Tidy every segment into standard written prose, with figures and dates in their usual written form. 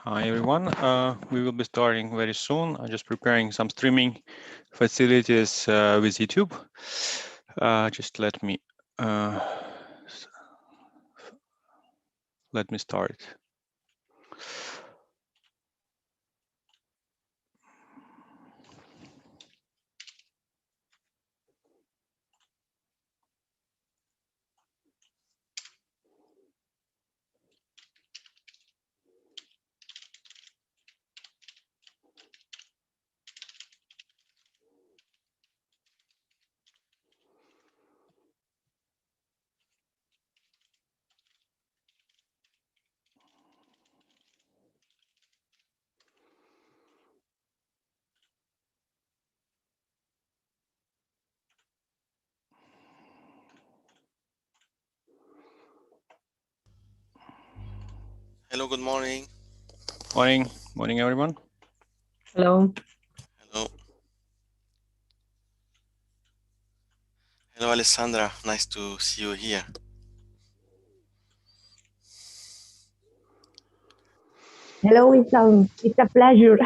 Hi everyone. We will be starting very soon. I'm just preparing some streaming facilities with YouTube. Just let me start. Hello, good morning. Morning everyone. Hello. Hello. Hello, Alessandra. Nice to see you here. Hello, it's a pleasure.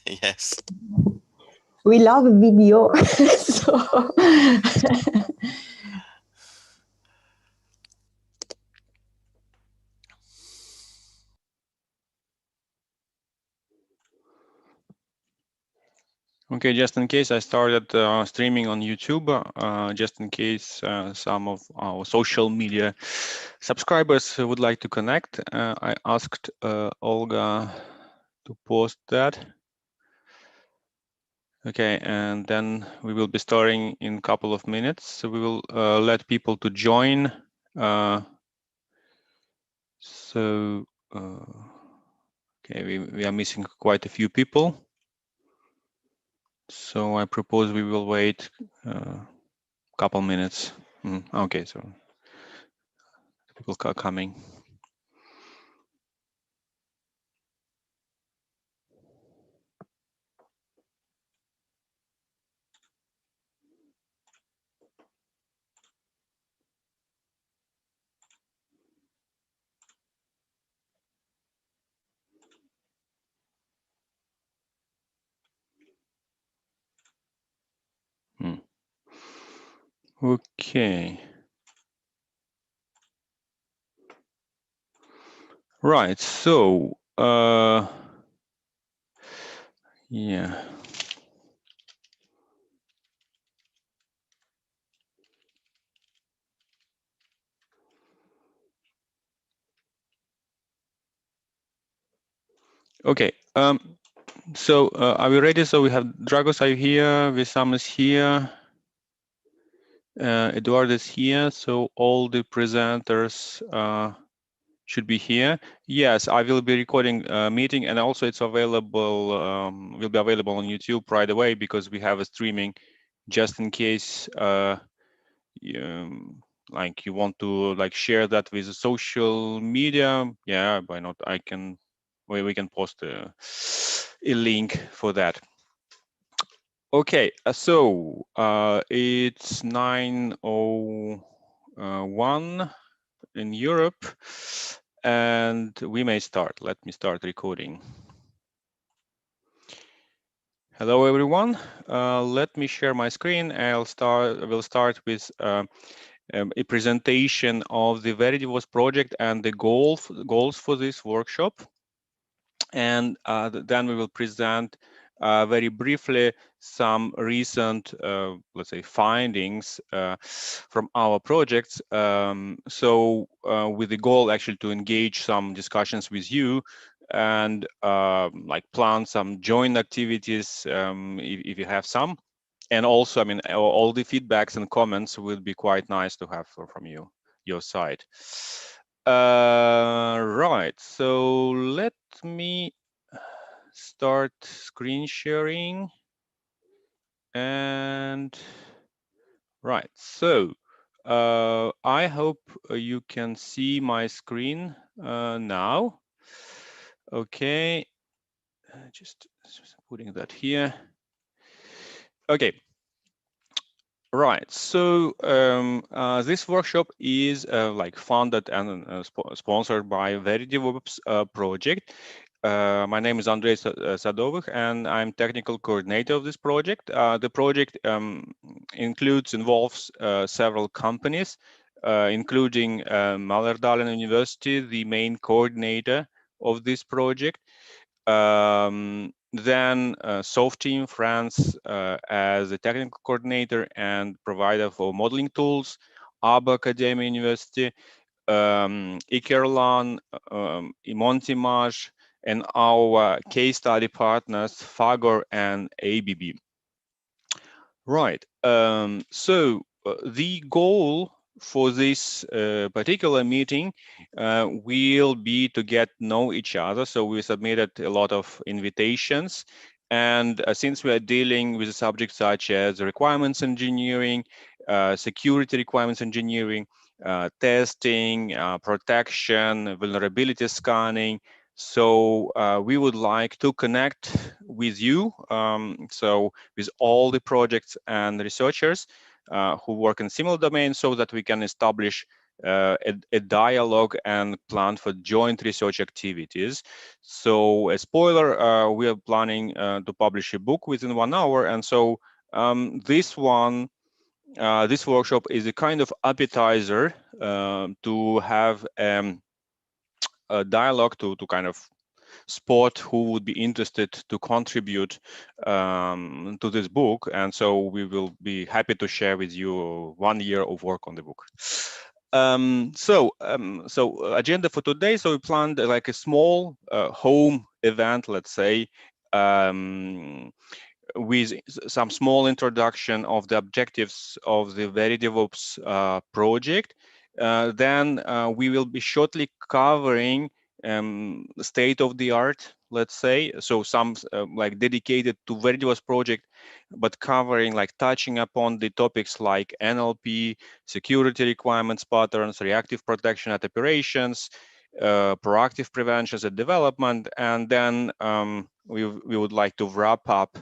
Yes. We love video. So Okay, just in case I started streaming on YouTube, just in case some of our social media subscribers would like to connect, I asked Olga to post that. Okay, and then we will be starting in a couple of minutes. So we will let people to join. Okay, we are missing quite a few people. So I propose we will wait a couple minutes. Okay, so people are coming. Okay. Right. So yeah. Okay. So are we ready? So we have Dragos, are you here? Wissam is here. Eduard is here. So all the presenters should be here. Yes, I will be recording a meeting, and also it's available. Will be available on YouTube right away because we have a streaming, just in case. Like you want to share that with the social media. Yeah, why not? We can post a link for that. Okay, so it's 9:01 in Europe, and we may start. Let me start recording. Hello, everyone. Let me share my screen. I will start with a presentation of the VeriDevOps project and the goals for this workshop, and then we will present very briefly some recent, let's say, findings from our projects. So with the goal actually to engage some discussions with you and plan some joint activities if you have some. And also, I mean, all the feedbacks and comments will be quite nice to have from your side. Right, so let me start screen sharing. And right, so I hope you can see my screen now. Okay, just putting that here. Okay, Right. So this workshop is like funded and sponsored by VeriDevOps project. My name is Andrei Sadovich, and I'm technical coordinator of this project. The project involves several companies, including Malerdalen University, the main coordinator of this project. Then Softeam France as a technical coordinator and provider for modeling tools, ABA Academy University, Ikerlan, Imontimaj, and our case study partners, Fagor and ABB. Right. The goal for this particular meeting will be to get to know each other. So we submitted a lot of invitations. And since we are dealing with subjects such as requirements engineering, security requirements engineering, testing, protection, vulnerability scanning, so we would like to connect with you. So with all the projects and researchers who work in similar domains, so that we can establish a dialogue and plan for joint research activities. So a spoiler, we are planning to publish a book within 1 hour. And so this workshop is a kind of appetizer to have a dialogue to kind of spot who would be interested to contribute to this book. And so we will be happy to share with you 1 year of work on the book. So agenda for today. So we planned like a small home event, let's say, with some small introduction of the objectives of the VeriDevOps project. Then we will be shortly covering state of the art, let's say, so some like dedicated to VeriDevOps project, but covering like touching upon the topics like NLP, security requirements patterns, reactive protection at operations, proactive preventions at development, and then we would like to wrap up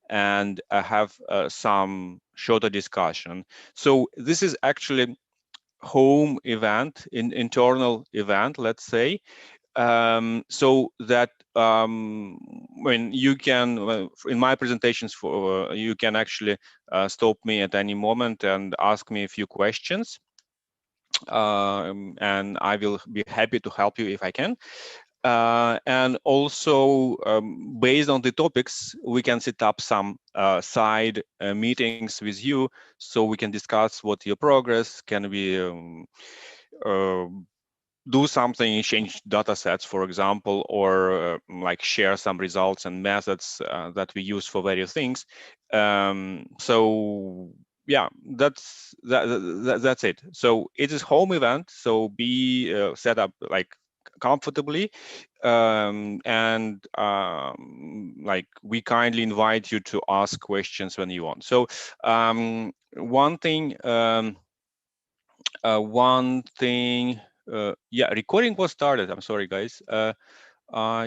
and have some shorter discussion. So this is actually home event, internal event, let's say, so that when you can, in my presentations, for you can actually stop me at any moment and ask me a few questions, and I will be happy to help you if I can. And also, based on the topics, we can set up some side meetings with you, so we can discuss what your progress can be. Do something, change data sets, for example, or like share some results and methods that we use for various things. So yeah, that's it. So it is home event, so be set up like comfortably, and like we kindly invite you to ask questions when you want. So one thing yeah, recording was started. I'm sorry, guys.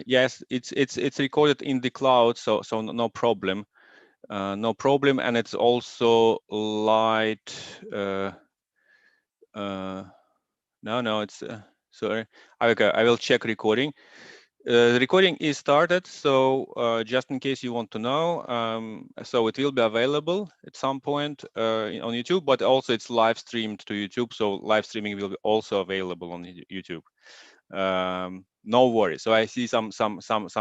Yes, it's recorded in the cloud, so no problem. No problem, and it's also light. No, it's sorry. Okay, I will check recording. The recording is started, so just in case you want to know, so it will be available at some point on YouTube, but also it's live streamed to YouTube, so live streaming will be also available on YouTube. No worries. So I see some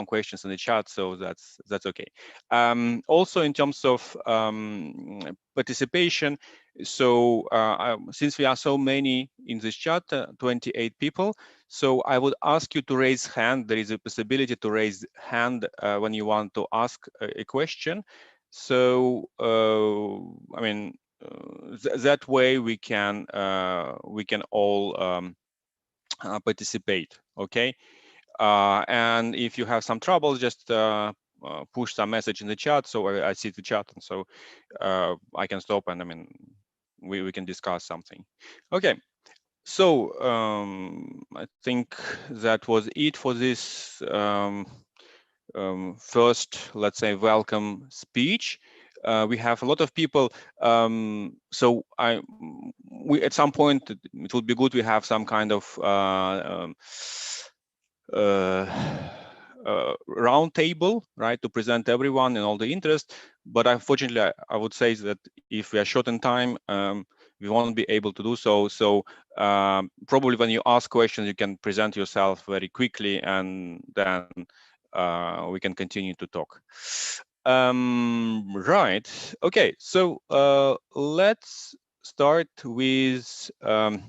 questions in the chat, so that's okay. Also, in terms of participation, so since we are so many in this chat, 28 people, so I would ask you to raise hand. There is a possibility to raise hand when you want to ask a question. So I mean, that way we can all participate. Okay, and if you have some trouble, just push some message in the chat, so I see the chat, and so I can stop, and I mean we can discuss something. Okay, so I think that was it for this first, let's say, welcome speech. we have a lot of people. So we at some point it would be good we have some kind of round table, right, to present everyone and all the interest. But unfortunately, I would say that if we are short in time, we won't be able to do so. So probably when you ask questions, you can present yourself very quickly, and then we can continue to talk. Right. Okay. So let's start with the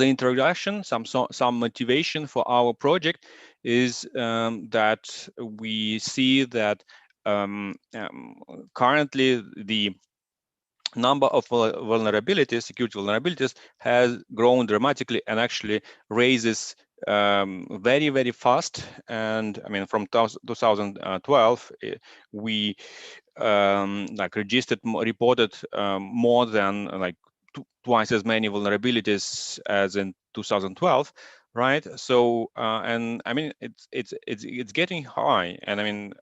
introduction. Some motivation for our project is that we see that currently the number of vulnerabilities, security vulnerabilities, has grown dramatically and actually raises very, very fast. And I mean, from 2012, we like reported more than like twice as many vulnerabilities as in 2012, right? So and I mean it's getting high, and I mean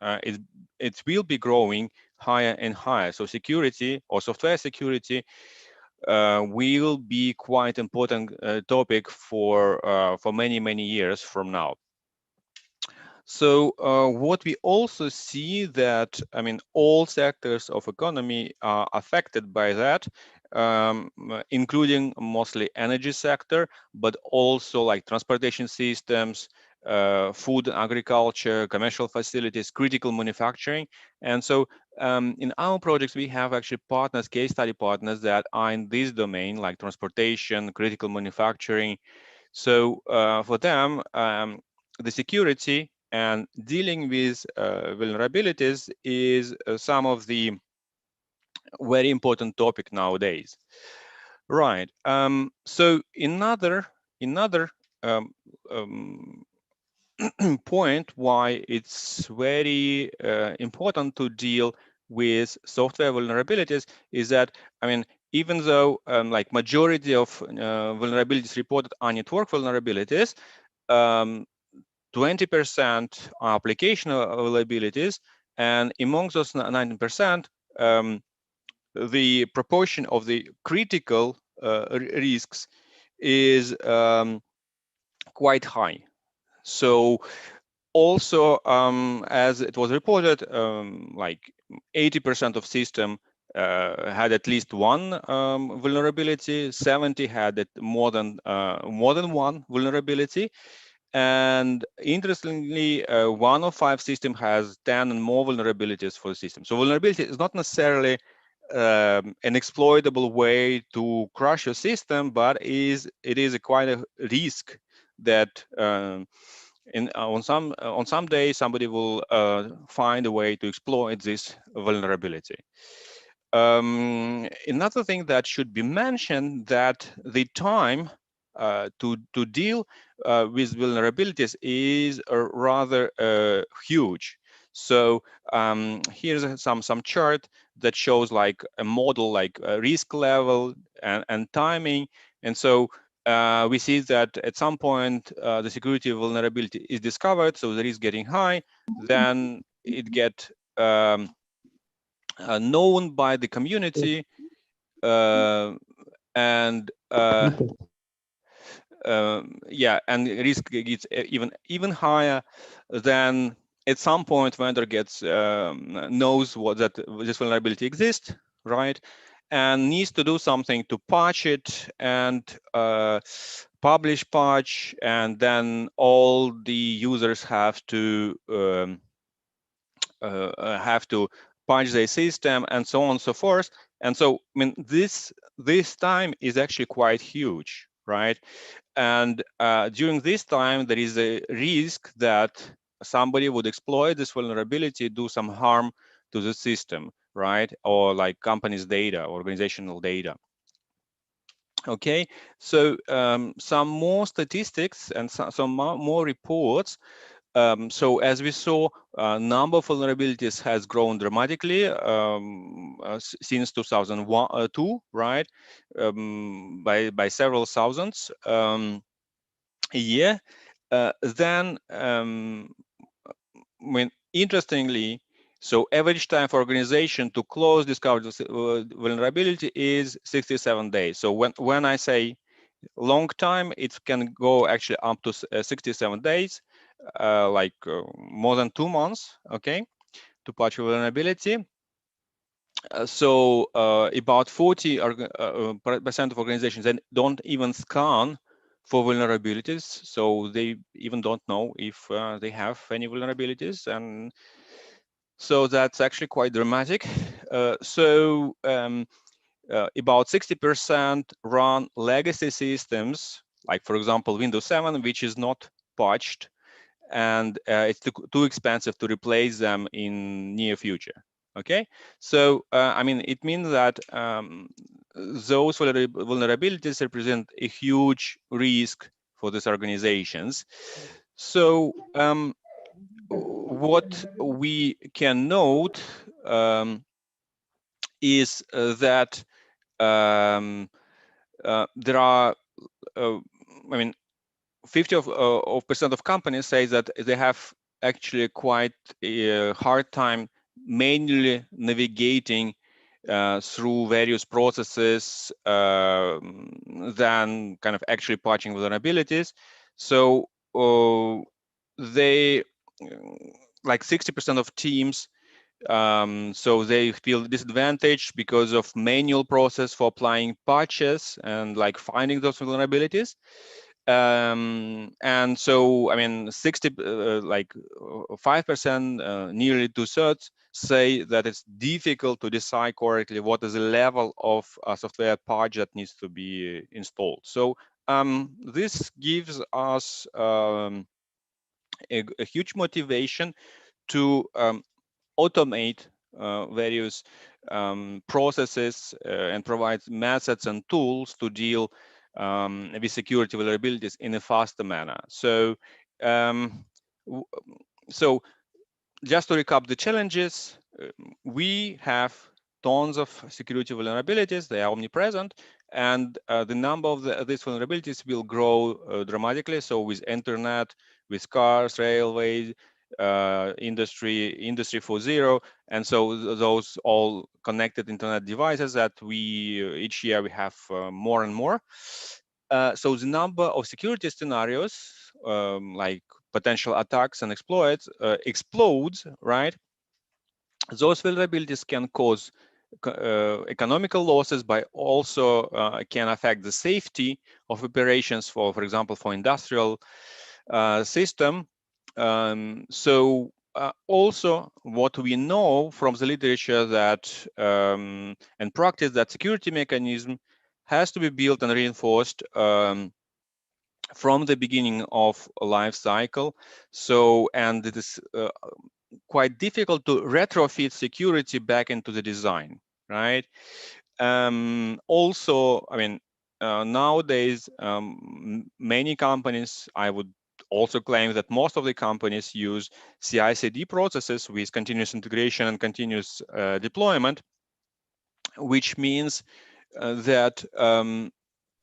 it will be growing higher and higher. So security or software security will be quite important topic for many years from now. So what we also see that, I mean, all sectors of economy are affected by that, including mostly energy sector, but also like transportation systems, food and agriculture, commercial facilities, critical manufacturing. And so in our projects, we have actually partners, case study partners that are in this domain, like transportation, critical manufacturing. So for them, the security and dealing with vulnerabilities is some of the very important topic nowadays. Right. So another um, um, point why it's very important to deal with software vulnerabilities is that, I mean, even though like majority of vulnerabilities reported are network vulnerabilities, 20% are application vulnerabilities, and among those 19%, the proportion of the critical risks is quite high. So also, as it was reported, like 80% of system had at least one vulnerability, 70 had more than one vulnerability. And interestingly, 1 of 5 system has 10 and more vulnerabilities for the system. So vulnerability is not necessarily an exploitable way to crush your system, but it is quite a risk that on some day somebody will find a way to exploit this vulnerability. Another thing that should be mentioned, that the time to deal with vulnerabilities is rather huge. So here's some chart that shows like a model, like a risk level and timing. And so we see that at some point the security vulnerability is discovered, so the risk getting high, then it get known by the community, and yeah, and risk gets even higher. Then at some point vendor gets knows that this vulnerability exists, right, and needs to do something to patch it and publish patch, and then all the users have to patch their system and so on and so forth. And so I mean this time is actually quite huge, right? And during this time there is a risk that somebody would exploit this vulnerability, do some harm to the system, right? Or like company's data, organizational data. Okay, so some more statistics and some more reports. So as we saw, number of vulnerabilities has grown dramatically since 2002, right? By several thousands a year. Then, when interestingly, So average time for organization to close discovered vulnerability is 67 days. So when I say long time, it can go actually up to 67 days, like more than 2 months, okay, to patch a vulnerability. So about 40% of organizations then don't even scan for vulnerabilities, so they even don't know if they have any vulnerabilities, and so that's actually quite dramatic. About 60% run legacy systems, like for example Windows 7, which is not patched, and it's too expensive to replace them in near future. Okay, so I mean, it means that those vulnerabilities represent a huge risk for these organizations. So what we can note is that there are, I mean, 50% of companies say that they have actually quite a hard time manually navigating through various processes than kind of actually patching vulnerabilities. So they, like 60% of teams, so they feel disadvantaged because of manual process for applying patches and like finding those vulnerabilities. And so, I mean, 5%, nearly 2/3, say that it's difficult to decide correctly what is the level of software patch that needs to be installed. So this gives us a huge motivation to automate various processes and provide methods and tools to deal with security vulnerabilities in a faster manner. So, so just to recap the challenges, we have tons of security vulnerabilities. They are omnipresent, and the number of these vulnerabilities will grow dramatically. So with internet, with cars, railways, industry 4.0, and so those all connected internet devices that we each year we have more and more. So the number of security scenarios, like potential attacks and exploits, explodes, right? Those vulnerabilities can cause economical losses, but also can affect the safety of operations for example, for industrial system. Also, what we know from the literature that and practice, that security mechanism has to be built and reinforced from the beginning of a life cycle. So, and it is quite difficult to retrofit security back into the design, right? Also, I mean, nowadays, many companies, I would also claim that most of the companies use CI/CD processes with continuous integration and continuous deployment, which means that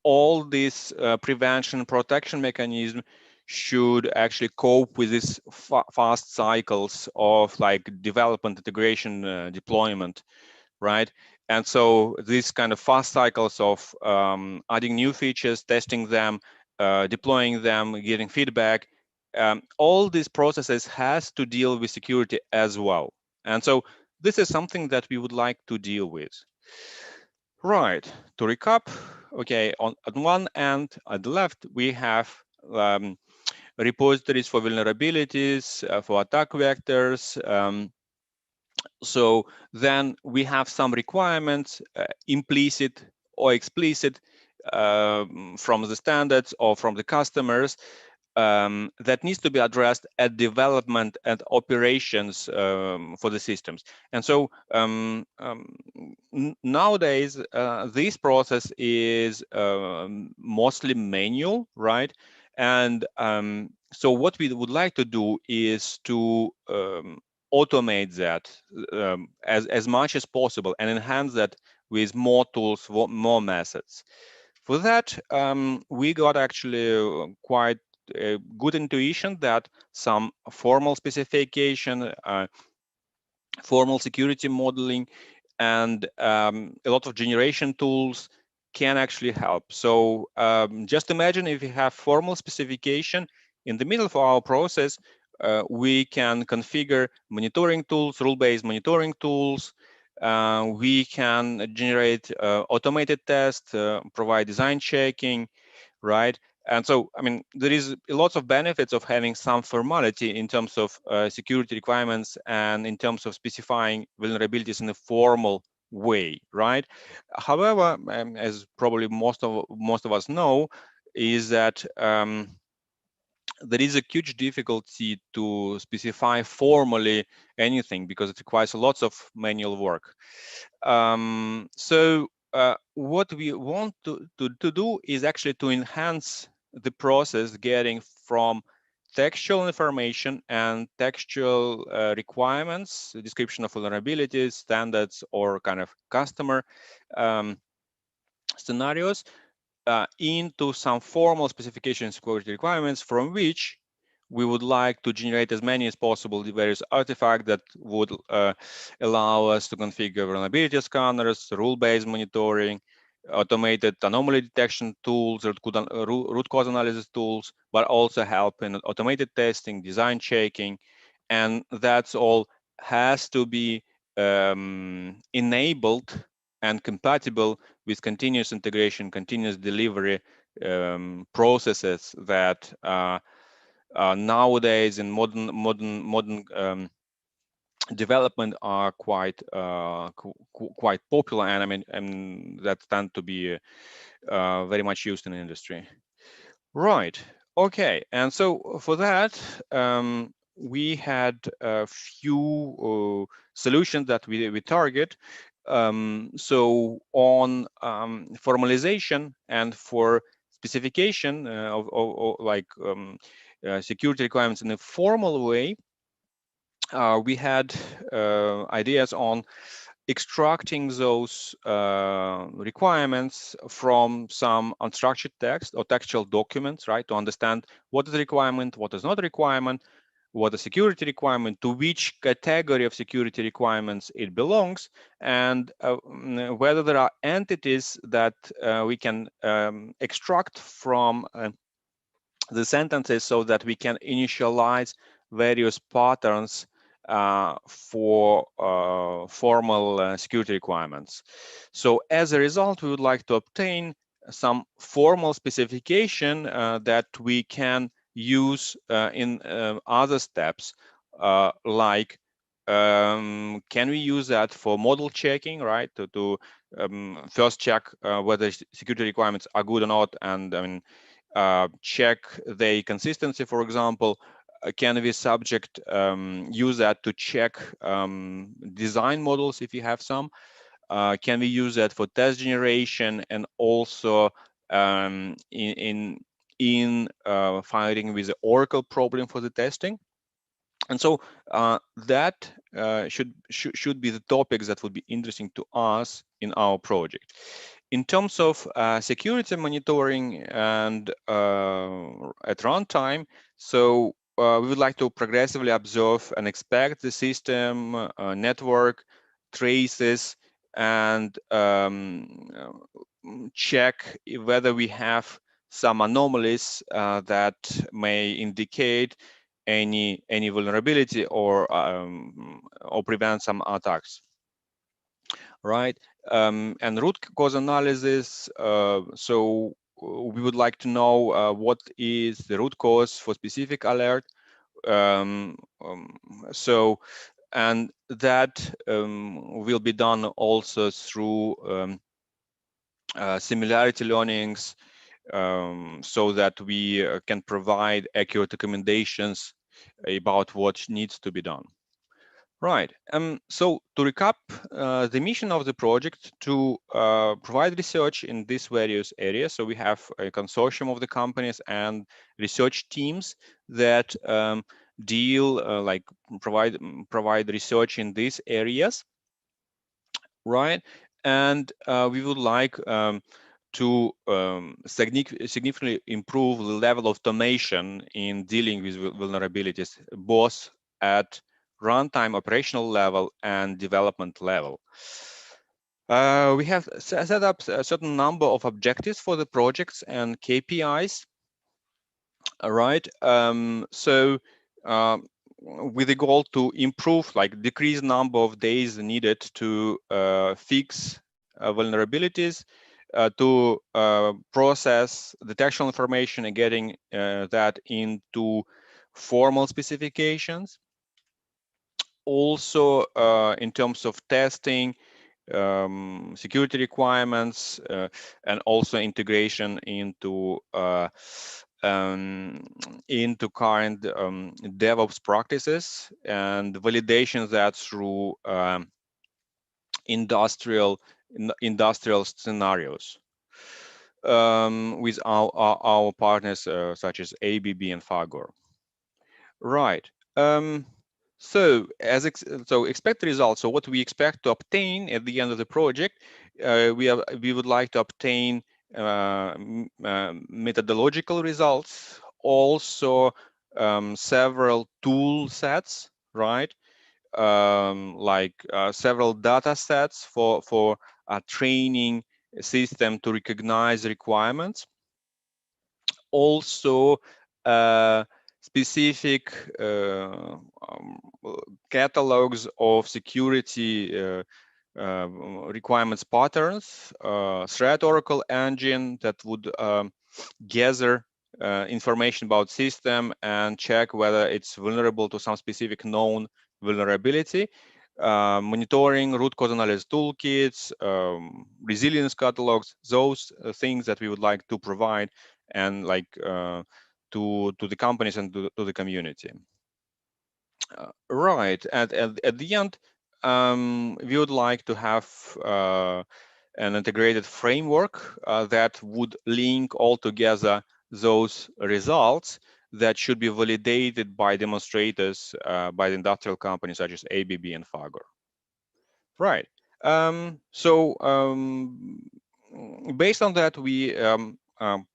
all these prevention protection mechanism should actually cope with these fast cycles of like development, integration, deployment, right? And so these kind of fast cycles of adding new features, testing them, deploying them, getting feedback, all these processes has to deal with security as well. And so this is something that we would like to deal with. Right, to recap, okay, on one end, at the left, we have repositories for vulnerabilities, for attack vectors. So then we have some requirements, implicit or explicit, from the standards or from the customers, that needs to be addressed at development and operations for the systems. And so nowadays, this process is mostly manual, right? And so what we would like to do is to automate that as much as possible and enhance that with more tools, more methods. For that, we got actually quite a good intuition that some formal specification formal security modeling, and a lot of generation tools can actually help. So just imagine if we have formal specification in the middle of our process, we can configure monitoring tools, rule-based monitoring tools. We can generate automated tests, provide design checking, right? And so, I mean, there is lots of benefits of having some formality in terms of security requirements and in terms of specifying vulnerabilities in a formal way, right? However, as probably most of us know, is that there is a huge difficulty to specify formally anything because it requires lots of manual work. So what we want to do is actually to enhance the process getting from textual information and textual requirements, the description of vulnerabilities, standards, or kind of customer scenarios into some formal specification security requirements from which we would like to generate as many as possible the various artifacts that would allow us to configure vulnerability scanners, rule-based monitoring, automated anomaly detection tools, root cause analysis tools, but also help in automated testing, design checking, and that's all has to be enabled and compatible with continuous integration, continuous delivery processes that nowadays in modern development are quite quite popular, and I mean, and that tend to be very much used in the industry. Right. Okay. And so for that, we had a few solutions that we target. So on formalization and for specification of like security requirements in a formal way, we had ideas on extracting those requirements from some unstructured text or textual documents, right? To understand what is the requirement, what is not a requirement, what a security requirement, to which category of security requirements it belongs, and whether there are entities that we can extract from the sentences so that we can initialize various patterns for formal security requirements. So as a result, we would like to obtain some formal specification that we can use in other steps, like can we use that for model checking, right? To first check whether security requirements are good or not, and I mean, check the consistency, for example. Can we subject use that to check design models if you have some? Can we use that for test generation and also in fighting with the Oracle problem for the testing? And so that should be the topics that would be interesting to us in our project. In terms of security monitoring and at runtime, so we would like to progressively observe and inspect the system, network, traces, and check whether we have some anomalies that may indicate any vulnerability or prevent some attacks, right? And root cause analysis. So we would like to know what is the root cause for specific alert. So, and that will be done also through similarity learnings, so that we can provide accurate recommendations about what needs to be done. Right. So to recap, the mission of the project to provide research in these various areas. So we have a consortium of the companies and research teams that deal like provide research in these areas, right? And we would like to significantly improve the level of automation in dealing with vulnerabilities, both at runtime, operational level, and development level. We have set up a certain number of objectives for the projects and KPIs. All right. With the goal to improve, like decrease number of days needed to fix vulnerabilities, to process the textual information and getting that into formal specifications. Also, in terms of testing, security requirements, and also integration into current DevOps practices, and validation that through industrial scenarios with our partners such as ABB and Fagor. Right. So expect results. So what we expect to obtain at the end of the project, we would like to obtain methodological results, also several tool sets, right? Like several data sets for a training system to recognize requirements. Also, specific catalogs of security requirements patterns, threat oracle engine that would gather information about system and check whether it's vulnerable to some specific known vulnerability. Monitoring, root cause analysis toolkits, resilience catalogs, those things that we would like to provide and like to the companies and to the community. Right, at the end, we would like to have an integrated framework that would link all together those results that should be validated by demonstrators by the industrial companies such as ABB and Fagor. Right. Based on that, we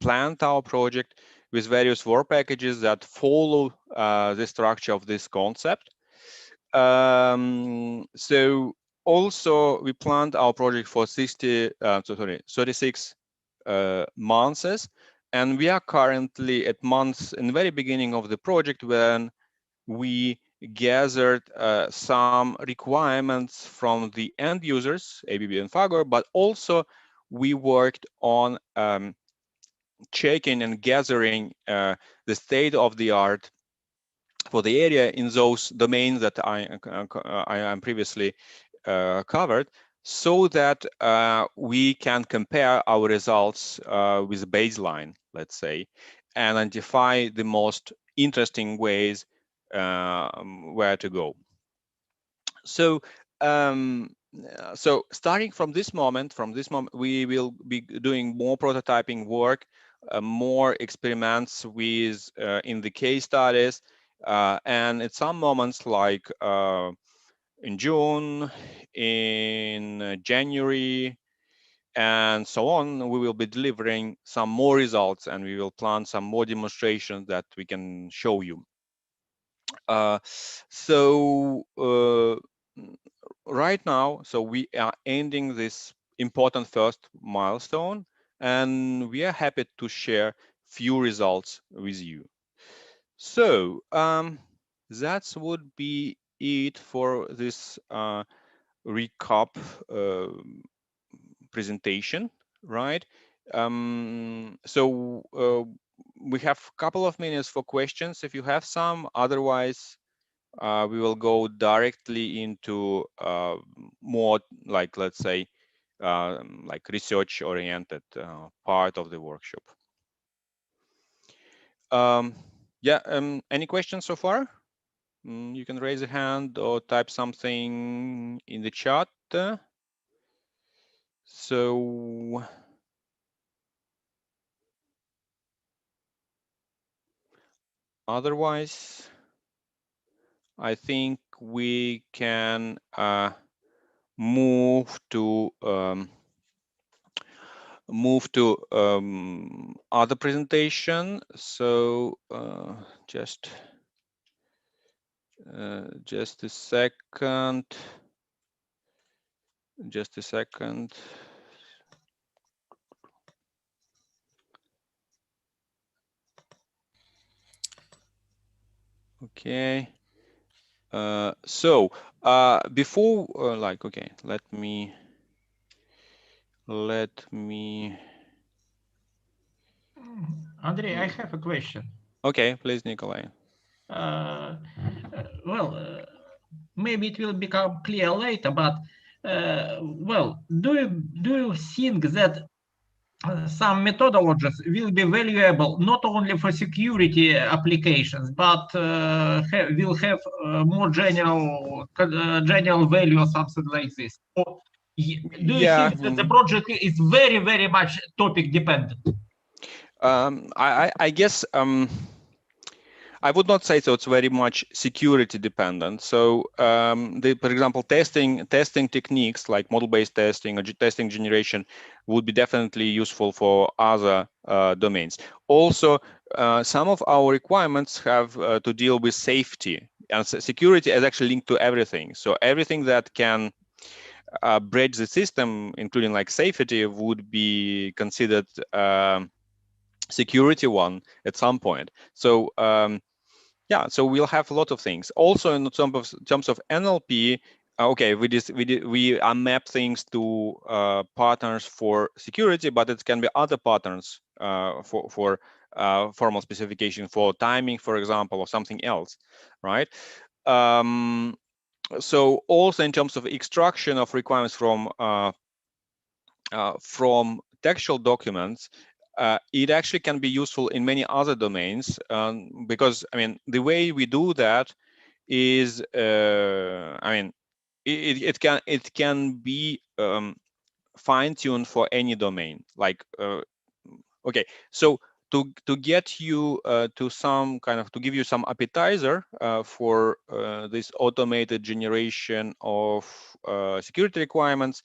planned our project with various work packages that follow the structure of this concept. Also, we planned our project for 36 months, and we are currently at months in the very beginning of the project when we gathered some requirements from the end users, ABB and Fagor, but also we worked on checking and gathering the state of the art for the area in those domains that I previously covered, so that we can compare our results with a baseline, let's say, and identify the most interesting ways where to go. So starting from this moment, we will be doing more prototyping work, more experiments with in the case studies, and at some moments like in June, in January, and so on, we will be delivering some more results, and we will plan some more demonstrations that we can show you. Right now, so we are ending this important first milestone, and we are happy to share few results with you. So that would be it for this recap presentation, right? We have a couple of minutes for questions if you have some. Otherwise, we will go directly into more like, let's say, like research-oriented part of the workshop. Any questions so far? You can raise a hand or type something in the chat. So otherwise, I think we can move to other presentation. So just Just a second. Just a second. Okay. So before, okay, let me. Andrei, I have a question. Okay, please, Nikolai. Well, maybe it will become clear later, but well, do you think that some methodologies will be valuable not only for security applications, but will have more general value or something like this? Or do you Yeah. think that the project is very much topic dependent? I guess I would not say so. It's very much security dependent. So, for example, testing techniques like model-based testing or testing generation would be definitely useful for other domains. Also, some of our requirements have to deal with safety, and security is actually linked to everything. So everything that can bridge the system, including like safety, would be considered security one at some point. So yeah, so we'll have a lot of things. Also, in terms of NLP, okay, we map things to patterns for security, but it can be other patterns for formal specification for timing, for example, or something else, right? So also in terms of extraction of requirements from textual documents, it actually can be useful in many other domains, because I mean the way we do that is I mean it can be fine-tuned for any domain. Like okay, so to get you to give you some appetizer for this automated generation of security requirements,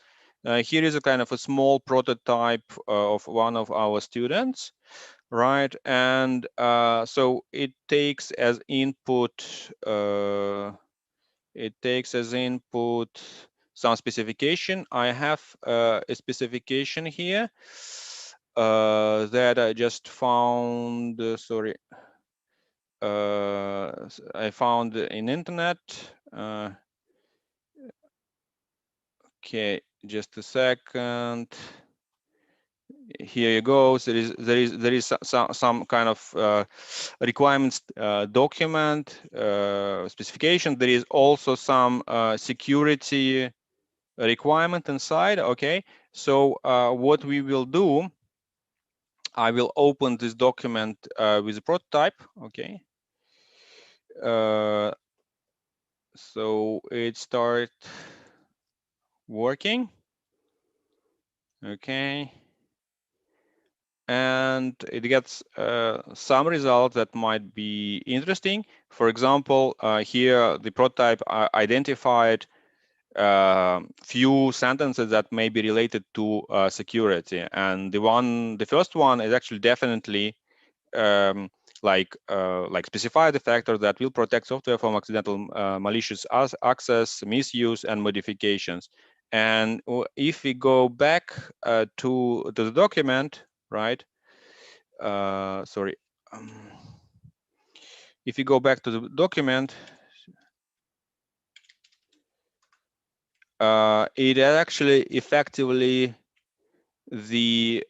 here is a kind of a small prototype of one of our students, right? And so it takes as input some specification. I have a specification here that I just found. Sorry, I found in internet. Okay, just a second. Here you go. So there is some kind of requirements document specification. There is also some security requirement inside. Okay, so what we will do, I will open this document with a prototype. Okay, so it start working. Okay, and it gets some results that might be interesting. For example, here the prototype identified few sentences that may be related to security, and the first one is actually definitely like specify the factor that will protect software from accidental malicious access, misuse, and modifications. And if we go back to the document, right? Sorry. If you go back to the document, it actually effectively the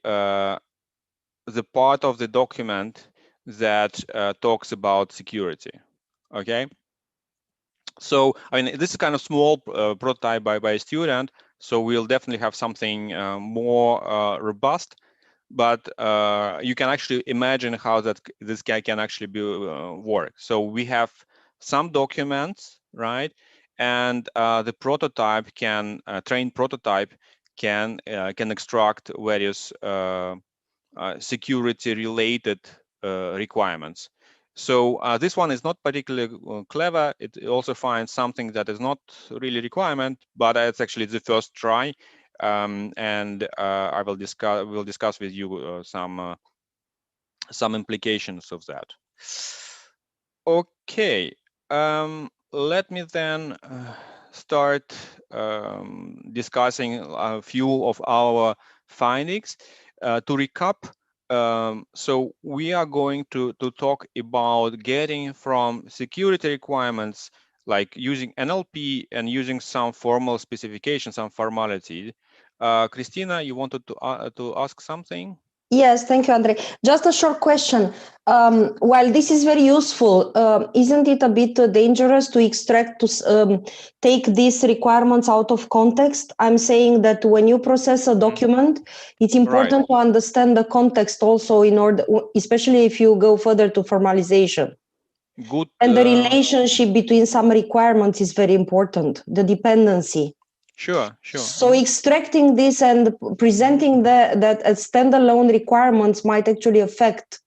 part of the document that talks about security. Okay. So I mean, this is kind of small prototype by a student, so we'll definitely have something more robust. But you can actually imagine how this guy can actually be work. So we have some documents, right? And the prototype trained prototype can extract various security-related requirements. So this one is not particularly clever. It also finds something that is not really requirement, but it's actually the first try. And I will discuss with you some implications of that. Okay, let me then start discussing a few of our findings. To recap, so we are going to talk about getting from security requirements like using NLP and using some formal specification, some formality. Christina, you wanted to ask something? Yes, thank you, Andre. Just a short question. While this is very useful, isn't it a bit dangerous to extract, to take these requirements out of context? I'm saying that when you process a document, it's important to understand the context also in order, especially if you go further to formalization. Good. And the relationship between some requirements is very important, the dependency. Sure. So extracting this and presenting that as standalone requirements might actually affect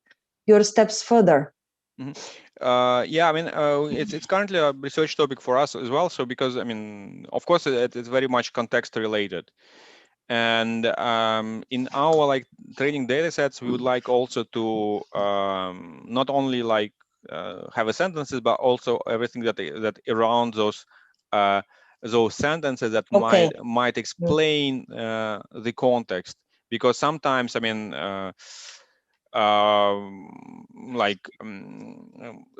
your steps further. Yeah, I mean, it's currently a research topic for us as well. So because, I mean, of course, it's very much context related. And in our like training data sets, we would like also to not only like have a sentences, but also everything that around those sentences that might explain the context. Because sometimes, I mean,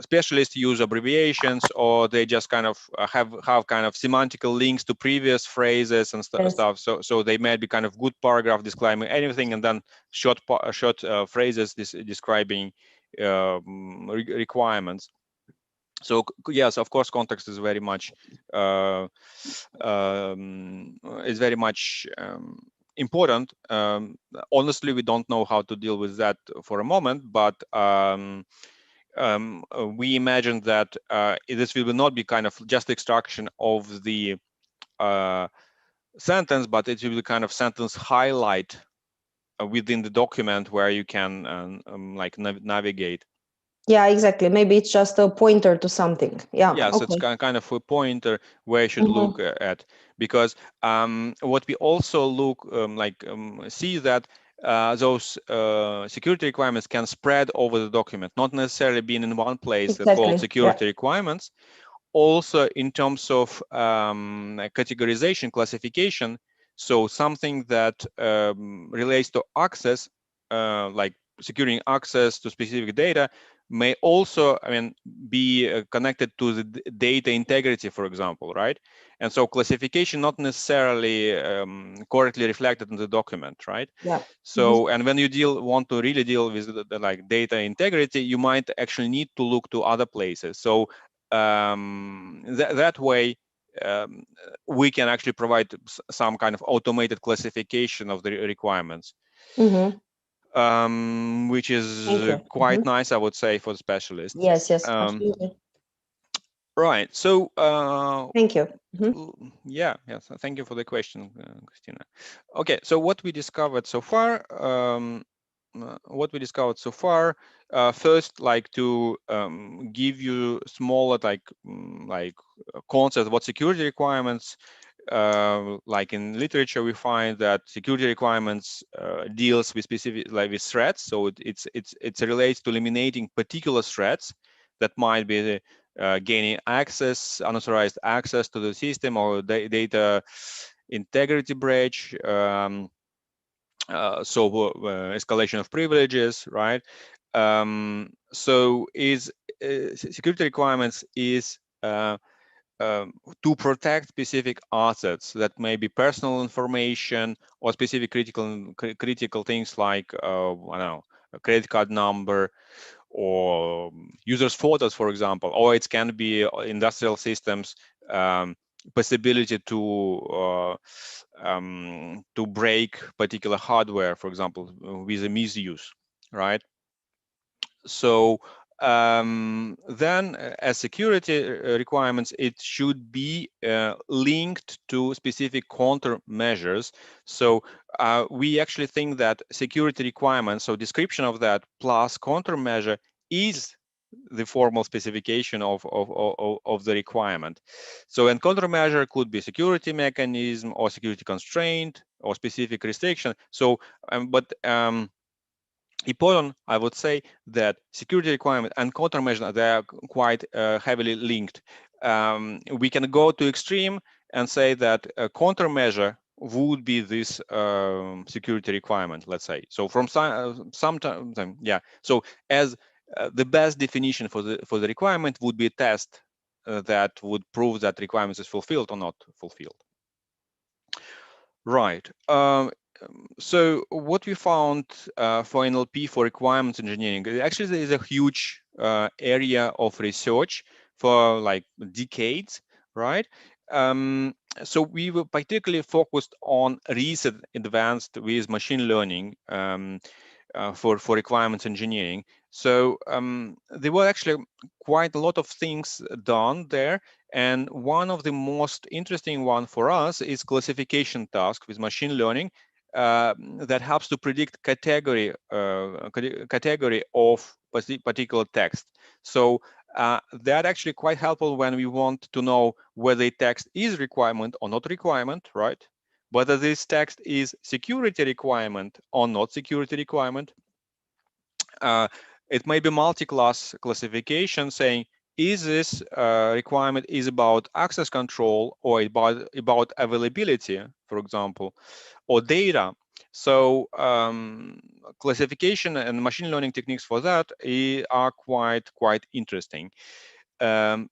specialists use abbreviations, or they just kind of have kind of semantical links to previous phrases and stuff. So they may be kind of good paragraph describing anything, and then short phrases describing requirements. So yes, of course, context is very much important. Honestly, we don't know how to deal with that for a moment, but we imagine that this will not be kind of just extraction of the sentence, but it will be kind of sentence highlight within the document where you can like navigate. Yeah, exactly. Maybe it's just a pointer to something. Yeah. Yes, okay. It's kind of a pointer where you should look at, because what we also look see that those security requirements can spread over the document, not necessarily being in one place that's called security requirements. Also, in terms of categorization, classification, so something that relates to access, like securing access to specific data, may also, I mean, be connected to the data integrity, for example, right? And so classification not necessarily correctly reflected in the document, right? Yeah. So, and when you want to really deal with the like data integrity, you might actually need to look to other places. So that way, we can actually provide some kind of automated classification of the requirements. Which is quite nice, I would say, for the specialists. Yes, absolutely. Right. So thank you. Yeah, yes, thank you for the question, Christina. Okay, so what we discovered so far, first, like to give you smaller like concept what security requirements. Like in literature, we find that security requirements deals with specific, like with threats. So it relates to eliminating particular threats that might be gaining access, unauthorized access to the system, or data integrity breach. Escalation of privileges, right? So security requirements is to protect specific assets that may be personal information or specific critical things like I don't know, a credit card number or users' photos, for example, or it can be industrial systems possibility to break particular hardware, for example, with a misuse, right? So then as security requirements, it should be linked to specific countermeasures. So we actually think that security requirements, so description of that plus countermeasure, is the formal specification of the requirement. So, and countermeasure could be security mechanism or security constraint or specific restriction. So, important, I would say that security requirement and countermeasure, they are quite heavily linked. we can go to extreme and say that a countermeasure would be this security requirement, let's say. So from sometime, yeah. So as the best definition for the requirement would be a test that would prove that requirements is fulfilled or not fulfilled. Right. So what we found for NLP for requirements engineering, actually there is a huge area of research for like decades, right? So we were particularly focused on recent advanced with machine learning for requirements engineering. So there were actually quite a lot of things done there. And one of the most interesting one for us is classification task with machine learning that helps to predict category of particular text. So that actually quite helpful when we want to know whether a text is requirement or not requirement, right? Whether this text is security requirement or not security requirement. It may be multi-class classification saying, is this requirement is about access control or about availability, for example, or data. So classification and machine learning techniques for that are quite interesting. Then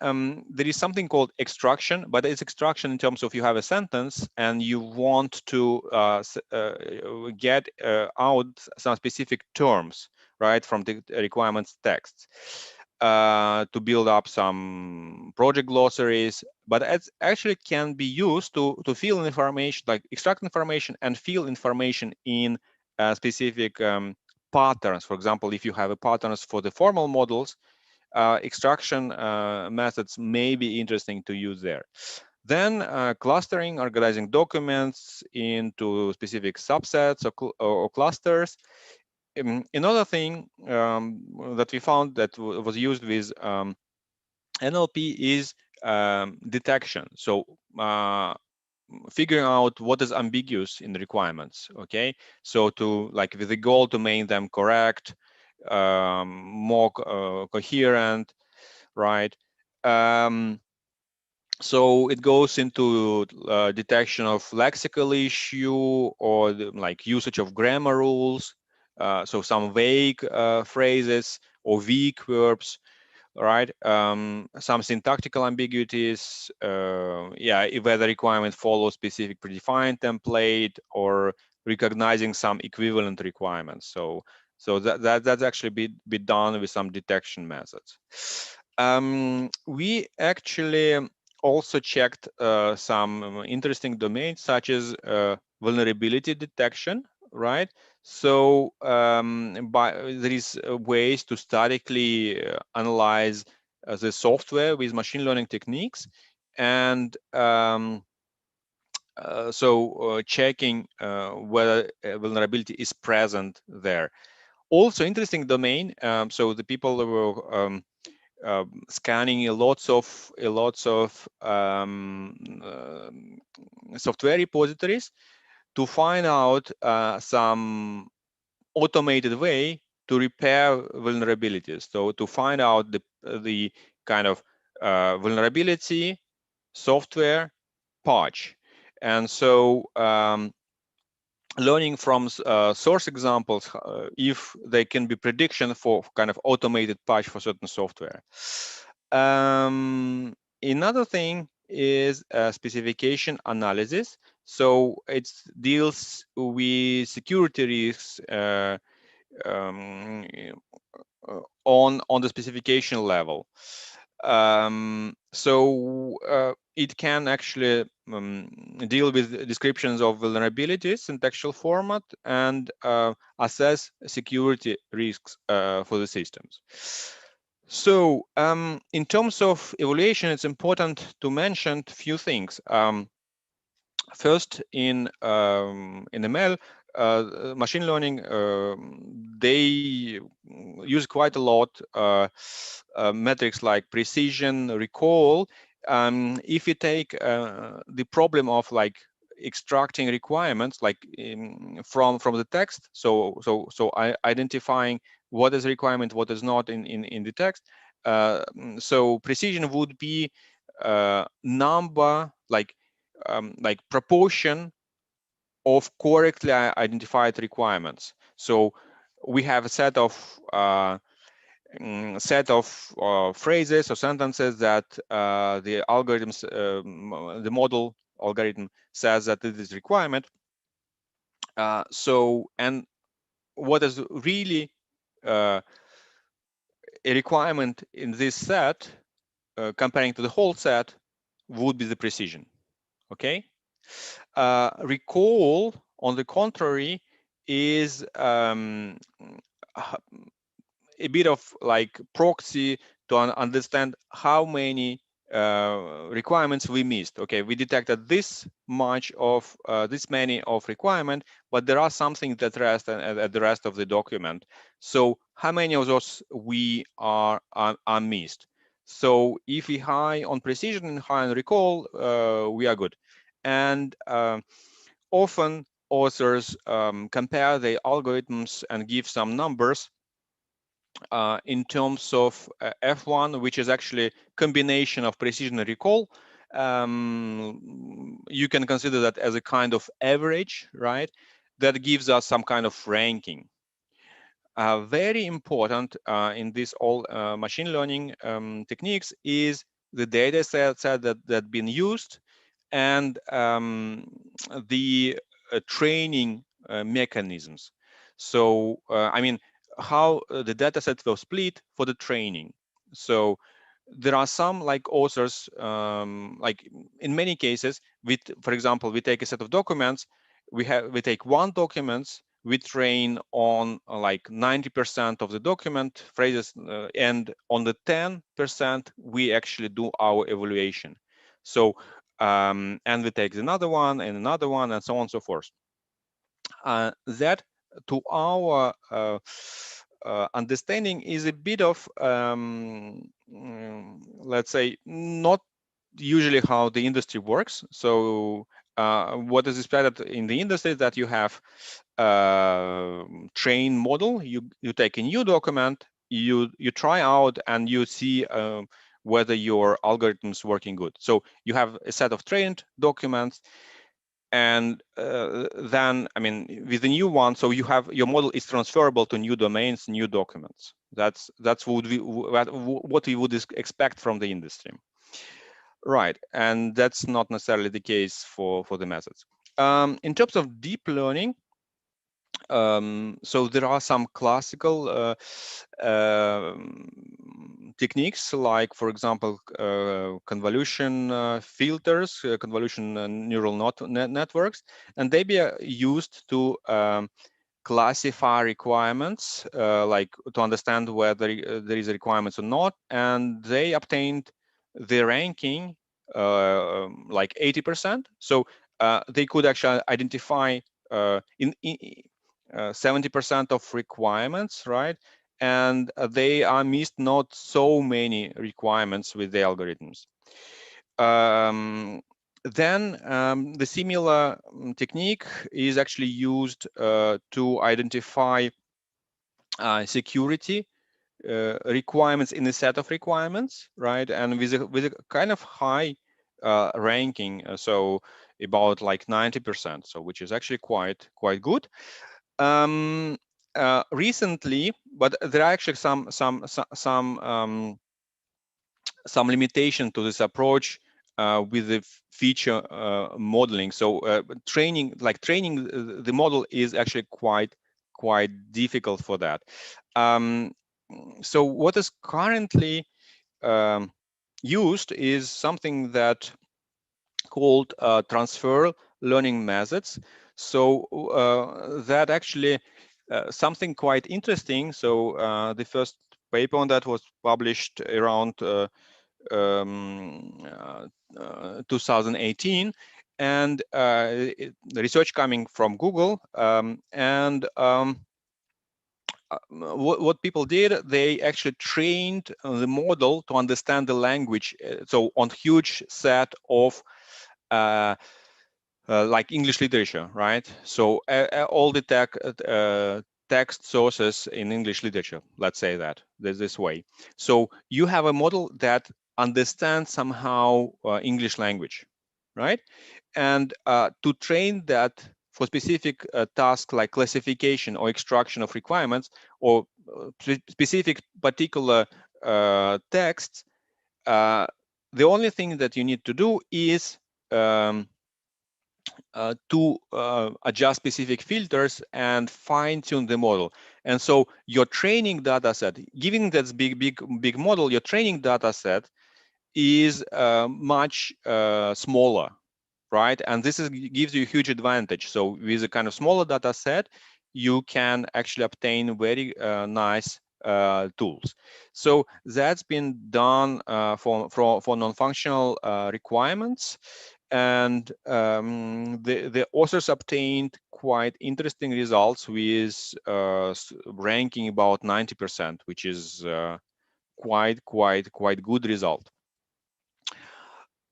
there is something called extraction, but it's extraction in terms of you have a sentence and you want to get out some specific terms, right, from the requirements text to build up some project glossaries, but it actually can be used to fill information, like extract information and fill information in specific patterns. For example, if you have a patterns for the formal models, extraction methods may be interesting to use there. Then clustering, organizing documents into specific subsets or clusters. Another thing that we found that was used with NLP is detection. So figuring out what is ambiguous in the requirements, okay? So to like with the goal to make them correct, more coherent, right? So it goes into detection of lexical issue or like usage of grammar rules. So some vague phrases or weak verbs, right? Some syntactical ambiguities. Yeah, whether the requirement follows specific predefined template or recognizing some equivalent requirements. So that's actually be done with some detection methods. We actually also checked some interesting domains such as vulnerability detection, right? So there is ways to statically analyze the software with machine learning techniques, and checking whether vulnerability is present there. Also interesting domain. So the people that were scanning lots of software repositories to find out some automated way to repair vulnerabilities. So to find out the kind of vulnerability software patch. And so learning from source examples, if they can be prediction for kind of automated patch for certain software. Another thing is specification analysis. So it deals with security risks on the specification level. It can actually deal with descriptions of vulnerabilities in textual format and assess security risks for the systems. So in terms of evaluation, it's important to mention a few things. First, in ML, machine learning, they use quite a lot metrics like precision, recall. If you take the problem of like extracting requirements, like from the text, so identifying what is a requirement, what is not in the text, So precision would be number, like proportion of correctly identified requirements. So we have a set of phrases or sentences that the algorithms, the model algorithm says that it is requirement. So, and what is really a requirement in this set, comparing to the whole set, would be the precision. Okay. Recall, on the contrary, is a bit of like proxy to understand how many requirements we missed. Okay, we detected this much of this many of requirement, but there are something that rest at the rest of the document. So how many of those we are missed? So if we high on precision and high on recall, we are good. And often authors compare the algorithms and give some numbers in terms of F1, which is actually combination of precision and recall. You can consider that as a kind of average, right? That gives us some kind of ranking. Very important in this all machine learning techniques is the data set that been used and the training mechanisms. So, I mean, how the data set was split for the training. So there are some like authors, like in many cases, for example, we take a set of documents, we take one document, we train on like 90% of the document phrases, and on the 10%, we actually do our evaluation. So, and we take another one and another one and so on and so forth. That, to our understanding, is a bit of, let's say, not usually how the industry works. So what is expected in the industry is that you have train model, you take a new document, you try out and you see whether your algorithm is working good. So you have a set of trained documents, and then, I mean, with the new one, so you have your model is transferable to new domains, new documents. That's what we would expect from the industry. Right, and that's not necessarily the case for the methods. In terms of deep learning, so there are some classical techniques, like, for example, convolution filters, convolution neural networks, and they be used to classify requirements, like to understand whether there is a requirements or not, and they obtained the ranking like 80%. So they could actually identify in 70% of requirements, right? And they are missed not so many requirements with the algorithms. Then the similar technique is actually used to identify security requirements in a set of requirements, right? And with a kind of high ranking, so about like 90%, so which is actually quite good. Recently, but there are actually some limitation to this approach with the feature modeling. So training the model is actually quite difficult for that. So what is currently used is something that called transfer learning methods. So that actually something quite interesting. So the first paper on that was published around 2018, and the research coming from Google, and what people did, they actually trained the model to understand the language, so on huge set of like English literature, right? So all the text sources in English literature, let's say that this way. So you have a model that understands somehow English language, right? And to train that for specific tasks like classification or extraction of requirements or specific particular texts, the only thing that you need to do is to adjust specific filters and fine-tune the model. And so your training data set, giving that big model, your training data set is much smaller, right? And this gives you a huge advantage. So with a kind of smaller data set, you can actually obtain very nice tools. So that's been done for non-functional requirements. And the authors obtained quite interesting results with ranking about 90%, which is quite good result.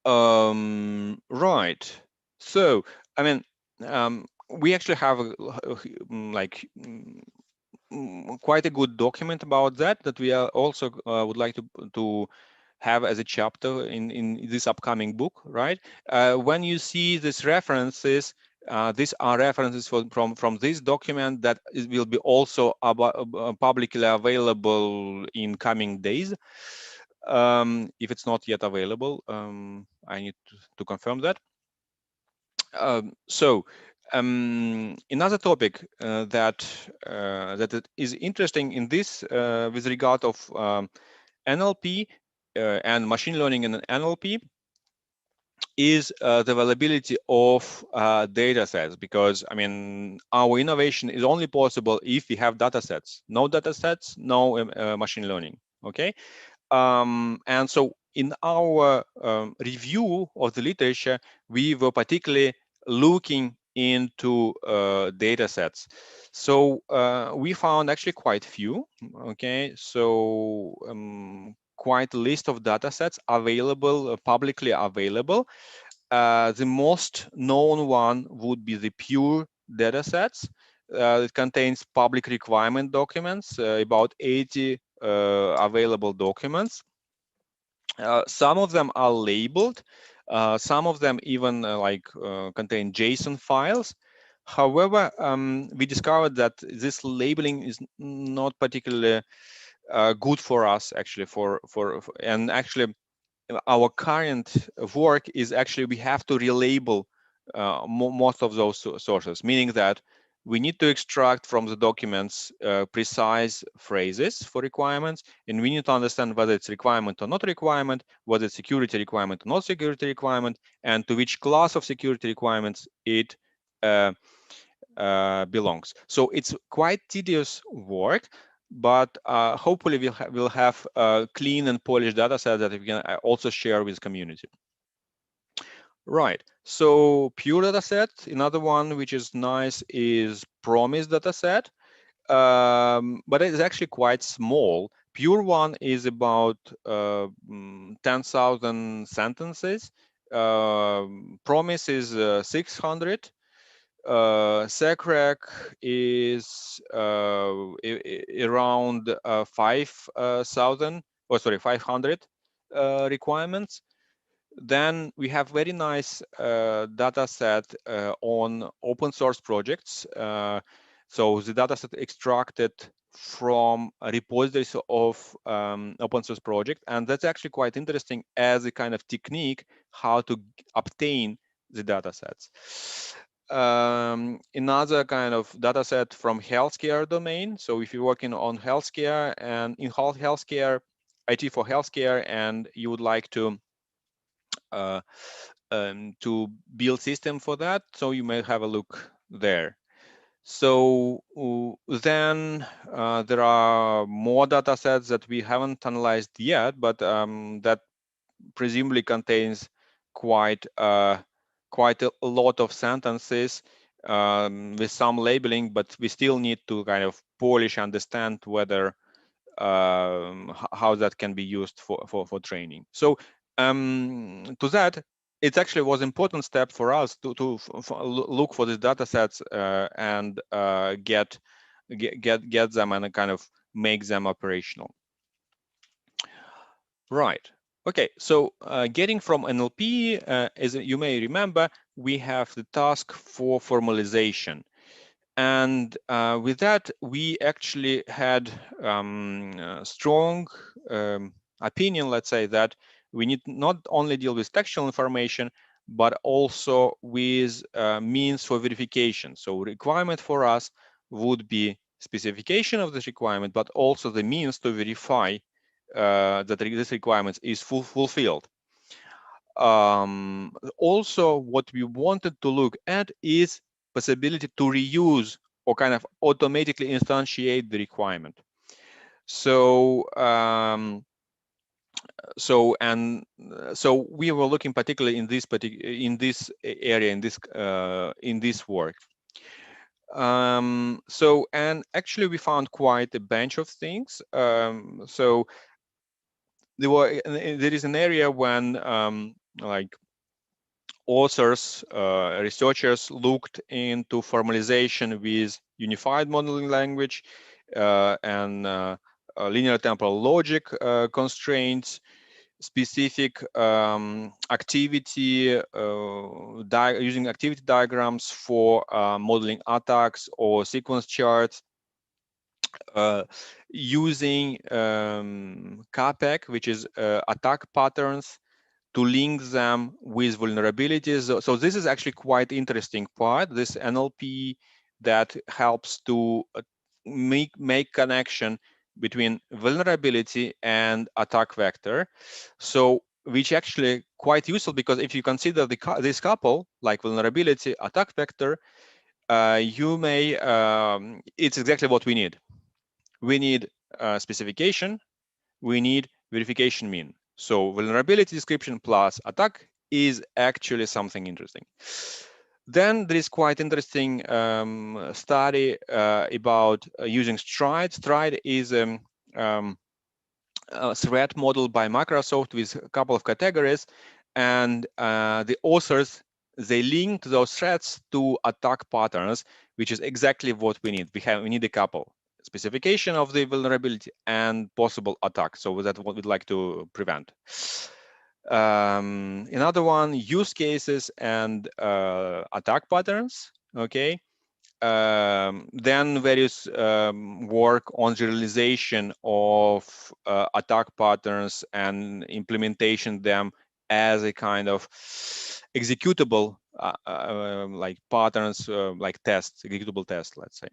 Right. So, I mean, we actually have like quite a good document about that we are also would like to have as a chapter in this upcoming book, right? When you see these references, these are references from this document that will be also publicly available in coming days. If it's not yet available, I need to confirm that. So another topic that is interesting in this with regard of NLP and machine learning and NLP is the availability of data sets, because I mean our innovation is only possible if we have data sets. No data sets, no machine learning. Okay. And so in our review of the literature, we were particularly looking into data sets. So we found actually quite few. Okay, so quite a list of data sets available, publicly available. The most known one would be the pure data sets. It contains public requirement documents, about 80 available documents. Some of them are labeled, some of them even contain JSON files. However, we discovered that this labeling is not particularly good for us, actually, and actually our current work is actually we have to relabel most of those sources, meaning that we need to extract from the documents precise phrases for requirements, and we need to understand whether it's requirement or not requirement, whether it's security requirement or not security requirement, and to which class of security requirements it belongs. So it's quite tedious work, but hopefully we'll have a clean and polished data set that we can also share with the community. Right, so pure data set, another one which is nice is promise data set, but it is actually quite small. Pure one is about 10,000 sentences. Promise is 600. SECREC is around 500 requirements. Then we have very nice data set on open source projects. So the data set extracted from repositories of open source project, and that's actually quite interesting as a kind of technique how to obtain the data sets. Another kind of data set from healthcare domain. So if you're working on healthcare and in healthcare, IT for healthcare, and you would like to build system for that, so you may have a look there. So then there are more data sets that we haven't analyzed yet, but that presumably contains quite a lot of sentences with some labeling, but we still need to kind of polish, understand whether how that can be used for training. So to that, it actually was an important step for us to look for these data sets and get get them and kind of make them operational. Right. Okay, so getting from NLP, as you may remember, we have the task for formalization. And with that, we actually had strong opinion, let's say, that we need not only deal with textual information, but also with means for verification. So requirement for us would be specification of this requirement, but also the means to verify that this requirement is fulfilled. Also, what we wanted to look at is possibility to reuse or kind of automatically instantiate the requirement. So so we were looking particularly in this area, in this work. So, and actually we found quite a bunch of things. So there is an area when like authors, researchers looked into formalization with unified modeling language and linear temporal logic constraints, specific activity, using activity diagrams for modeling attacks or sequence charts, using CAPEC, which is attack patterns, to link them with vulnerabilities. So this is actually quite interesting part, this NLP that helps to make connection between vulnerability and attack vector. So which actually quite useful, because if you consider this couple, like vulnerability, attack vector, you may, it's exactly what we need. We need specification, we need verification mean. So vulnerability description plus attack is actually something interesting. Then there is quite interesting study about using Stride. Stride is a threat model by Microsoft with a couple of categories, and the authors, they linked those threats to attack patterns, which is exactly what we need. We need a couple: specification of the vulnerability and possible attack. So that's what we'd like to prevent. Another one, use cases and attack patterns. Okay. Then various work on generalization of attack patterns and implementation them as a kind of executable like patterns, like tests, executable tests, let's say.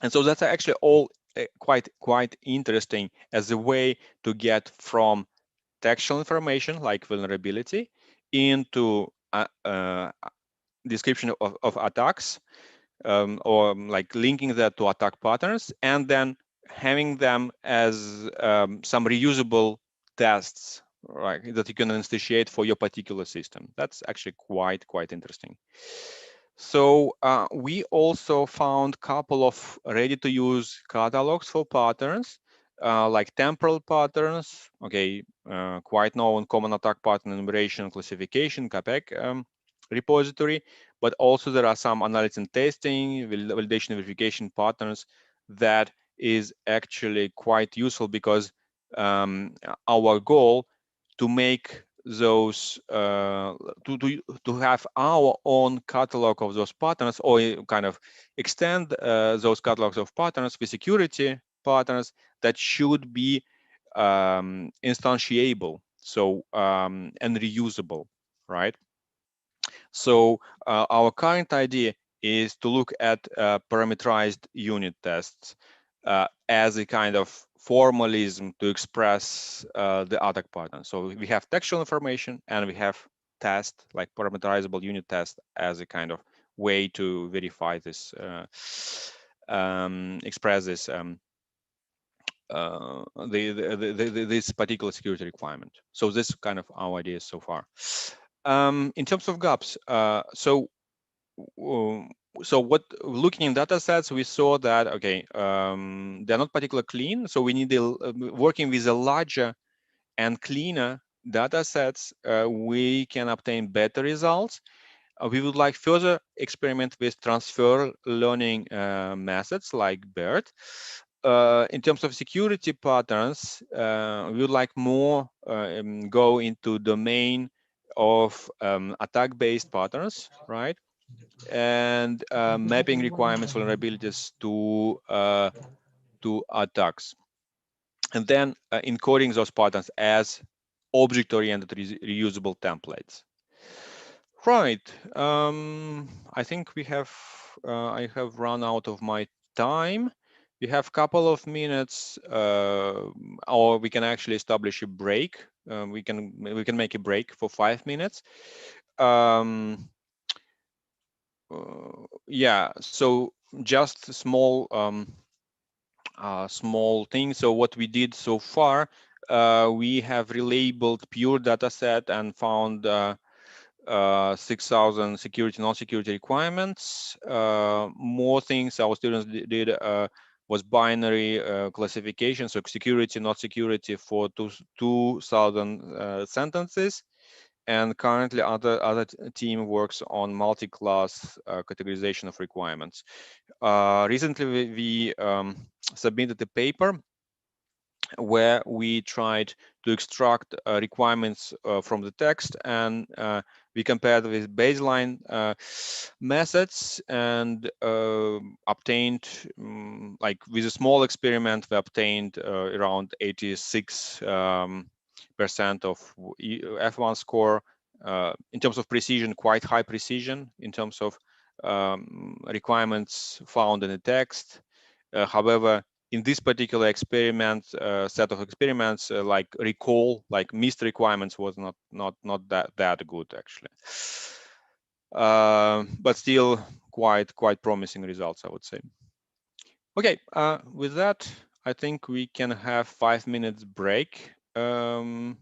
And so that's actually all quite interesting as a way to get from textual information like vulnerability into description of attacks, or like linking that to attack patterns, and then having them as some reusable tests, right, that you can instantiate for your particular system. That's actually quite interesting. So we also found a couple of ready-to-use catalogs for patterns, like temporal patterns, okay, quite known common attack pattern enumeration classification, CAPEC repository, but also there are some analysis and testing, validation and verification patterns that is actually quite useful, because our goal to make those to have our own catalog of those patterns, or kind of extend those catalogs of patterns with security patterns that should be instantiable, so and reusable, right? So our current idea is to look at parameterized unit tests as a kind of formalism to express the attack pattern. So we have textual information and we have test, like parameterizable unit test, as a kind of way to verify this, express this this particular security requirement. So this is kind of our ideas so far. In terms of gaps, so what, looking in data sets, we saw that, okay, they're not particularly clean. So we need working with a larger and cleaner data sets, we can obtain better results. We would like further experiment with transfer learning methods like BERT. In terms of security patterns, we would like more go into domain of attack-based patterns, right? And mapping requirements, vulnerabilities to attacks, and then encoding those patterns as object-oriented reusable templates. Right. I think we have. I have run out of my time. We have a couple of minutes, or we can actually establish a break. We can make a break for 5 minutes. Yeah. So just a small small thing. So what we did so far, we have relabeled pure data set and found 6,000 security, non-security requirements. More things our students did was binary classification, so security, not security for 2,000 sentences. And currently, other team works on multi-class categorization of requirements. Recently, we submitted a paper where we tried to extract requirements from the text, and we compared with baseline methods and obtained, like with a small experiment, we obtained around 86% of F1 score. In terms of precision, quite high precision in terms of requirements found in the text. However, in this particular experiment, set of experiments, like recall, like missed requirements was not that good actually, but still quite promising results, I would say. Okay, with that, I think we can have 5 minutes break, and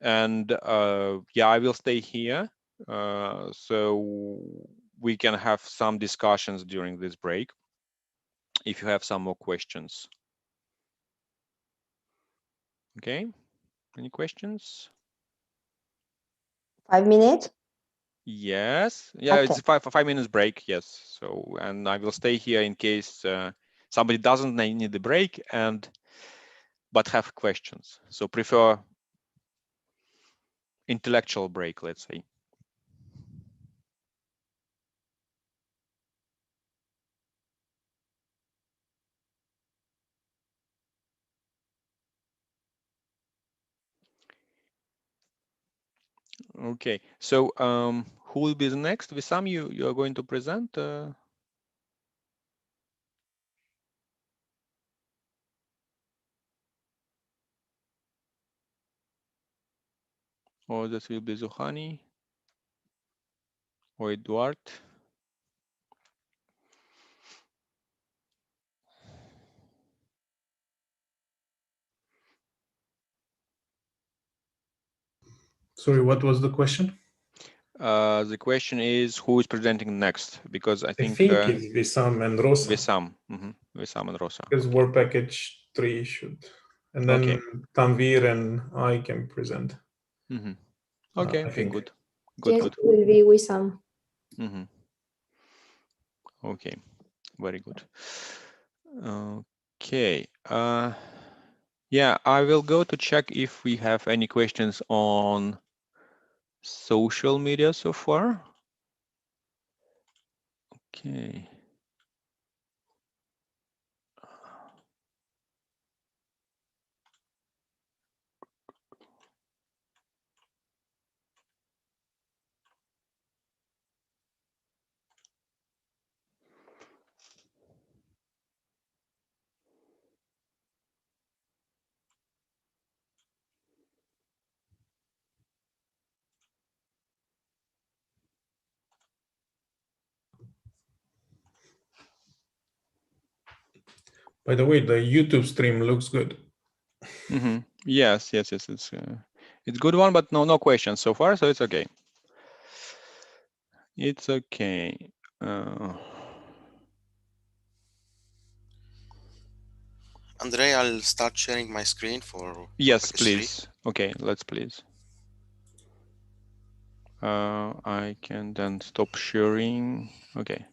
yeah, I will stay here, so we can have some discussions during this break if you have some more questions. Okay, any questions? 5 minutes? Yes, yeah, Okay. it's a 5 minutes break, yes. So, and I will stay here in case somebody doesn't need the break but have questions. So prefer intellectual break, let's say. Okay, so who will be the next? Wissam, you are going to present? Or this will be Zuhani or Eduard? Sorry, what was the question? The question is who is presenting next, because I think it's Wissam and Rosa. Wissam, Wissam and Rosa. Because Okay. War Package 3 should, and then Okay. Tanvir and I can present. Okay, I think. good. Yes, it will be Wissam. Okay, very good. Okay. Yeah, I will go to check if we have any questions on social media so far. Okay. By the way, the YouTube stream looks good. Yes, it's good one, but no questions so far, so it's okay. It's okay. Andrei, I'll start sharing my screen for Yes, Package 3. please. Okay, let's please. I can then stop sharing. Okay.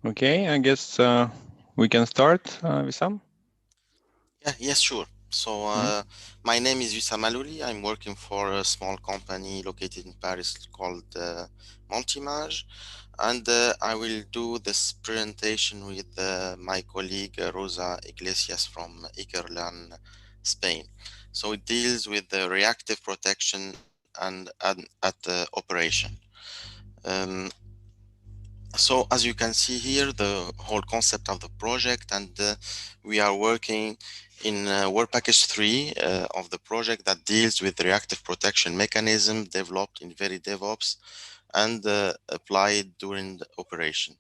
Okay, I guess we can start, Wissam. Yeah, yes, sure. So my name is Wissam Alouli. I'm working for a small company located in Paris called Montimage, and I will do this presentation with my colleague Rosa Iglesias from Ikerlan, Spain. So it deals with the reactive protection and at the operation. Um, so as you can see here, the whole concept of the project, and we are working in work package 3 of the project that deals with the reactive protection mechanism developed in VeriDevOps and applied during the operation.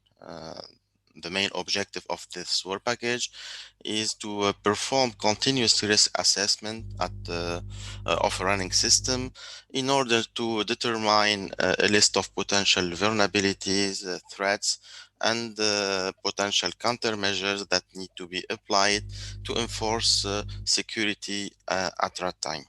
The main objective of this work package is to perform continuous risk assessment of a running system in order to determine a list of potential vulnerabilities, threats, and potential countermeasures that need to be applied to enforce security at runtime.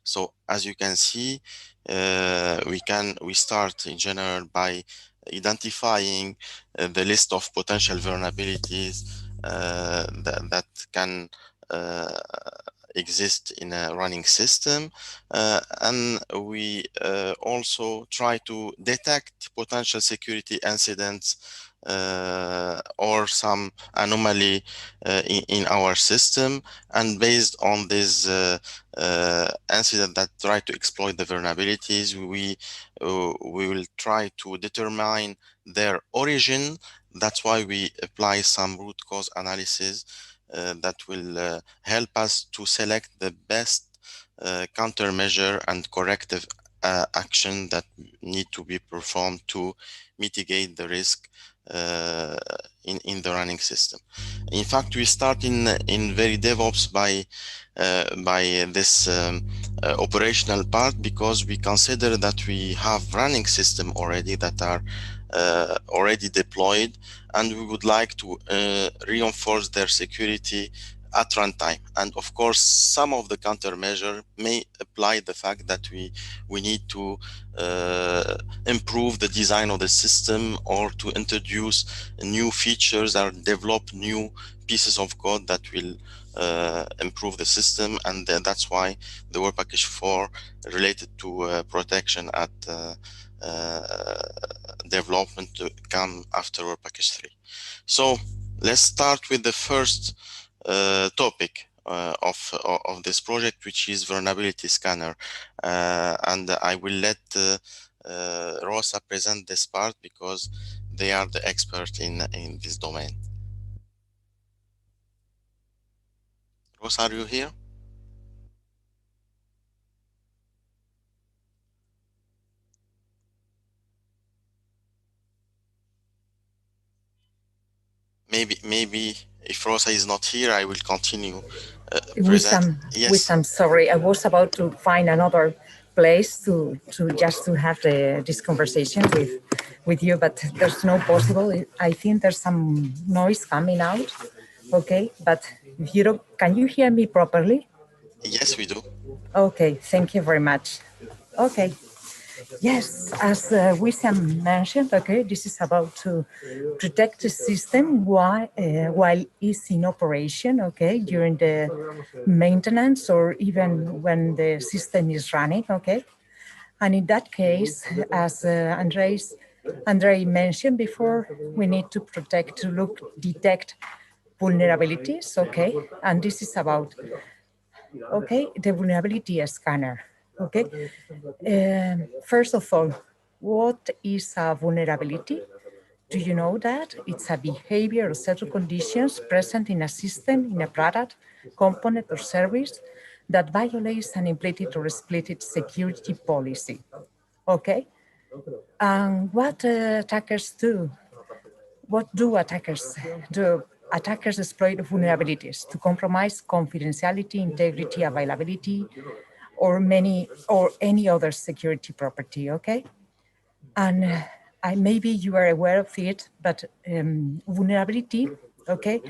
So as you can see, we start in general by identifying the list of potential vulnerabilities that can exist in a running system, and we also try to detect potential security incidents or some anomaly in our system, and based on this incident that try to exploit the vulnerabilities, we will try to determine their origin. That's why we apply some root cause analysis that will help us to select the best countermeasure and corrective action that need to be performed to mitigate the risk in the running system. In fact, we start in VeriDevOps by this operational part, because we consider that we have running system already that are already deployed, and we would like to reinforce their security at runtime. And of course, some of the countermeasure may apply the fact that we need to improve the design of the system, or to introduce new features or develop new pieces of code that will improve the system. And that's why the work package 4 related to protection at development to come after work package 3. So let's start with the first topic of this project, which is vulnerability scanner, and I will let Rosa present this part because they are the expert in this domain. Rosa, are you here? Maybe if Rosa is not here, I will continue. Wissam, sorry, I was about to find another place to have this conversation with you, but there's no possible. I think there's some noise coming out. Okay, but if you don't, can you hear me properly? Yes, we do. Okay, thank you very much. Okay. Yes, as Wissam mentioned, okay, this is about to protect the system while it's in operation, okay, during the maintenance or even when the system is running, okay. And in that case, as Andrei mentioned before, we need to detect vulnerabilities, okay, and this is about, okay, the vulnerability scanner. Okay. First of all, what is a vulnerability? Do you know that? It's a behavior or set of conditions present in a system, in a product, component, or service that violates an implicit or explicit security policy. Okay? And what attackers do? What do attackers do? Attackers exploit vulnerabilities to compromise confidentiality, integrity, availability, or any other security property, okay? And maybe you are aware of it, but vulnerability, okay,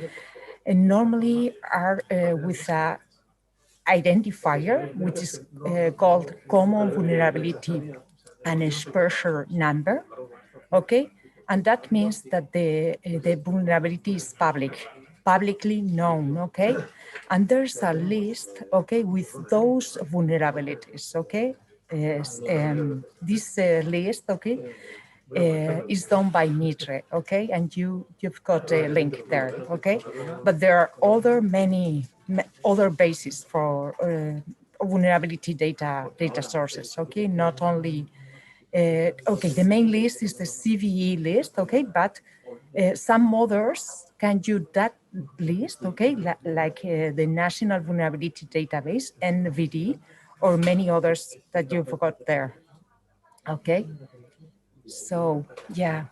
and normally are with a identifier, which is called common vulnerability and exposure number, okay? And that means that the vulnerability is publicly known, okay? And there's a list, okay, with those vulnerabilities, okay? This list, okay, is done by Mitre, okay? And you've got a link there, okay? But there are many other bases for vulnerability data sources, okay? Not only okay, the main list is the CVE list, okay, but some others can use that list, okay, like the National Vulnerability Database, NVD, or many others that you've got there, okay? So, yeah.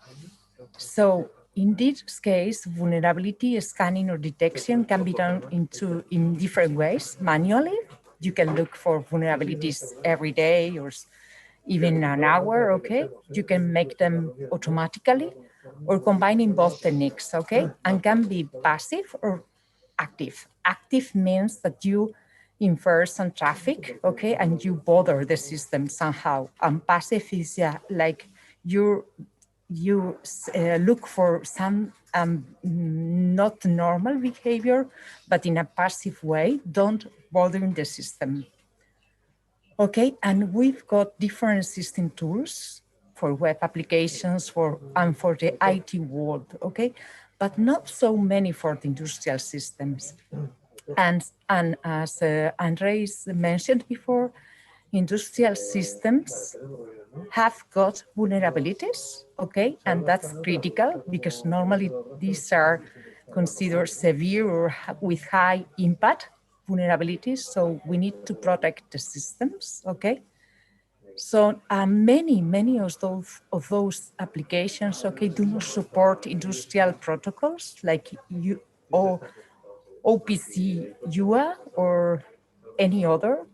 So, in this case, vulnerability scanning or detection can be done in different ways. Manually, you can look for vulnerabilities every day or even an hour, okay? You can make them automatically or combining both techniques, okay? And can be passive or active. Active means that you infer some traffic, okay? And you bother the system somehow. And passive is like you look for some not normal behavior, but in a passive way, don't bother the system. Okay, and we've got different system tools for web applications and for the IT world, okay? But not so many for the industrial systems. And as Andres mentioned before, industrial systems have got vulnerabilities, okay? And that's critical because normally these are considered severe or with high impact vulnerabilities. So we need to protect the systems, okay? So many of those applications, okay, do not support industrial protocols like OPC UA or any other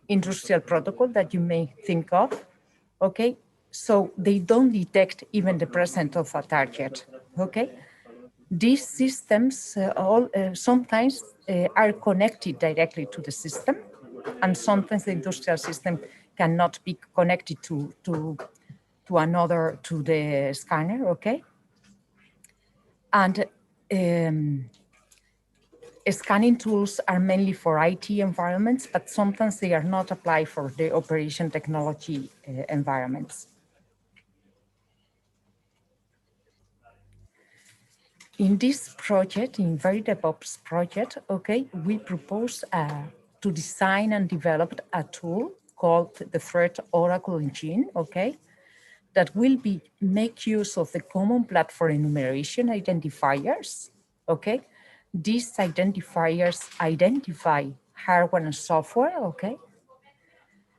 industrial protocol that you may think of, okay? So they don't detect even the presence of a target, okay? These systems sometimes are connected directly to the system, and sometimes the industrial system cannot be connected to the scanner, okay? And scanning tools are mainly for IT environments, but sometimes they are not applied for the operation technology environments. In this project, in VeriDevOps project, okay, we propose to design and develop a tool called the Threat Oracle Engine, okay, that will make use of the common platform enumeration identifiers, okay. These identifiers identify hardware and software, okay.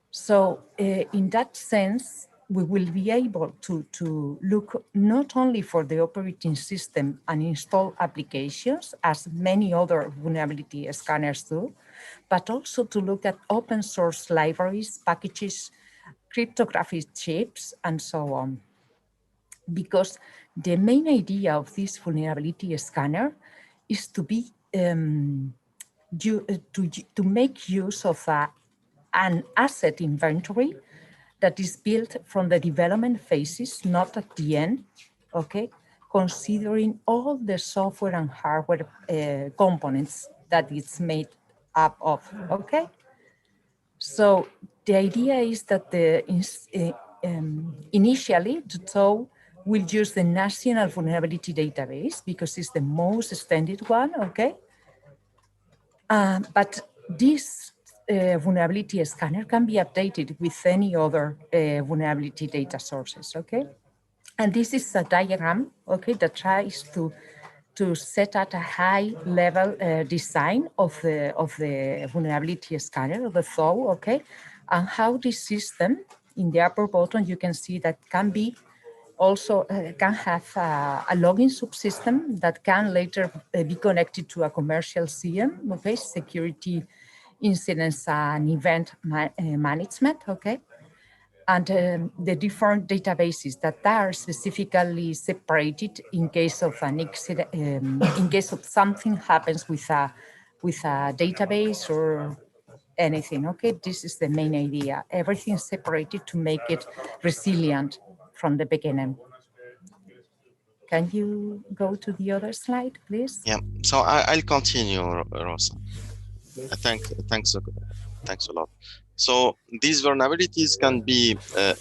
So in that sense, we will be able to look not only for the operating system and install applications, as many other vulnerability scanners do, but also to look at open source libraries, packages, cryptographic chips, and so on. Because the main idea of this vulnerability scanner is to be to make use of an asset inventory that is built from the development phases, not at the end, okay? Considering all the software and hardware components that it's made up of, okay? So the idea is that initially, the TOW will use the National Vulnerability Database because it's the most extended one, okay? But this vulnerability scanner can be updated with any other vulnerability data sources, okay? And this is a diagram, okay, that tries to set at a high level design of the vulnerability scanner, of the THOW, okay? And how this system, in the upper bottom, you can see that can be also can have a logging subsystem that can later be connected to a commercial CM, okay, security incidents and event management, okay, and the different databases that are specifically separated in case of an accident, in case of something happens with a database or anything, okay? This is the main idea. Everything separated to make it resilient from the beginning. Can you go to the other slide, please? Yeah, so I'll continue, Rosa. Thanks a lot. So these vulnerabilities can be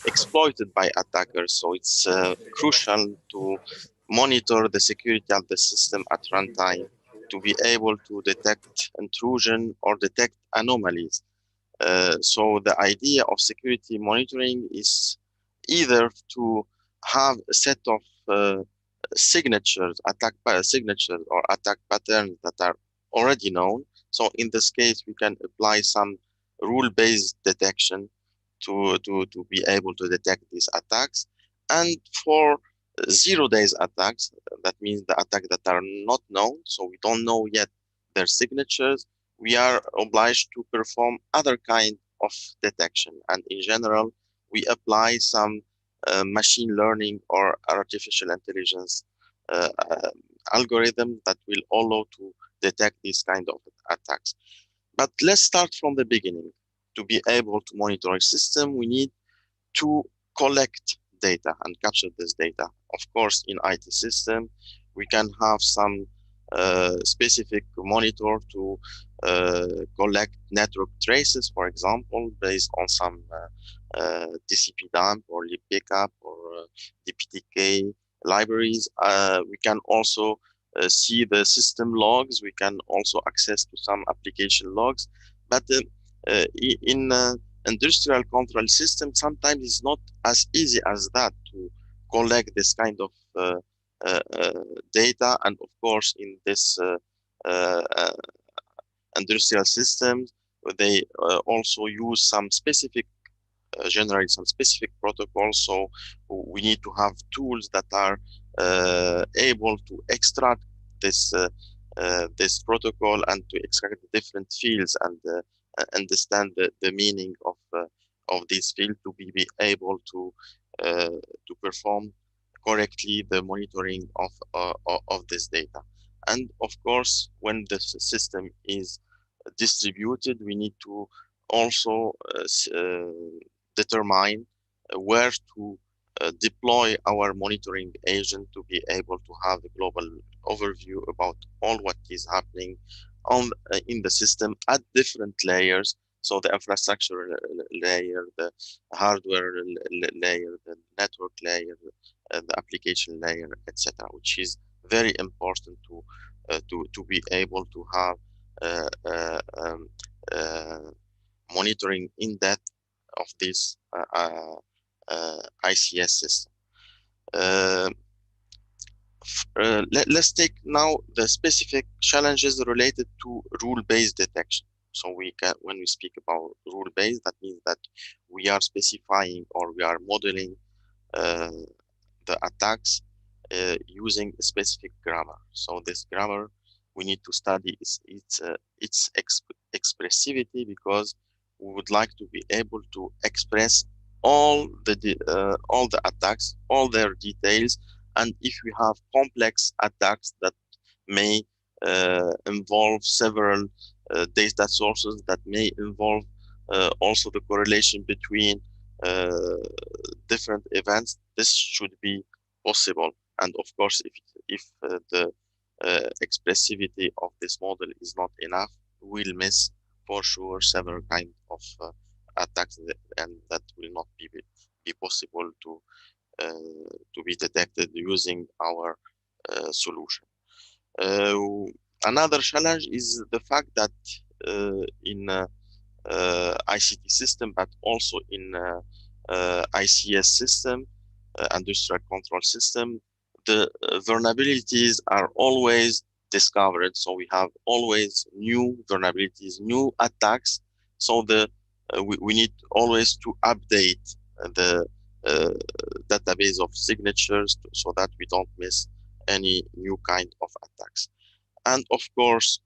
exploited by attackers. So it's crucial to monitor the security of the system at runtime to be able to detect intrusion or detect anomalies. So the idea of security monitoring is either to have a set of signatures, attack signatures or attack patterns that are already known. So in this case, we can apply some rule-based detection to be able to detect these attacks. And for 0 days attacks, that means the attacks that are not known, so we don't know yet their signatures, we are obliged to perform other kind of detection. And in general, we apply some machine learning or artificial intelligence algorithm that will allow to detect these kind of attacks. But let's start from the beginning. To be able to monitor a system, we need to collect data and capture this data. Of course, in IT system, we can have some specific monitor to collect network traces, for example, based on some TCP dump or libpickup or DPTK libraries. We can also see the system logs. We can also access to some application logs. But in industrial control system, sometimes it's not as easy as that to collect this kind of data. And of course, in this industrial systems, they also use some specific generate some specific protocols. So we need to have tools that are able to extract this this protocol and to extract the different fields and understand the meaning of these fields to be able to perform correctly the monitoring of this data. And of course, when the system is distributed, we need to also determine where to deploy our monitoring agent to be able to have a global overview about all what is happening on in the system at different layers. So the infrastructure layer, the hardware layer, the network layer, the application layer, etc., which is very important to be able to have monitoring in depth of this ICS system. Let's take now the specific challenges related to rule-based detection. So we can, when we speak about rule-based, that means that we are specifying or we are modeling the attacks using a specific grammar. So this grammar we need to study its expressivity, because we would like to be able to express all the attacks, all their details. And if we have complex attacks that may involve several data sources, that may involve also the correlation between different events, this should be possible. And of course, if the expressivity of this model is not enough, we'll miss for sure several kinds of attacks, and that will not be possible to be detected using our solution. Another challenge is the fact that in ICT system, but also in ICS system, industrial control system, the vulnerabilities are always discovered. So we have always new vulnerabilities, new attacks. So we need always to update the database of signatures so that we don't miss any new kind of attacks. And of course,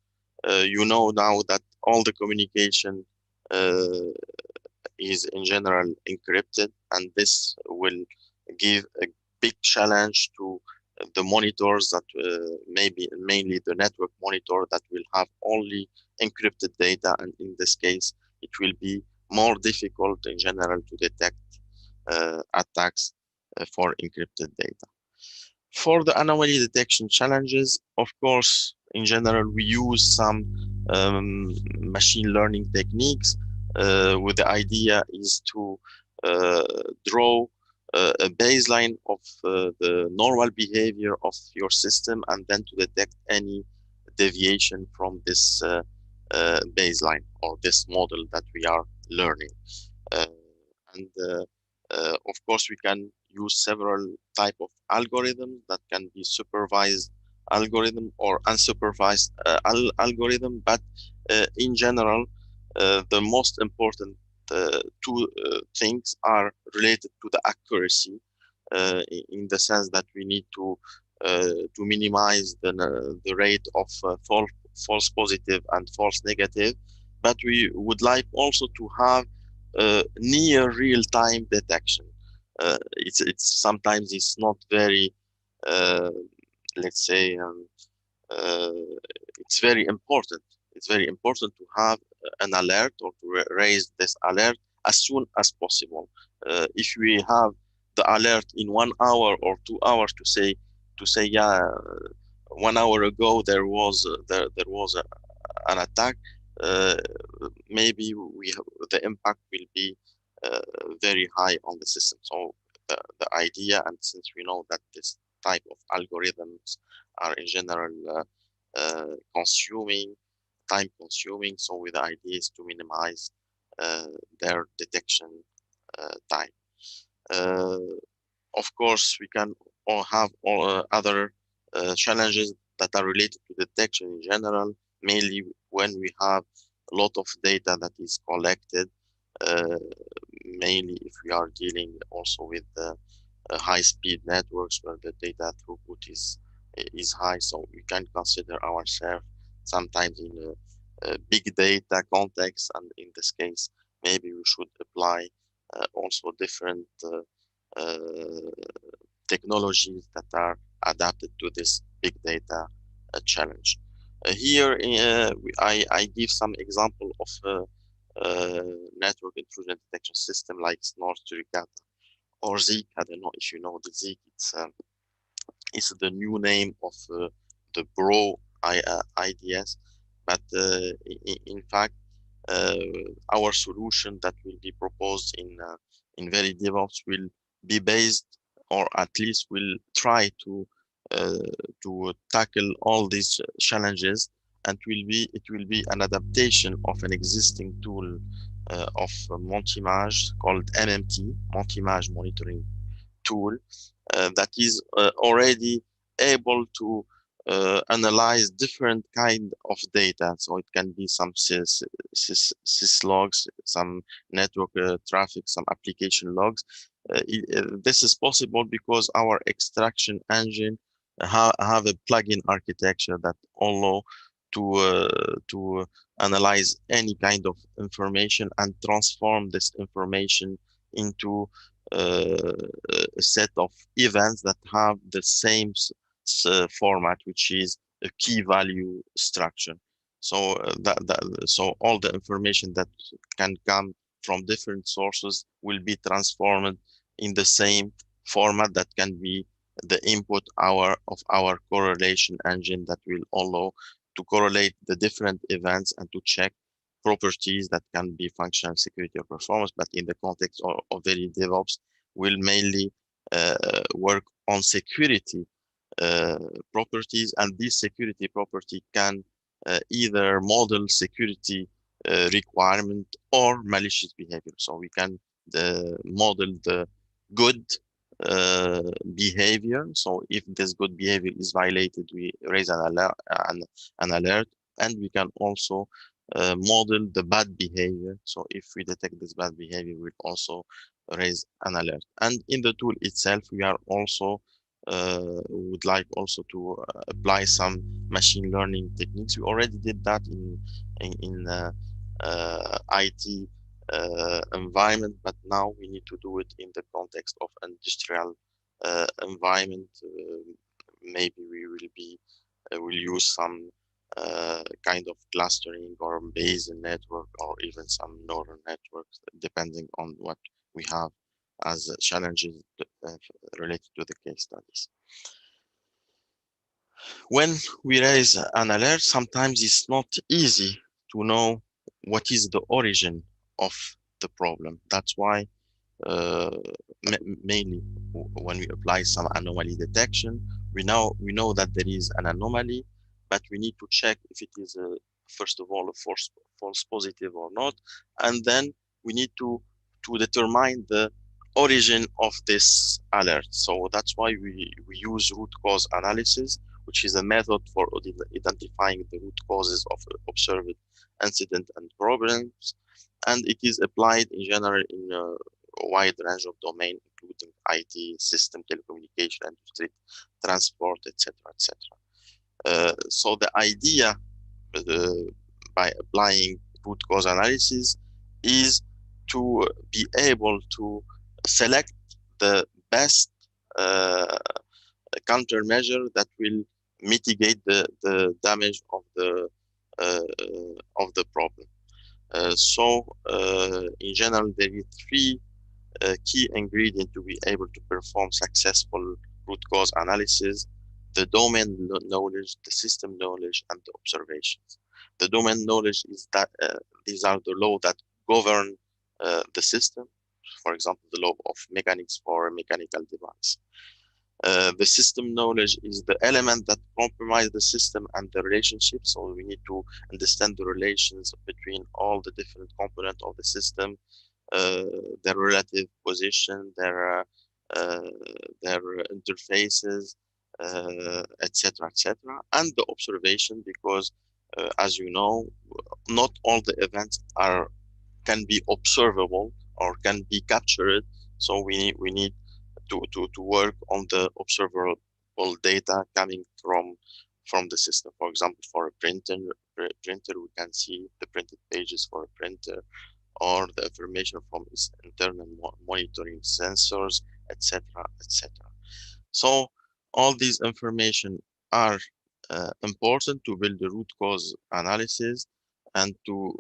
you know now that all the communication is in general encrypted, and this will give a big challenge to the monitors that maybe mainly the network monitor that will have only encrypted data, and in this case it will be more difficult in general to detect attacks for encrypted data. For the anomaly detection challenges, of course, in general, we use some machine learning techniques with the idea is to draw a baseline of the normal behavior of your system, and then to detect any deviation from this baseline or this model that we are learning. Of course, we can use several type of algorithms that can be supervised algorithm or unsupervised algorithm, but in general, the most important two things are related to the accuracy, in the sense that we need to minimize the rate of false positive and false negative, but we would like also to have near real-time detection. It's sometimes it's not very let's say it's very important. It's very important to have an alert or to raise this alert as soon as possible. If we have the alert in 1 hour or 2 hours to say yeah, 1 hour ago there was an attack, maybe the impact will be very high on the system. So the idea, and since we know that this type of algorithms are in general time consuming, so the idea is to minimize their detection time. Of course, we can all have other challenges that are related to detection in general, mainly when we have a lot of data that is collected, mainly if we are dealing also with high-speed networks where the data throughput is high. So we can consider ourselves sometimes in a big data context, and in this case, maybe we should apply also different technologies that are adapted to this big data challenge. Here, I give some example of network intrusion detection system like Snort, Suricata, or Zeek. I don't know if you know the Zeek. It's the new name of the Bro IDS, but in fact, our solution that will be proposed in VeriDevOps will be based, or at least will try to tackle all these challenges, and it will be an adaptation of an existing tool of Montimage called MMT, Montimage Monitoring Tool, that is already able to analyze different kind of data. So it can be some syslogs, some network traffic, some application logs. This is possible because our extraction engine have a plugin architecture that allow to analyze any kind of information and transform this information into a set of events that have the same format, which is a key value structure. So so all the information that can come from different sources will be transformed in the same format that can be the input of our correlation engine that will allow to correlate the different events and to check properties that can be functional, security, or performance. But in the context of VeriDevOps, will mainly work on security properties, and this security property can either model security requirement or malicious behavior. So we can model the good behavior. So if this good behavior is violated, we raise an alert, and we can also model the bad behavior. So if we detect this bad behavior, we'll also raise an alert. And in the tool itself, we are also would like also to apply some machine learning techniques. We already did that in IT environment, but now we need to do it in the context of industrial environment. Maybe we will use some kind of clustering or Bayesian network, or even some neural networks, depending on what we have as challenges related to the case studies. When we raise an alert, sometimes it's not easy to know what is the origin of the problem. That's why mainly when we apply some anomaly detection, we know that there is an anomaly, but we need to check if it is first of all a false positive or not, and then we need to determine the origin of this alert. So that's why we use root cause analysis, which is a method for identifying the root causes of observed incident and problems, and it is applied in general in a wide range of domains, including IT, system, telecommunication, industry, transport, etc., etc. So the idea by applying root cause analysis is to be able to select the best countermeasure that will mitigate the damage of the problem. So in general, there are three key ingredient to be able to perform successful root cause analysis: the domain knowledge, the system knowledge, and the observations. The domain knowledge is that these are the laws that govern the system. For example, the law of mechanics for a mechanical device. The system knowledge is the element that compromise the system and the relationship. So we need to understand the relations between all the different components of the system, their relative position, their interfaces, etc., etc., and the observation, because as you know, not all the events can be observable or can be captured. So we need to work on the observable data coming from the system. For example, for a printer, we can see the printed pages for a printer, or the information from its internal monitoring sensors, etc., etc. So all these information are important to build the root cause analysis, and to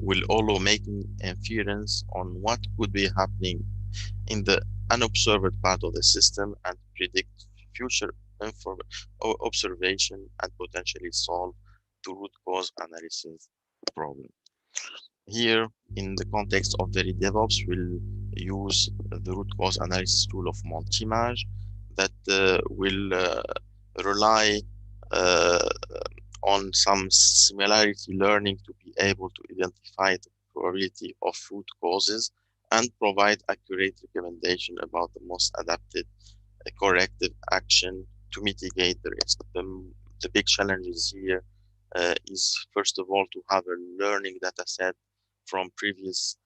will allow making inference on what could be happening in the unobserved part of the system, and predict future observation and potentially solve the root cause analysis problem. Here, in the context of VeriDevOps, we'll use the root cause analysis tool of Multimage that will rely on some similarity learning to be able to identify the probability of root causes and provide accurate recommendation about the most adapted corrective action to mitigate the risk. The big challenges here is, first of all, to have a learning data set from previous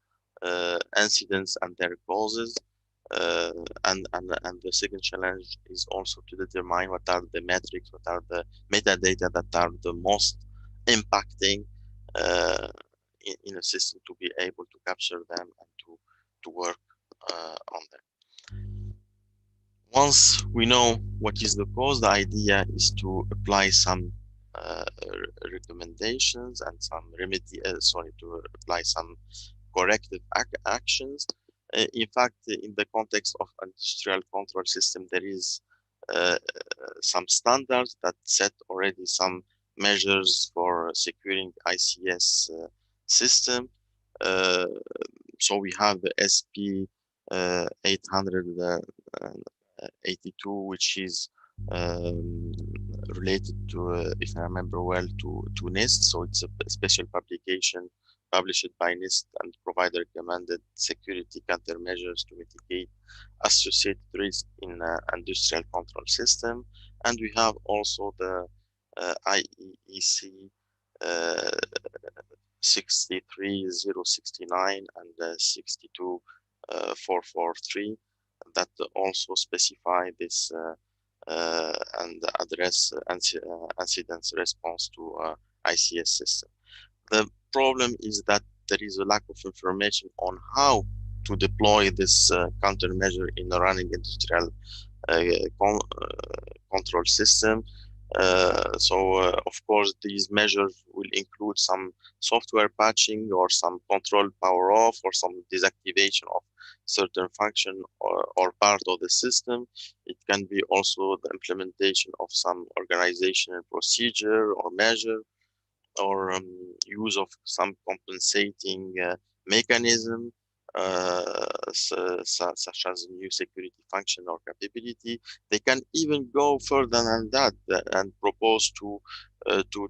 incidents and their causes. And the second challenge is also to determine what are the metrics, what are the metadata that are the most impacting in a system, to be able to capture them and to work on them. Once we know what is the cause, the idea is to apply some recommendations and some to apply some corrective actions. In fact, in the context of industrial control system, there is some standards that set already some measures for securing ICS system. So we have the SP 882, which is related to, if I remember well, to NIST. So it's a special publication published by NIST and provide recommended security countermeasures to mitigate associated risk in industrial control system. And we have also the IEEC 63069 and 62443 that also specify this and address incident response to ICS system. The problem is that there is a lack of information on how to deploy this countermeasure in a running industrial control system. Of course, these measures will include some software patching or some control power off or some deactivation of certain function or part of the system. It can be also the implementation of some organizational procedure or measure, or use of some compensating mechanism, such as new security function or capability. They can even go further than that and propose to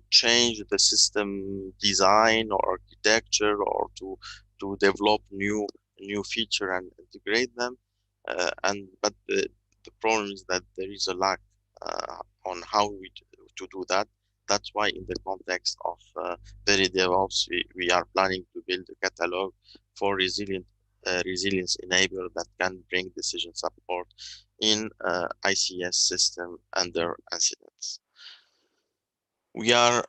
change the system design or architecture, or to develop new feature and integrate them. But the problem is that there is a lack on how to do that. That's why in the context of VeriDevOps, we are planning to build a catalog for resilience enabler that can bring decision support in ICS system under incidents. We are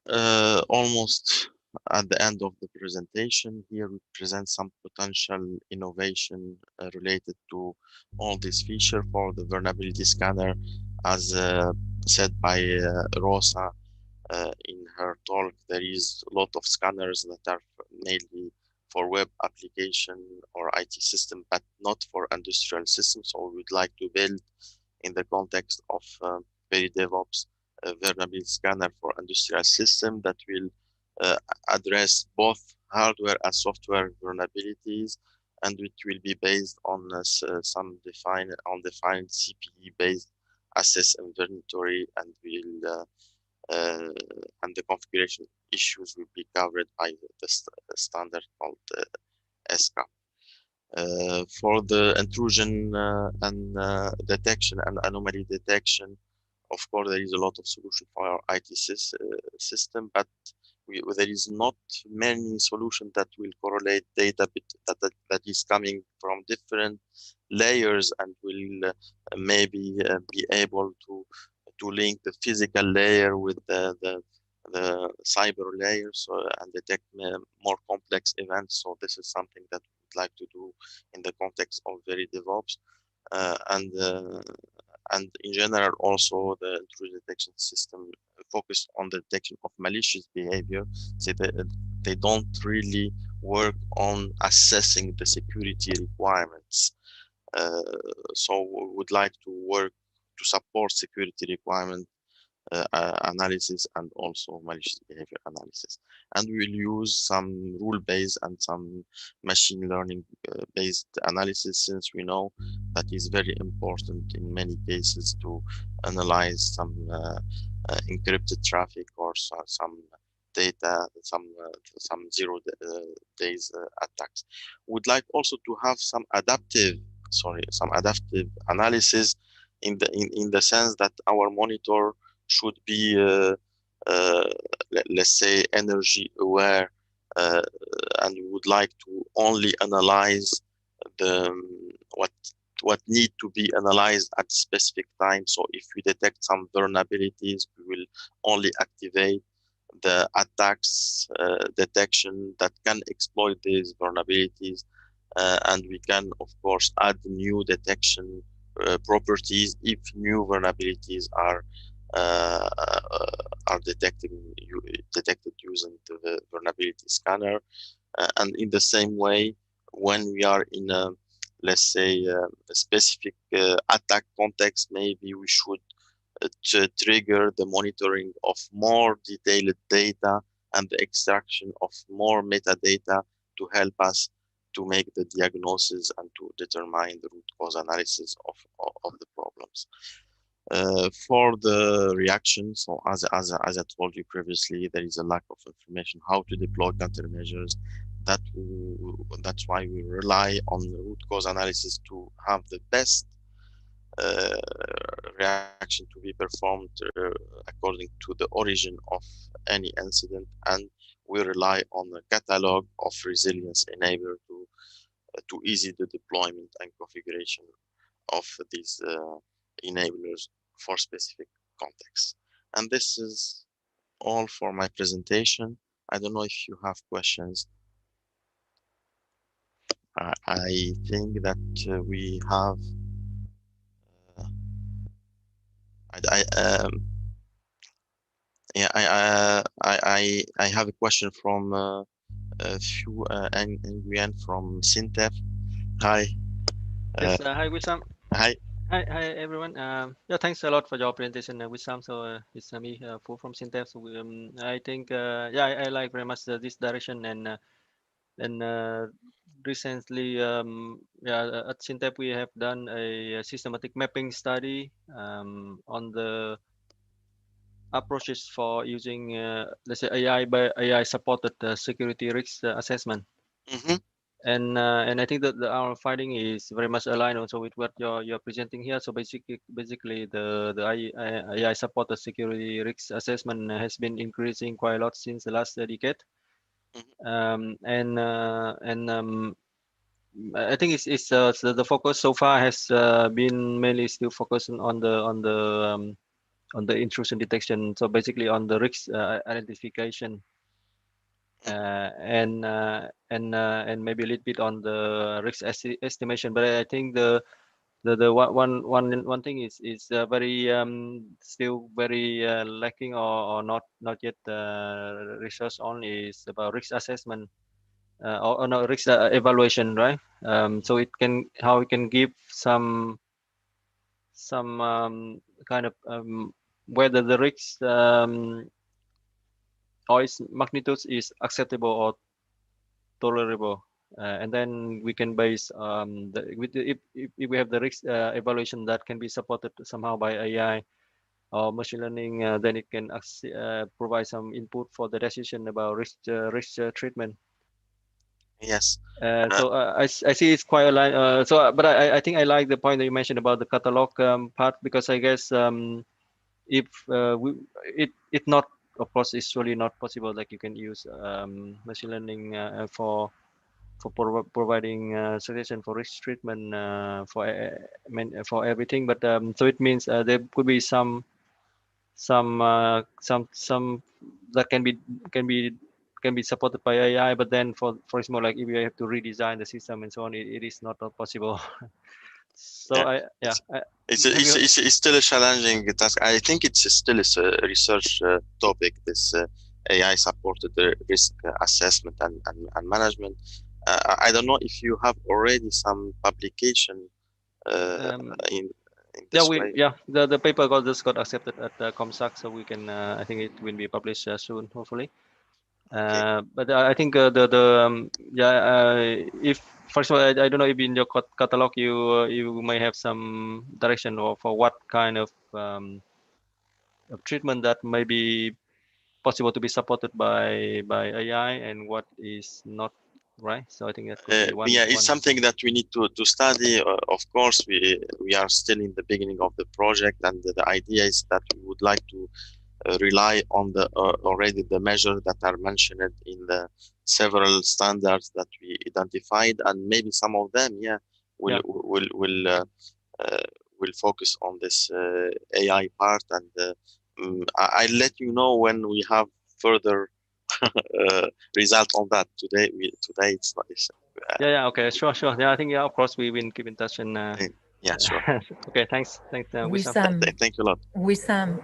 almost at the end of the presentation. Here we present some potential innovation related to all these features for the vulnerability scanner, as said by Rosa. In her talk, there is a lot of scanners that are mainly for web application or IT system, but not for industrial systems. So we would like to build in the context of VeriDevOps vulnerability scanner for industrial system that will address both hardware and software vulnerabilities, and it will be based on some defined CPE based access inventory, and will and the configuration issues will be covered by the standard called SCAP. For the intrusion and detection and anomaly detection, of course, there is a lot of solution for our IT system, but there is not many solutions that will correlate data that is coming from different layers and will maybe be able to link the physical layer with the cyber layer, so and detect more complex events. So this is something that we would like to do in the context of VeriDevOps, and in general also the intrusion detection system focused on the detection of malicious behavior. So they don't really work on assessing the security requirements. So we would like to work to support security requirement analysis and also malicious behavior analysis. And we will use some rule-based and some machine learning based analysis, since we know that is very important in many cases to analyze some encrypted traffic or some data, some zero days attacks. We'd like also to have some adaptive analysis in the sense that our monitor should be let's say energy aware, and we would like to only analyze the what need to be analyzed at specific time. So if we detect some vulnerabilities, we will only activate the attacks detection that can exploit these vulnerabilities, and we can of course add new detection properties if new vulnerabilities are detected using the vulnerability scanner. And in the same way, when we are in a, let's say, a specific attack context, maybe we should trigger the monitoring of more detailed data and the extraction of more metadata to help us to make the diagnosis and to determine the root cause analysis of the problems. For the reaction, so as I told you previously, there is a lack of information how to deploy countermeasures. That's why we rely on the root cause analysis to have the best reaction to be performed according to the origin of any incident, and we rely on a catalog of resilience enabler to ease the deployment and configuration of these enablers for specific contexts. And this is all for my presentation. I don't know if you have questions. I think that we have I have a question from a few Nguyen from Sintef. Hi. Yes, hi Wissam. Hi. Hi everyone. Yeah, thanks a lot for your presentation, Wissam. So it's me, Fu from Sintef. So I think yeah, I like very much this direction, and recently yeah, at Sintef we have done a systematic mapping study on the approaches for using let's say AI supported security risk assessment. Mm-hmm. And I think that our finding is very much aligned also with what you're presenting here. So basically the AI supported security risk assessment has been increasing quite a lot since the last decade. I think it's the focus so far has been mainly still focused on the intrusion detection. So basically on the risk identification. And maybe a little bit on the risk estimation, but I think the one thing is very still very lacking or not yet research on is about risk assessment, or no risk evaluation, right? So it can give some kind of whether the risk or its magnitude is acceptable or tolerable, and then we can base if we have the risk evaluation that can be supported somehow by AI or machine learning, then it can provide some input for the decision about risk treatment. Yes. So I see it's quite aligned. But I think I like the point that you mentioned about the catalog part, because I guess if it not, of course, it's really not possible. Like you can use machine learning for providing suggestion for risk treatment for everything. But so it means there could be some that can be supported by AI, but then for example, like if you have to redesign the system and so on, it is not possible. So it's still a challenging task. I think it's still a research topic, this AI supported risk assessment and management. I don't know if you have already some publication in this way. The paper just got accepted at ComSac, so we can I think it will be published soon, hopefully. Okay. But I think if first of all, I don't know if in your catalog you may have some direction for what kind of treatment that may be possible to be supported by AI and what is not, right? So I think that could be one. It's something that we need to study. Of course, we are still in the beginning of the project, and the idea is that we would like to rely on the already the measures that are mentioned in the several standards that we identified, and maybe some of them will focus on this AI part, and I'll let you know when we have further result on that. Today it's not. Okay, sure. I think of course we will keep in touch and. Sure. Okay, thanks. Wissam. Thank you a lot. Wissam,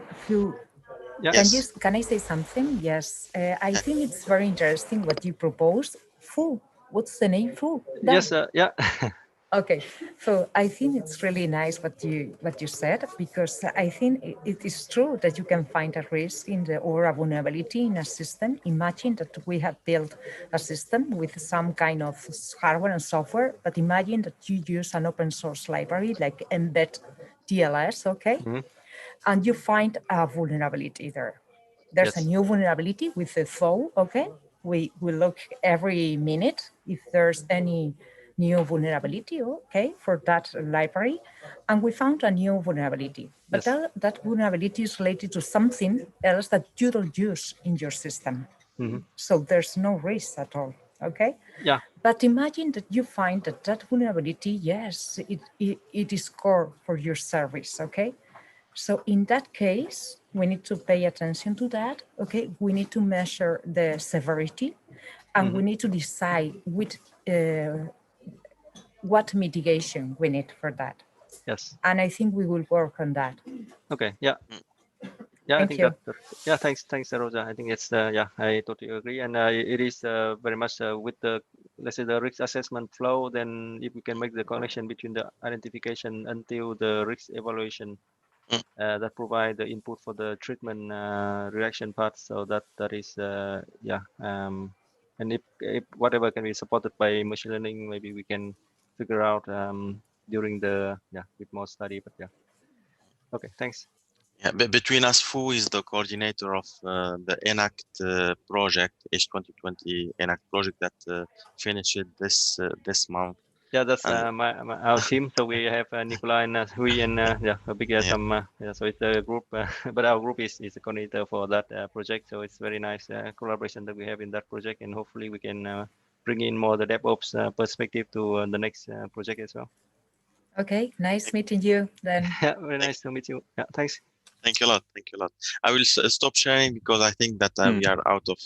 can I say something? Yes, I think it's very interesting what you propose. Fu, what's the name? Fu? Yes, yeah. Okay, so I think it's really nice what you said, because I think it is true that you can find a risk or a vulnerability in a system. Imagine that we have built a system with some kind of hardware and software, but imagine that you use an open source library like embed TLS, okay? Mm-hmm. And you find a vulnerability there. There's a new vulnerability with the thaw, okay? We look every minute if there's any new vulnerability, okay, for that library. And we found a new vulnerability. But that vulnerability is related to something else that you don't use in your system. Mm-hmm. So there's no risk at all, okay? Yeah. But imagine that you find that vulnerability, yes, it is core for your service, okay? So in that case, we need to pay attention to that. Okay, we need to measure the severity, and we need to decide what mitigation we need for that. Yes. And I think we will work on that. Okay. Yeah. Yeah, I think that. Thanks, Rosa. I think it's I totally agree, and it is very much with the, let's say, the risk assessment flow. Then if we can make the connection between the identification until the risk evaluation. That provide the input for the treatment reaction part, so that is and if whatever can be supported by machine learning, maybe we can figure out during the with more study. But okay, thanks. Between us, Fu is the coordinator of the ENACT project, H2020 ENACT project that finished this month. Yeah, that's our team. So we have Nikolai and Hui and a big so it's a group, but our group is a coordinator for that project. So it's very nice collaboration that we have in that project, and hopefully we can bring in more the DevOps perspective to the next project as well. Okay, nice meeting you then. Yeah, very nice to meet you. Yeah, thanks. Thank you a lot. Thank you a lot. I will stop sharing because I think that we are out of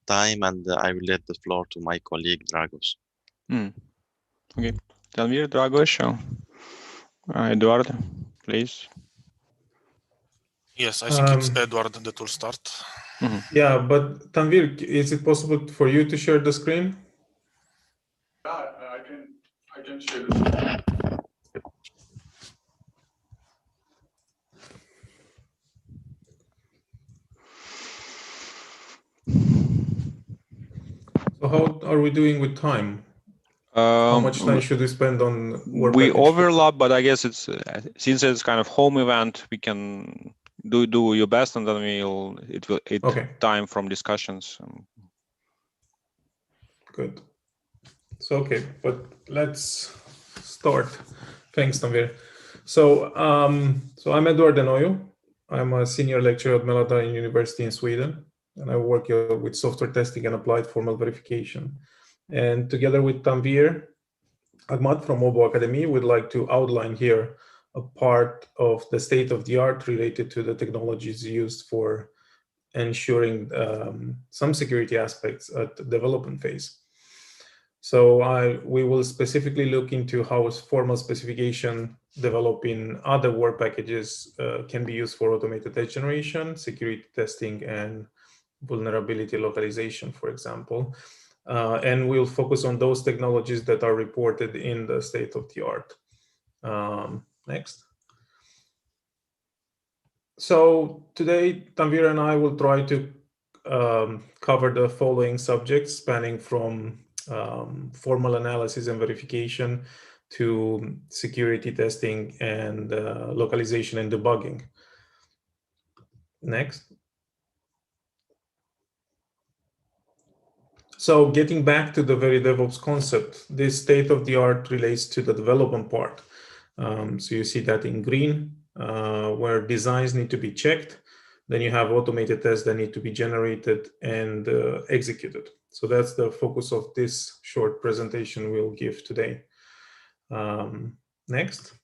time, and I will let the floor to my colleague Dragos. Okay, Tanvir, Dragos, Eduard, please. Yes, I think it's Edward that will start. Yeah, but Tanvir, is it possible for you to share the screen? can share it. So how are we doing with time? How much time should we spend on work we package? overlap, but I guess it's since it's kind of home event, we can do your best, and then it will Okay. time from discussions. Good. So okay, but let's start. Thanks, Tanvir. So so I'm Eduard Denoyo. I'm a senior lecturer at Mälardalen University in Sweden, and I work with software testing and applied formal verification. And together with Tanvir Ahmad from Obo Academy, we'd like to outline here a part of the state of the art related to the technologies used for ensuring some security aspects at the development phase. So we will specifically look into how formal specification developed in other work packages can be used for automated test generation, security testing, and vulnerability localization, for example. And we'll focus on those technologies that are reported in the state of the art. Next. So today, Tanvir and I will try to cover the following subjects, spanning from formal analysis and verification to security testing and localization and debugging. Next. So getting back to the VeriDevOps concept, this state of the art relates to the development part. So you see that in green, where designs need to be checked. Then you have automated tests that need to be generated and executed. So that's the focus of this short presentation we'll give today. Next.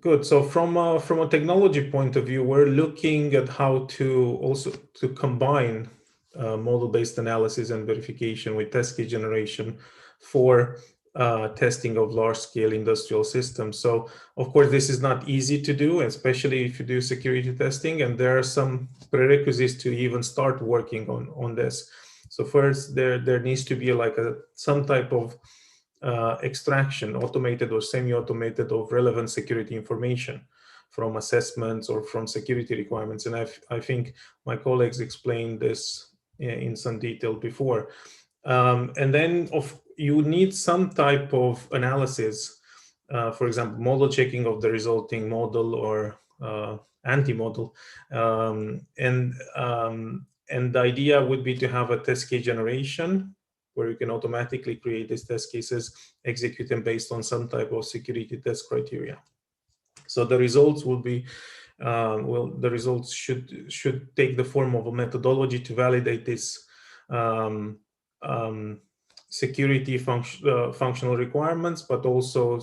Good. So from a technology point of view, we're looking at how to also combine model-based analysis and verification with test case generation for testing of large-scale industrial systems. So, of course, this is not easy to do, especially if you do security testing, and there are some prerequisites to even start working on this. So first, there needs to be like some type of extraction, automated or semi-automated, of relevant security information from assessments or from security requirements. And I think my colleagues explained this in some detail before. And then you need some type of analysis, for example, model checking of the resulting model or anti-model. And the idea would be to have a test case generation where you can automatically create these test cases, execute them based on some type of security test criteria. So the results will be, the results should take the form of a methodology to validate this security functional requirements, but also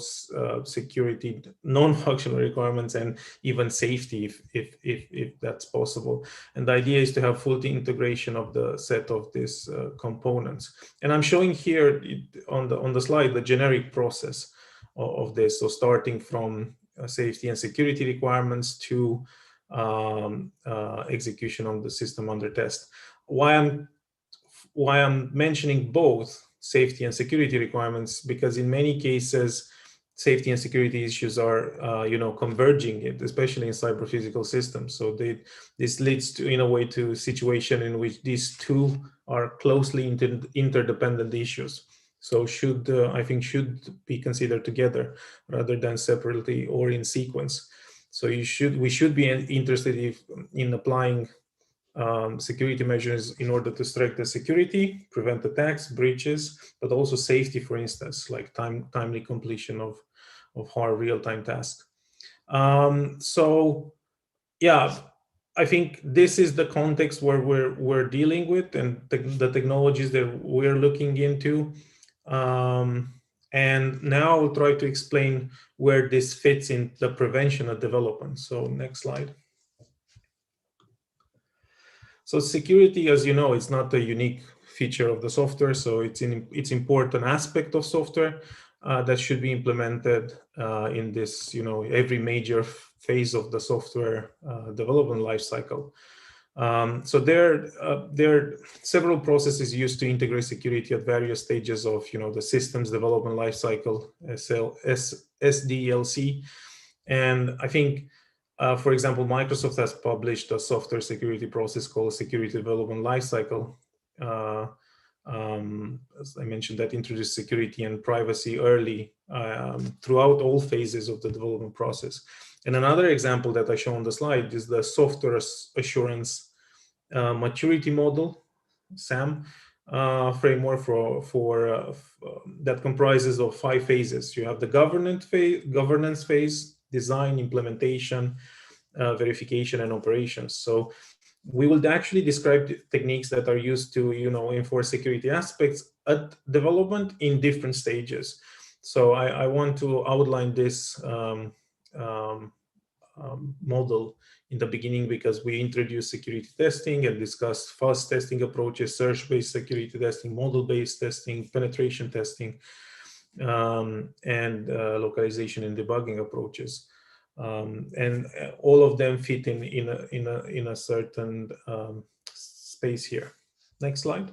security non-functional requirements and even safety if that's possible. And the idea is to have full integration of the set of these components. And I'm showing here on the slide the generic process of this. So starting from safety and security requirements to execution of the system under test. Why I'm mentioning both safety and security requirements, because in many cases, safety and security issues are, converging, especially in cyber physical systems. So this leads to, in a way, to a situation in which these two are closely interdependent issues. So should be considered together rather than separately or in sequence. So we should be interested in applying security measures in order to strengthen security, prevent attacks, breaches, but also safety, for instance, like timely completion of hard real-time tasks. So yeah, I think this is the context where we're dealing with and the technologies that we're looking into. And now I'll try to explain where this fits in the prevention of development. So next slide. So security, as you know, it's not a unique feature of the software. So it's important aspect of software that should be implemented in this, every major phase of the software development lifecycle. So there are several processes used to integrate security at various stages of the systems development lifecycle, SDLC. And I think, for example, Microsoft has published a software security process called Security Development Lifecycle. As I mentioned, that introduced security and privacy early throughout all phases of the development process. And another example that I show on the slide is the software assurance maturity model, SAM, framework that comprises of 5 phases. You have the governance phase, design, implementation, verification, and operations. So we will actually describe techniques that are used to enforce security aspects at development in different stages. So I want to outline this model in the beginning, because we introduced security testing and discussed fast testing approaches, search-based security testing, model-based testing, penetration testing, and localization and debugging approaches. And all of them fit in a certain space here. Next slide.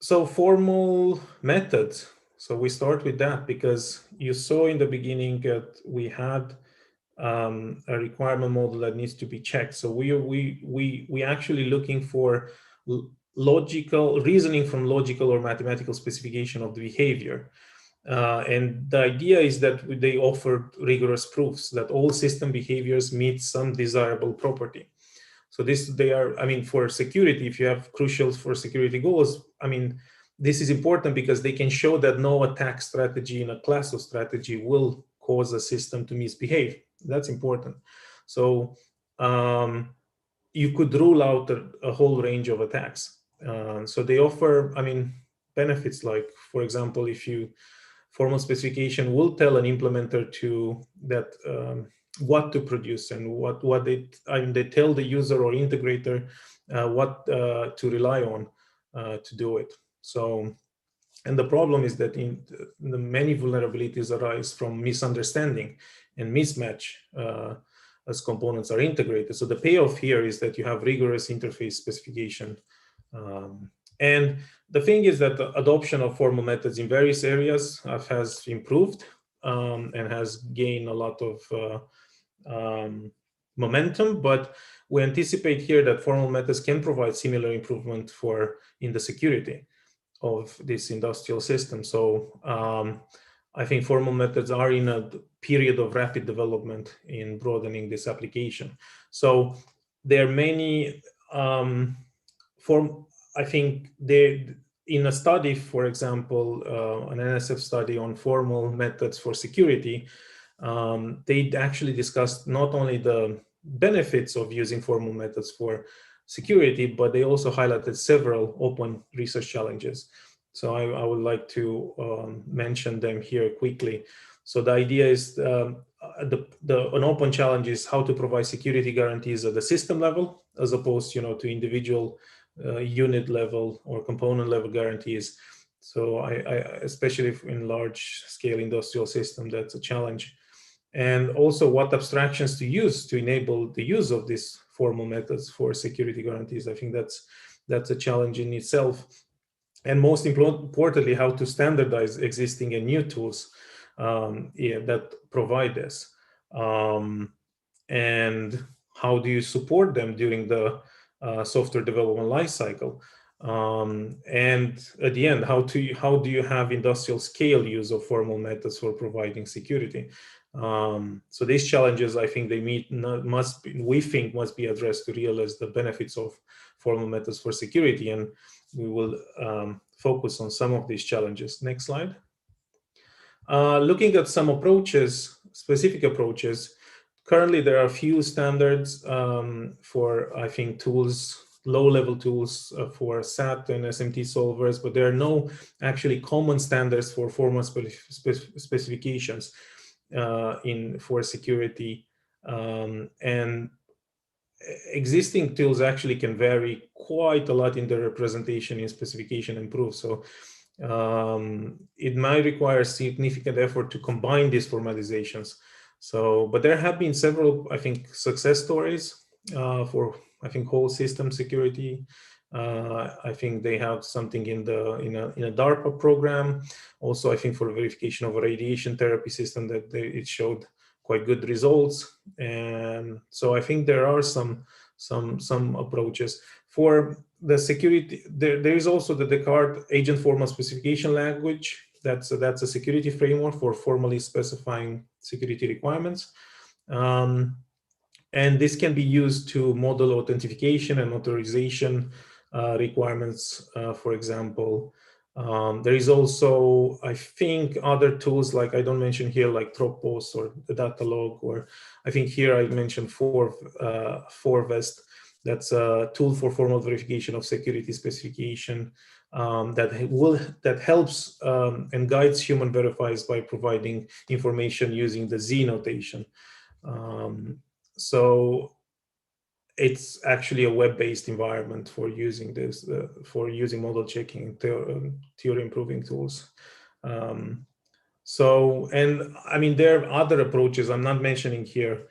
So formal methods. So we start with that because you saw in the beginning that we had a requirement model that needs to be checked. So we actually looking for logical reasoning from logical or mathematical specification of the behavior. And the idea is that they offer rigorous proofs that all system behaviors meet some desirable property. So for security, if you have crucial for security goals, this is important because they can show that no attack strategy in a class of strategy will cause a system to misbehave. That's important. So you could rule out a whole range of attacks. So they offer, benefits like, for example, if you formal specification will tell an implementer what to produce and they tell the user or integrator what to rely on to do it. So, and the problem is that the many vulnerabilities arise from misunderstanding and mismatch as components are integrated. So the payoff here is that you have rigorous interface specification. And the thing is that the adoption of formal methods in various areas has improved and has gained a lot of momentum, but we anticipate here that formal methods can provide similar improvement in the security of this industrial system. So I think formal methods are in a period of rapid development in broadening this application. So there are many I think in a study, for example, an NSF study on formal methods for security, they actually discussed not only the benefits of using formal methods for security, but they also highlighted several open research challenges. So I would like to mention them here quickly. So the idea is an open challenge is how to provide security guarantees at the system level, as opposed to individual unit level or component level guarantees. So I especially in large scale industrial system, that's a challenge. And also what abstractions to use to enable the use of these formal methods for security guarantees. I think that's a challenge in itself. And most importantly, how to standardize existing and new tools that provide this. And how do you support them during the software development lifecycle? And at the end, how do you have industrial scale use of formal methods for providing security? So these challenges, I think must be addressed to realize the benefits of formal methods for security, and we will focus on some of these challenges. Next slide. Looking at some approaches, specific approaches, currently there are a few standards for, I think, tools, low-level tools for SAT and SMT solvers, but there are no actually common standards for formal specifications for security, and existing tools actually can vary quite a lot in their representation in specification and proof. So it might require significant effort to combine these formalizations. So, but there have been several, I think, success stories for, I think, whole system security. I think they have something in a DARPA program. Also, I think for verification of a radiation therapy system that it showed quite good results. And so I think there are some approaches for the security. There is also the Descartes agent formal specification language. That's a security framework for formally specifying security requirements. And this can be used to model authentication and authorization requirements, for example. There is also, I think, other tools like I don't mention here, like Tropos or the Datalog, or I think here I mentioned Forvest. That's a tool for formal verification of security specification that helps and guides human verifiers by providing information using the Z notation. So it's actually a web-based environment for using this, for using model checking and theory improving tools. So, and I mean, there are other approaches. I'm not mentioning here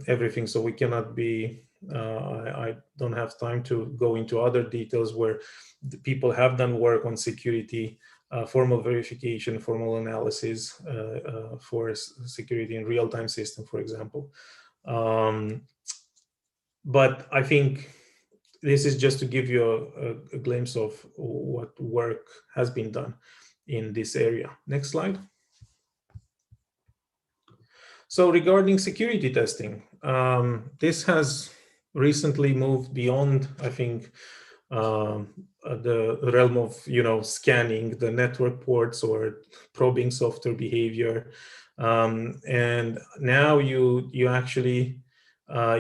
everything, so we cannot be, I don't have time to go into other details where the people have done work on security, formal verification, formal analysis for security in real-time system, for example. But I think this is just to give you a glimpse of what work has been done in this area. Next slide. So regarding security testing, this has recently moved beyond, I think, the realm of, scanning the network ports or probing software behavior. And now you actually,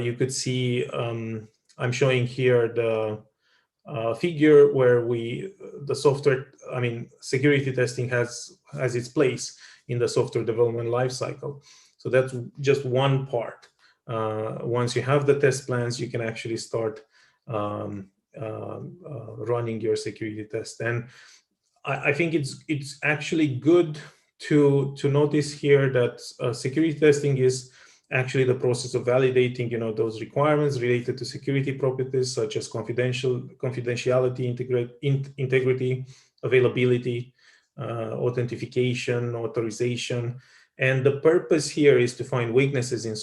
you could see, I'm showing here the figure where the software, security testing has its place in the software development lifecycle. So that's just one part. Once you have the test plans, you can actually start running your security test. And I think it's actually good to notice here that security testing is actually the process of validating, those requirements related to security properties such as confidentiality, integrity, availability, authentication, authorization. And the purpose here is to find weaknesses in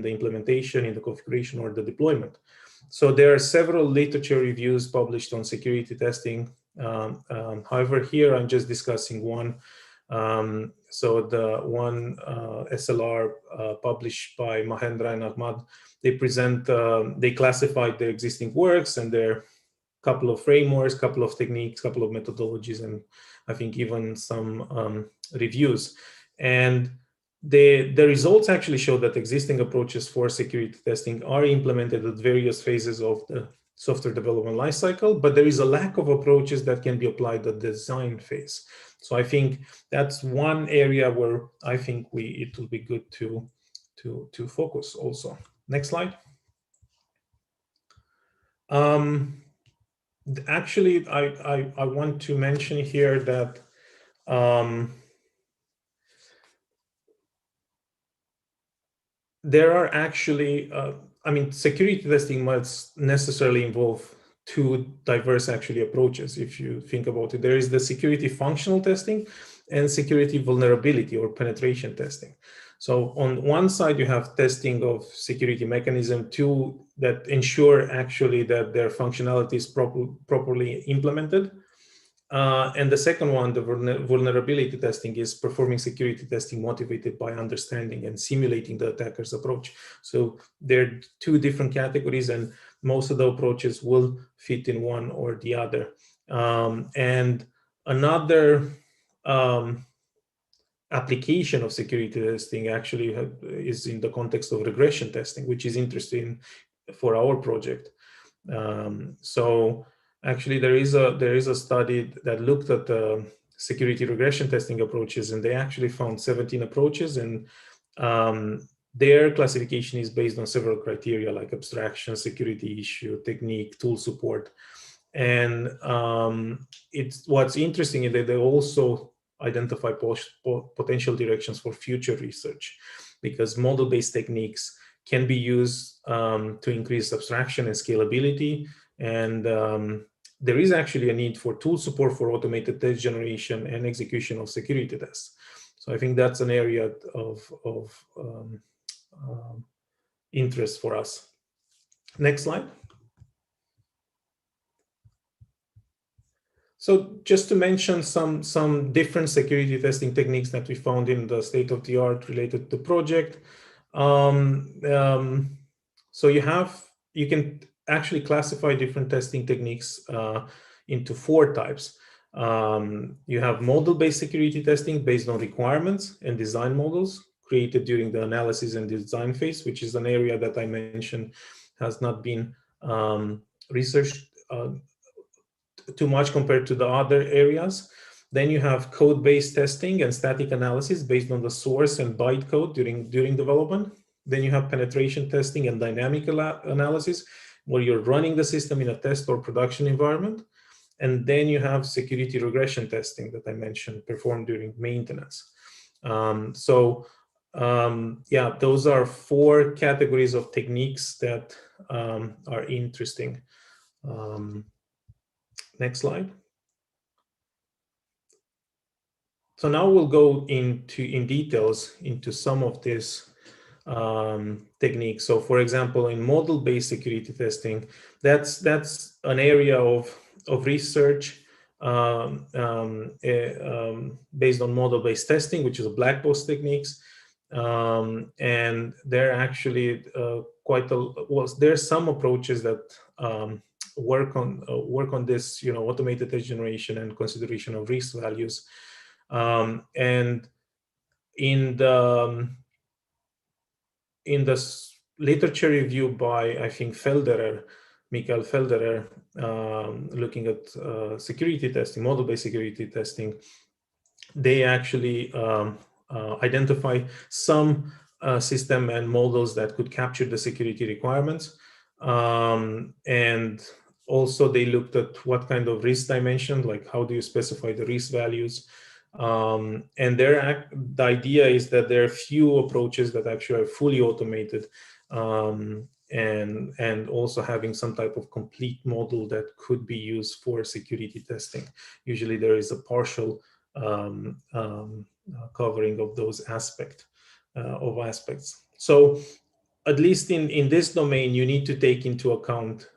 the implementation, in the configuration, or the deployment. So there are several literature reviews published on security testing. However, here I'm just discussing one. So the one SLR published by Mahendra and Ahmad, they classified their existing works and their couple of frameworks, couple of techniques, couple of methodologies, and I think even some reviews. And the results actually show that existing approaches for security testing are implemented at various phases of the software development lifecycle, but there is a lack of approaches that can be applied at the design phase. So I think that's one area where I think it will be good to focus also. Next slide. Actually, I want to mention here that there are actually, security testing must necessarily involve two diverse approaches. If you think about it, there is the security functional testing and security vulnerability or penetration testing. So on one side, you have testing of security mechanism that ensure actually that their functionality is properly implemented. And the second one, the vulnerability testing, is performing security testing motivated by understanding and simulating the attacker's approach. So there are two different categories, and most of the approaches will fit in one or the other. And another application of security testing actually is in the context of regression testing, which is interesting for our project. So actually, there is a study that looked at security regression testing approaches, and they actually found 17 approaches, and their classification is based on several criteria like abstraction, security issue, technique, tool support. And what's interesting is that they also identify potential directions for future research. because model-based techniques can be used to increase abstraction and scalability. And there is actually a need for tool support for automated test generation and execution of security tests. So I think that's an area of interest for us. Next slide. So just to mention some different security testing techniques that we found in the state-of-the-art related to the project. So you can actually classify different testing techniques into 4 types. You have model-based security testing based on requirements and design models created during the analysis and design phase, which is an area that I mentioned has not been researched too much compared to the other areas. Then you have code-based testing and static analysis based on the source and bytecode during development. Then you have penetration testing and dynamic analysis, where you're running the system in a test or production environment. And then you have security regression testing that I mentioned, performed during maintenance. Yeah, those are 4 categories of techniques that are interesting. Next slide. So now we'll go in details into some of these techniques. So for example, in model-based security testing, that's an area of research based on model-based testing, which is a black box techniques. And there are actually there's some approaches that work on this, automated test generation and consideration of risk values. And in the literature review by, I think, Michael Felderer, looking at security testing, model-based security testing, they actually identify some system and models that could capture the security requirements. And also they looked at what kind of risk dimension, like how do you specify the risk values. And the idea is that there are few approaches that actually are fully automated, and also having some type of complete model that could be used for security testing. Usually there is a partial covering of those aspects. So at least in this domain, you need to take into account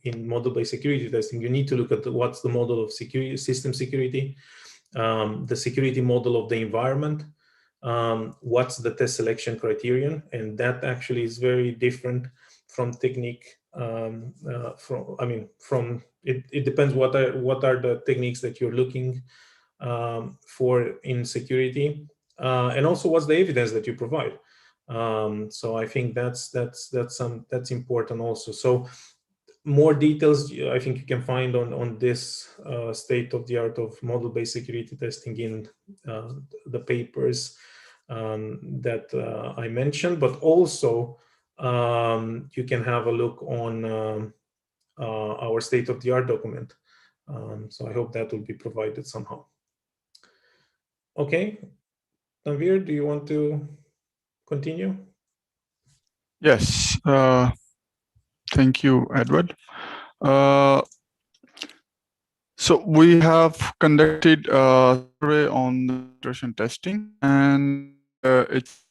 in model-based security testing, you need to look at what's the model of security, system security, the security model of the environment, what's the test selection criterion, and that actually is very different from technique. It depends what are the techniques that you're looking for in security, and also what's the evidence that you provide. So I think that's important also. So more details I think you can find on this state of the art of model-based security testing in the papers that I mentioned, but also you can have a look on our state of the art document. So I hope that will be provided somehow. Okay, Tanvir, do you want to continue? Yes, thank you, Edward. So we have conducted a survey on the penetration testing, and it's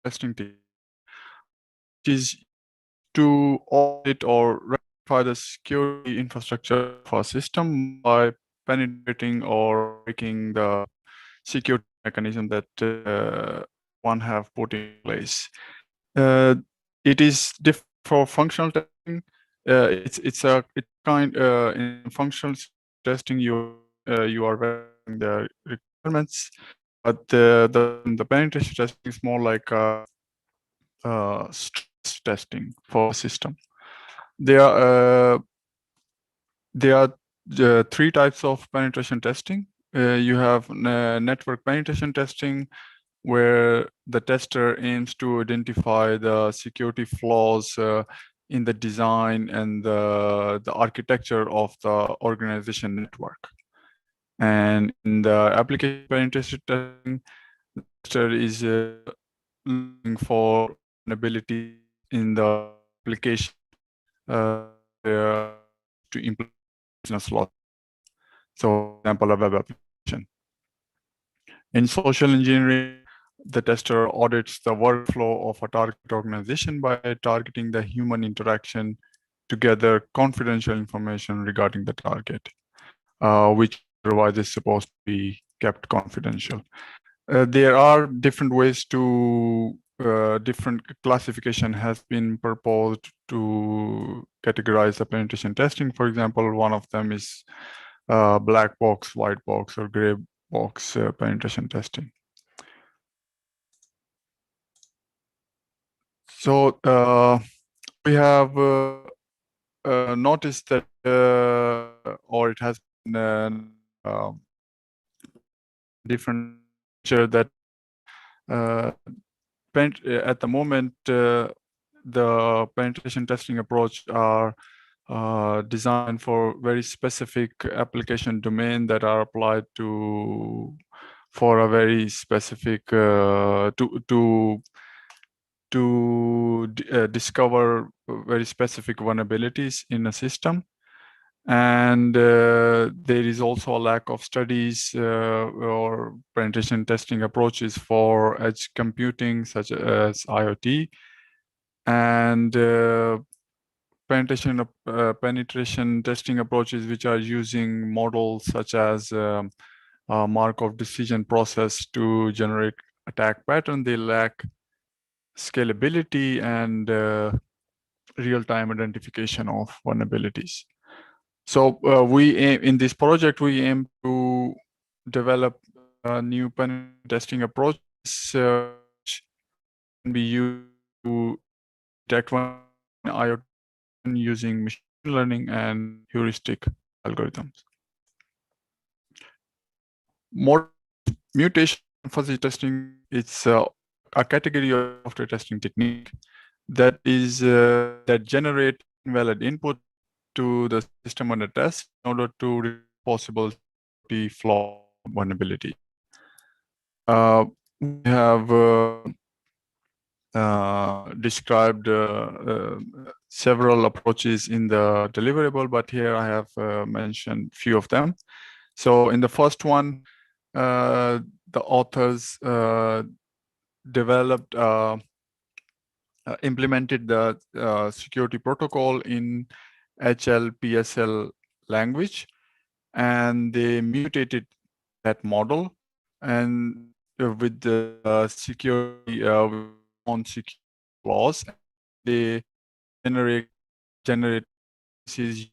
testing team, which is to audit or rectify the security infrastructure of a system by penetrating or breaking the security mechanism that one have put in place. It is different for functional testing. It's kind in functional testing you are verifying the requirements, but the penetration testing is more like stress testing for a system. There are 3 types of penetration testing. You have network penetration testing, where the tester aims to identify the security flaws in the design and the architecture of the organization network. And in the application penetration testing, tester is looking for vulnerability in the application to implement business logic. So, for example, a web application. In social engineering, the tester audits the workflow of a target organization by targeting the human interaction to gather confidential information regarding the target, which otherwise is supposed to be kept confidential. There are different ways to different classification has been proposed to categorize the penetration testing. For example, one of them is black box, white box, or gray box penetration testing. So we have noticed that, or it has been different feature that at the moment the penetration testing approach are designed for very specific application domain that are applied to for a very specific to discover very specific vulnerabilities in a system. And there is also a lack of studies or penetration testing approaches for edge computing, such as IoT. And penetration testing approaches which are using models such as Markov decision process to generate attack pattern, they lack scalability and real-time identification of vulnerabilities. So we aim, in this project, we aim to develop new penetration testing approaches which can be used to detect IoT using machine learning and heuristic algorithms. More mutation fuzzy testing, it's a category of software testing technique that is that generate invalid input to the system under test in order to reduce possible flaw vulnerability. We have described several approaches in the deliverable, but here I have mentioned few of them. So in the first one, the authors developed implemented the security protocol in HLPSL language, and they mutated that model, and with the security on security flaws, they generate this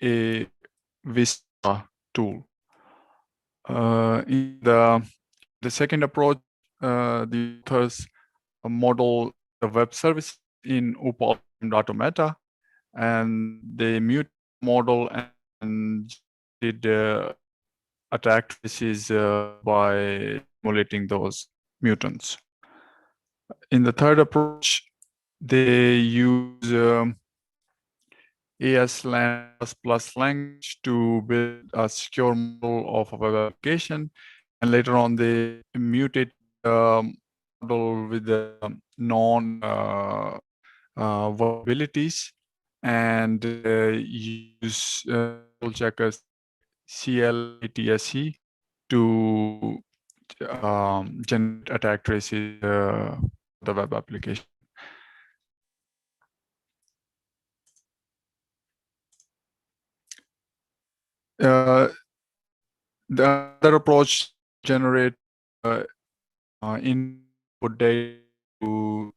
a Vista tool. In the second approach, the authors model the web service in Automata, and they mute model and did attack traces by emulating those mutants. In the third approach, they use ASLang++ language to build a secure model of a web application, and later on they mutate the model with the non vulnerabilities and use checkers CLATSE to generate attack traces the web application. The other approach generate input data to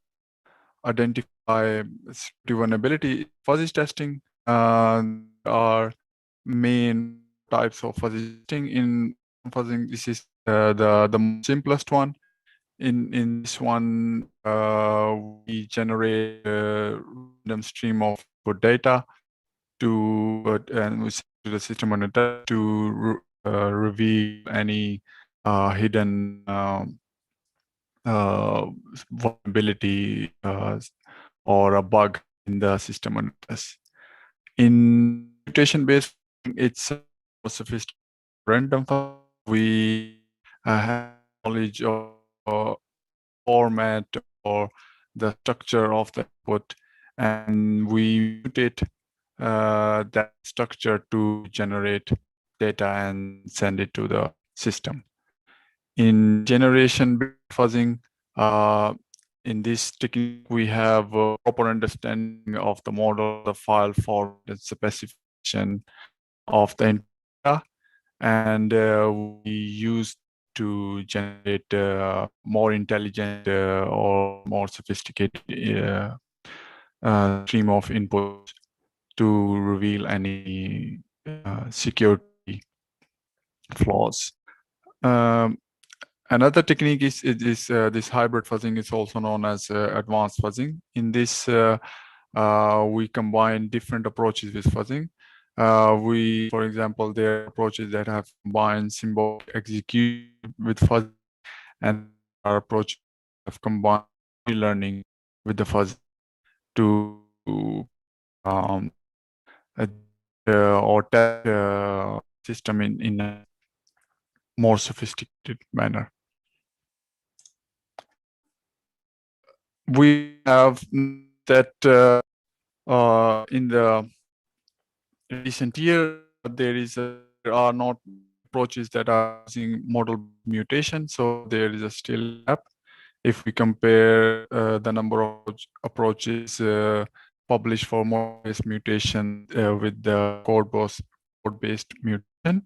identify security vulnerability. Fuzzy testing are main types of fuzzy testing. In fuzzing, this is the simplest one. In this one, we generate a random stream of input data and we send to the system on a test to reveal any hidden vulnerability or a bug in the system on test. In mutation-based, it's more sophisticated random. We have knowledge of format or the structure of the input, and we mutate that structure to generate data and send it to the system. In generation-based fuzzing, in this technique, we have a proper understanding of the model, the file format, the specification of the input data, and we use to generate more intelligent or more sophisticated stream of inputs to reveal any security flaws. Another technique is this hybrid fuzzing is also known as advanced fuzzing. In this, we combine different approaches with fuzzing. For example, there are approaches that have combined symbolic execution with fuzzing, and there are approaches that have combined learning with the fuzzing to or test system in a more sophisticated manner. We have that in the recent year, there are not approaches that are using model mutation, so there is a still gap. If we compare the number of approaches published for model-based mutation with the code-based mutation,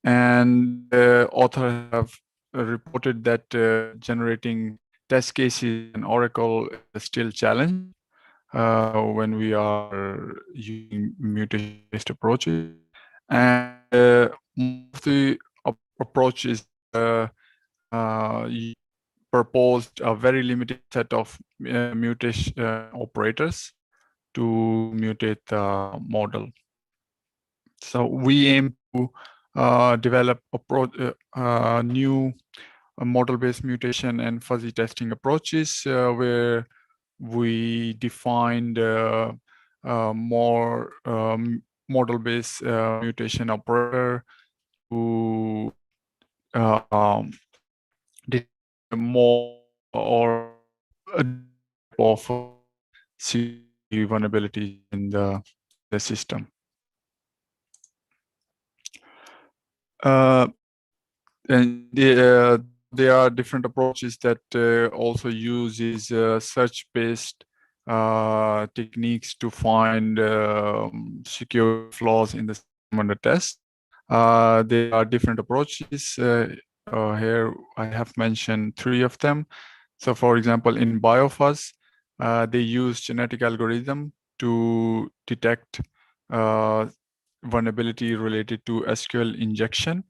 and authors have reported that generating test cases in Oracle is still challenging when we are using mutation-based approaches. And most of the approaches proposed a very limited set of mutation operators to mutate the model. So we aim to develop new model-based mutation and fuzzy testing approaches where we defined more model-based mutation operator to more or of vulnerabilities in the system. And there are different approaches that also uses search-based techniques to find secure flaws in the system under test. There are different approaches. Here I have mentioned 3 of them. So for example, in BioFuzz, they use genetic algorithm to detect vulnerability related to SQL injection.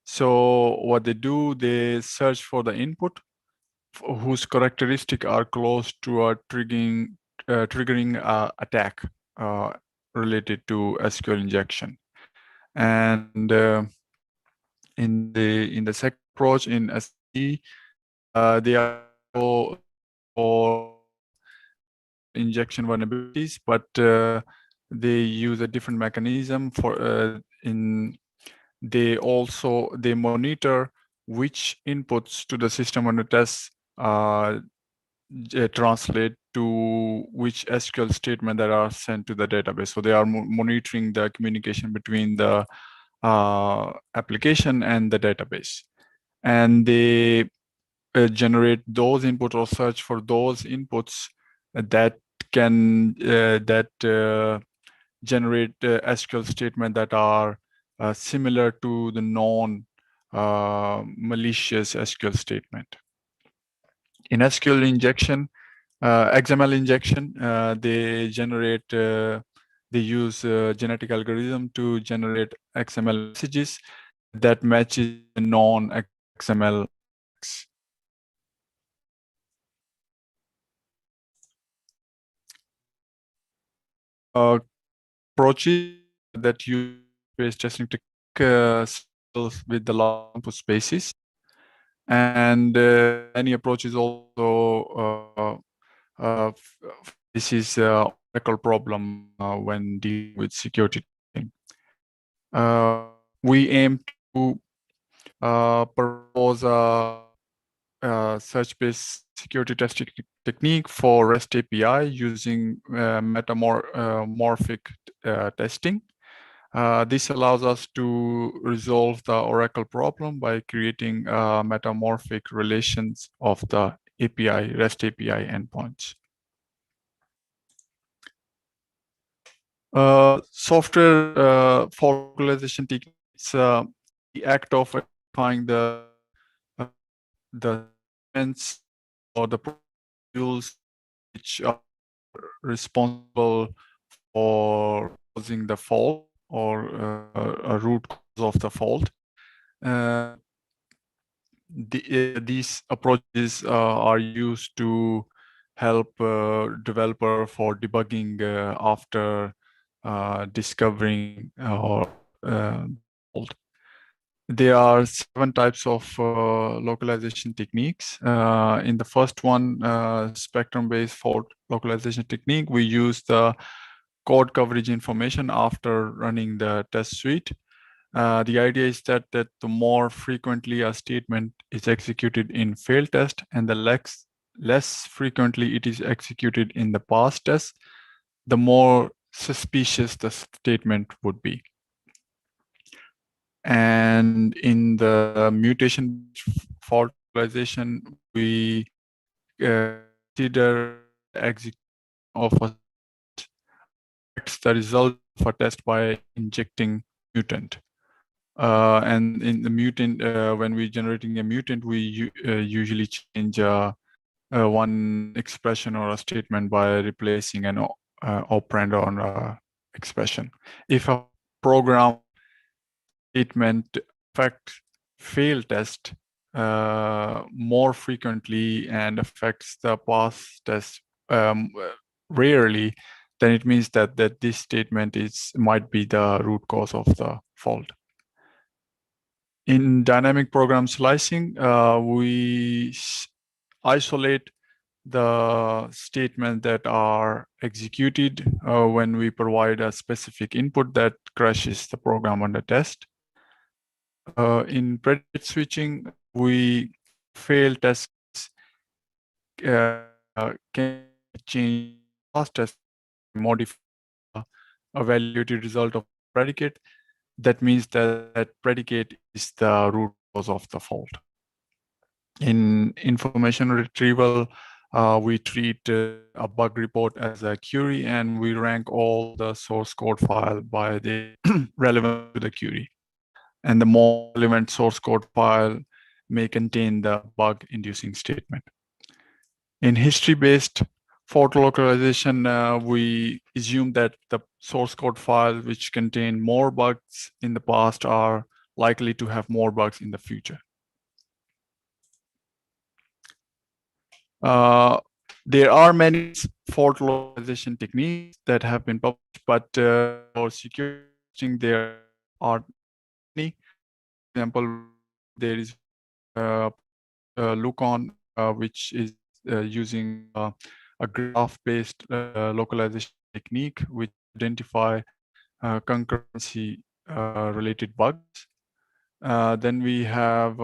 So what they do, they search for the input whose characteristics are close to a triggering attack related to SQL injection. And in the second approach in SE, they are for injection vulnerabilities, but they use a different mechanism for they monitor which inputs to the system under test translate to which SQL statement that are sent to the database. So they are monitoring the communication between the application and the database, and they generate those inputs or search for those inputs that can generate SQL statement that are similar to the non-malicious SQL statement. In SQL injection, XML injection, they use genetic algorithm to generate XML messages that matches non-XML. Approaches that use space testing technique with the large input spaces, and any approaches also this is a Oracle problem when dealing with security. We aim to propose a search-based security testing technique for REST API using metamorphic testing. This allows us to resolve the Oracle problem by creating metamorphic relations of the API, REST API endpoints. Software for localization techniques, the act of identifying the segments or the modules which are responsible for causing the fault or a root cause of the fault. These approaches are used to help developer for debugging after discovering or fault. There are 7 types of localization techniques. In the first one, spectrum-based fault localization technique, we use the code coverage information after running the test suite. The idea is that the more frequently a statement is executed in failed test and the less frequently it is executed in the pass test, the more suspicious the statement would be. And in the mutation fault localization, we consider execution of a affects the result of a test by injecting mutant. And in the mutant, when we're generating a mutant, we usually change one expression or a statement by replacing an operand on a expression. If a program statement affects fail test more frequently and affects the pass test rarely, then it means that this statement might be the root cause of the fault. In dynamic program slicing, we isolate the statements that are executed when we provide a specific input that crashes the program under test. In predicate switching, we fail tests can change pass test, modify evaluated result of predicate. That means that predicate is the root cause of the fault. In information retrieval, we treat a bug report as a query, and we rank all the source code file by the relevance to the query. And the more relevant source code file may contain the bug-inducing statement. In history-based fault localization, we assume that the source code files which contain more bugs in the past are likely to have more bugs in the future. There are many fault localization techniques that have been published, but for security testing, there are many. For example, there is Lucon, which is using a graph-based localization technique, which identify concurrency related bugs. Then we have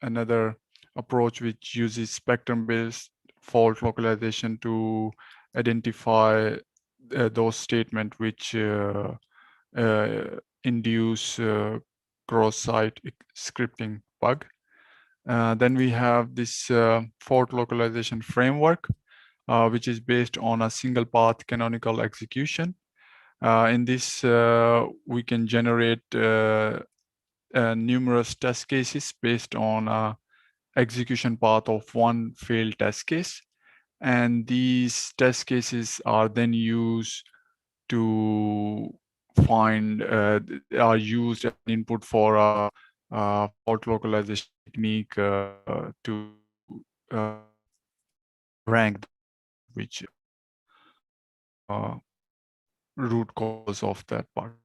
another approach which uses spectrum-based fault localization to identify those statements which induce cross-site scripting bug. Then we have this fault localization framework, which is based on a single path canonical execution. In this, we can generate numerous test cases based on execution path of one failed test case. And these test cases are then used to find, are used as an input for a fault localization technique to rank which root cause of that part.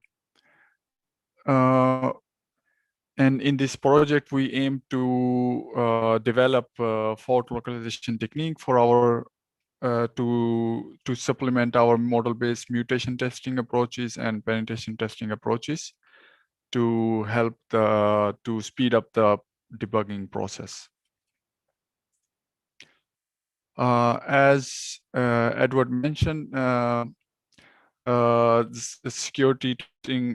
And in this project, we aim to develop a fault localization technique for our to supplement our model-based mutation testing approaches and penetration testing approaches. to help to speed up the debugging process. As Edward mentioned, the security testing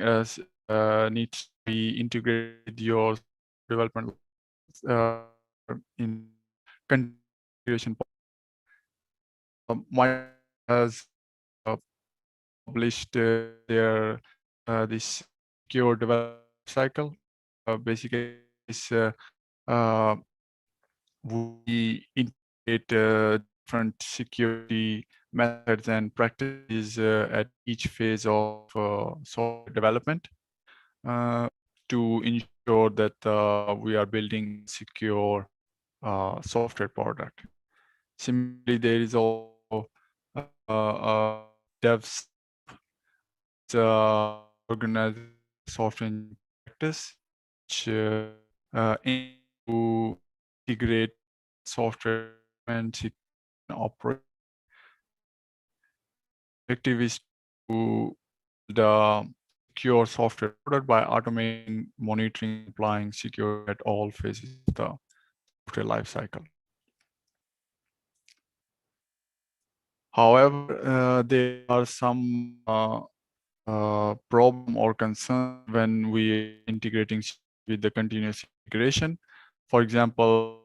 needs to be integrated with your development in configuration. Microsoft has published their this secure development cycle. Basically, is we integrate different security methods and practices at each phase of software development to ensure that we are building a secure software product. Similarly, there is also devs organized software engineering practice, which aim to integrate software and operate. Objective is to build a secure software product by automating monitoring, applying security at all phases of the software lifecycle. However, there are some problem or concern when we are integrating with the continuous integration. For example,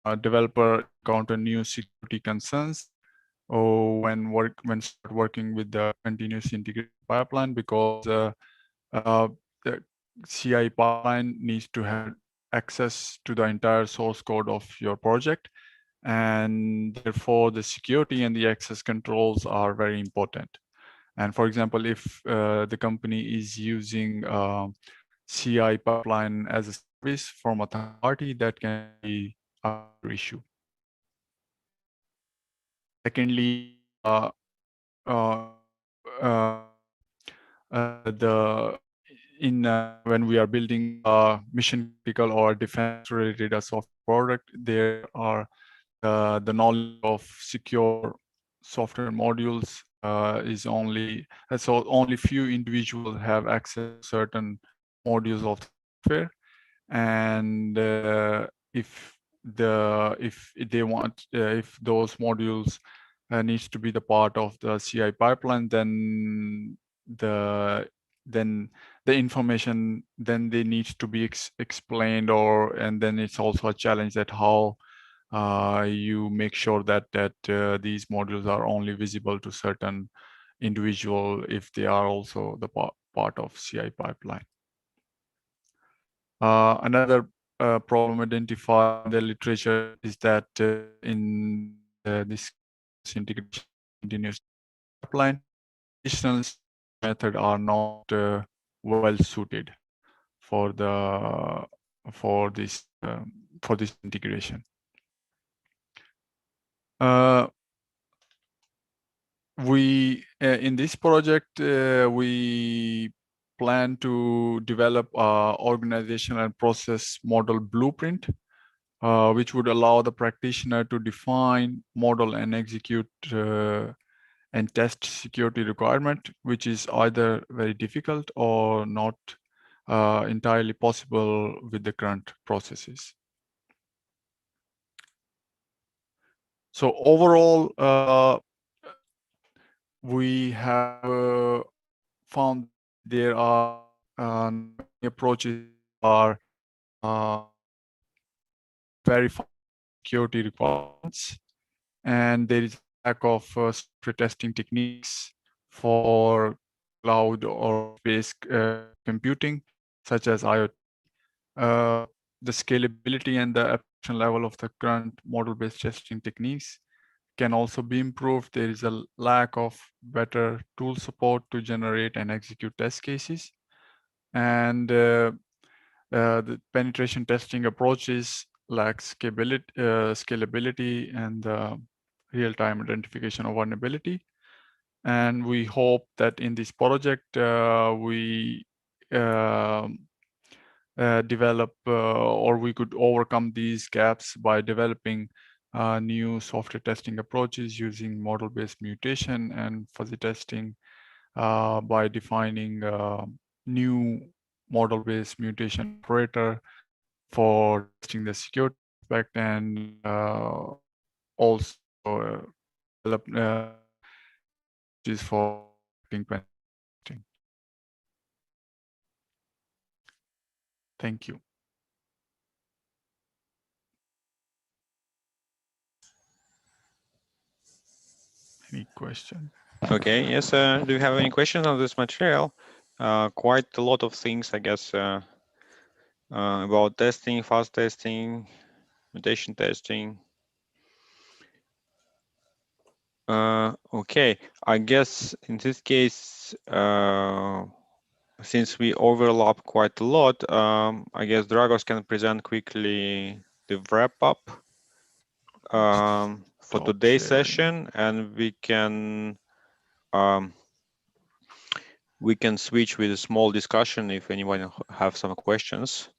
a developer encounter new security concerns or when start working with the continuous integration pipeline, because the CI pipeline needs to have access to the entire source code of your project, and therefore the security and the access controls are very important. And for example, if the company is using CI pipeline as a service from a third party, that can be a issue. Secondly, when we are building a mission critical or defense related software product, there are the knowledge of secure software modules is only few individuals have access to certain modules of software, and if those modules needs to be the part of the CI pipeline, then the information then they need to be explained, and then it's also a challenge that how you make sure that these modules are only visible to certain individual if they are also the part of CI pipeline. Another problem identified in the literature is that in this integration continuous pipeline, additional methods are not well suited for this integration. We in this project we plan to develop a organizational and process model blueprint, which would allow the practitioner to define, model, and execute and test security requirement, which is either very difficult or not entirely possible with the current processes. So overall, we have found there are many approaches are verifying security requirements, and there is a lack of software testing techniques for cloud or space computing, such as IoT. The scalability and the abstraction level of the current model-based testing techniques can also be improved. There is a lack of better tool support to generate and execute test cases. And the penetration testing approaches lack scalability and real-time identification of vulnerability. And we hope that in this project, we develop or we could overcome these gaps by developing new software testing approaches using model-based mutation and fuzzy testing by defining new model-based mutation operator for testing the security aspect, and also develop is for testing. Thank you. Any question? Okay, yes, do you have any questions on this material? Quite a lot of things, I guess, about testing, fast testing, mutation testing. Okay, I guess in this case, since we overlap quite a lot, I guess Dragos can present quickly the wrap-up for today's session, and we can switch with a small discussion if anyone have some questions.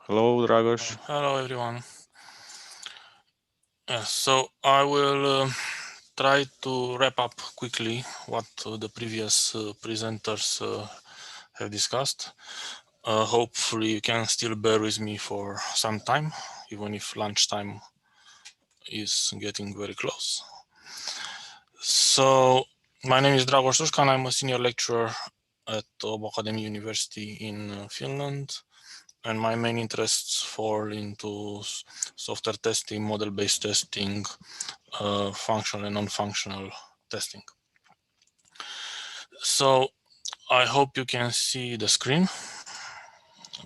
Hello, Dragos. Hello, everyone. So I will try to wrap up quickly what the previous presenters have discussed. Hopefully you can still bear with me for some time, even if lunchtime is getting very close. So my name is Dragos Sushka, and I'm a senior lecturer at Åbo Akademi University in Finland. And my main interests fall into software testing, model-based testing, functional and non-functional testing. So I hope you can see the screen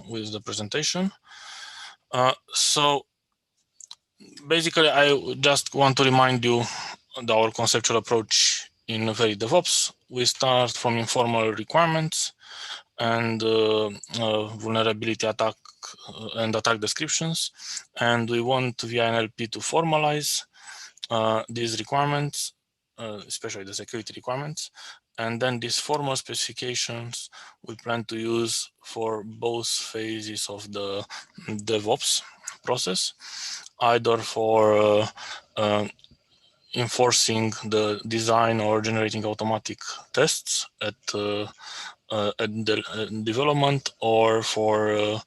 with the presentation. So basically, I just want to remind you our conceptual approach in VeriDevOps. We start from informal requirements and vulnerability attack and attack descriptions, and we want via NLP to formalize these requirements, especially the security requirements, and then these formal specifications we plan to use for both phases of the DevOps process, either for enforcing the design or generating automatic tests at the development, or for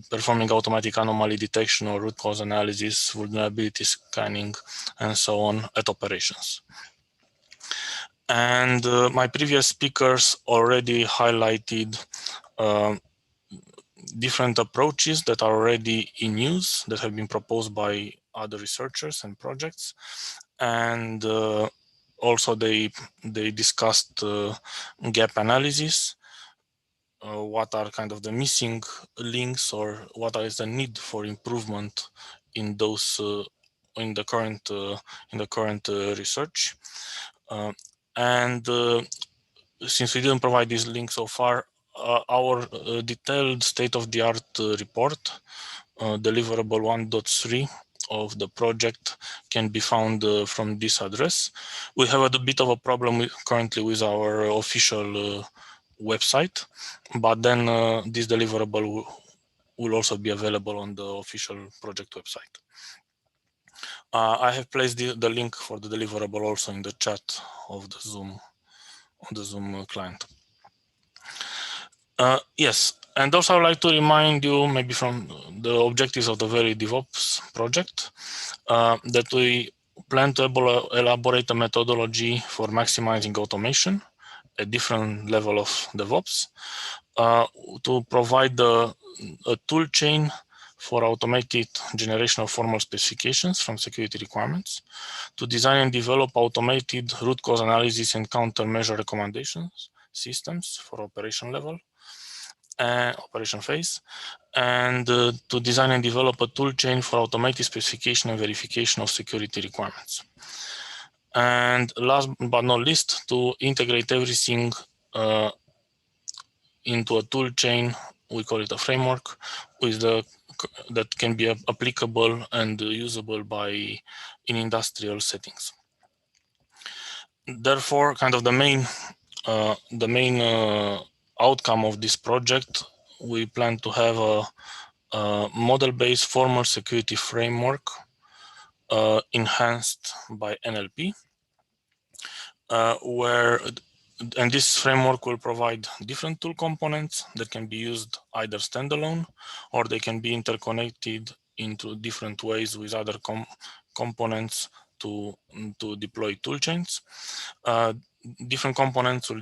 performing automatic anomaly detection or root cause analysis, vulnerability scanning, and so on at operations. And my previous speakers already highlighted different approaches that are already in use, that have been proposed by other researchers and projects. And also they discussed gap analysis, what are kind of the missing links, or what is the need for improvement in those in the current research. And since we didn't provide this link so far, our detailed state-of-the-art report, deliverable 1.3 of the project, can be found from this address. We have a bit of a problem currently with our official website, but then this deliverable will also be available on the official project website. I have placed the link for the deliverable also in the chat of the Zoom, on the Zoom client. Yes, and also I would like to remind you, maybe from the objectives of the VeriDevOps project, that we plan to elaborate a methodology for maximizing automation at different level of DevOps, to provide a tool chain for automated generation of formal specifications from security requirements, to design and develop automated root cause analysis and countermeasure recommendations systems for operation level, operation phase, and to design and develop a tool chain for automated specification and verification of security requirements. And last but not least, to integrate everything into a tool chain, we call it a framework, with that can be applicable and usable in industrial settings. Therefore, kind of the main outcome of this project, we plan to have a model-based formal security framework enhanced by NLP, where and this framework will provide different tool components that can be used either standalone or they can be interconnected into different ways with other components to deploy toolchains. Different components will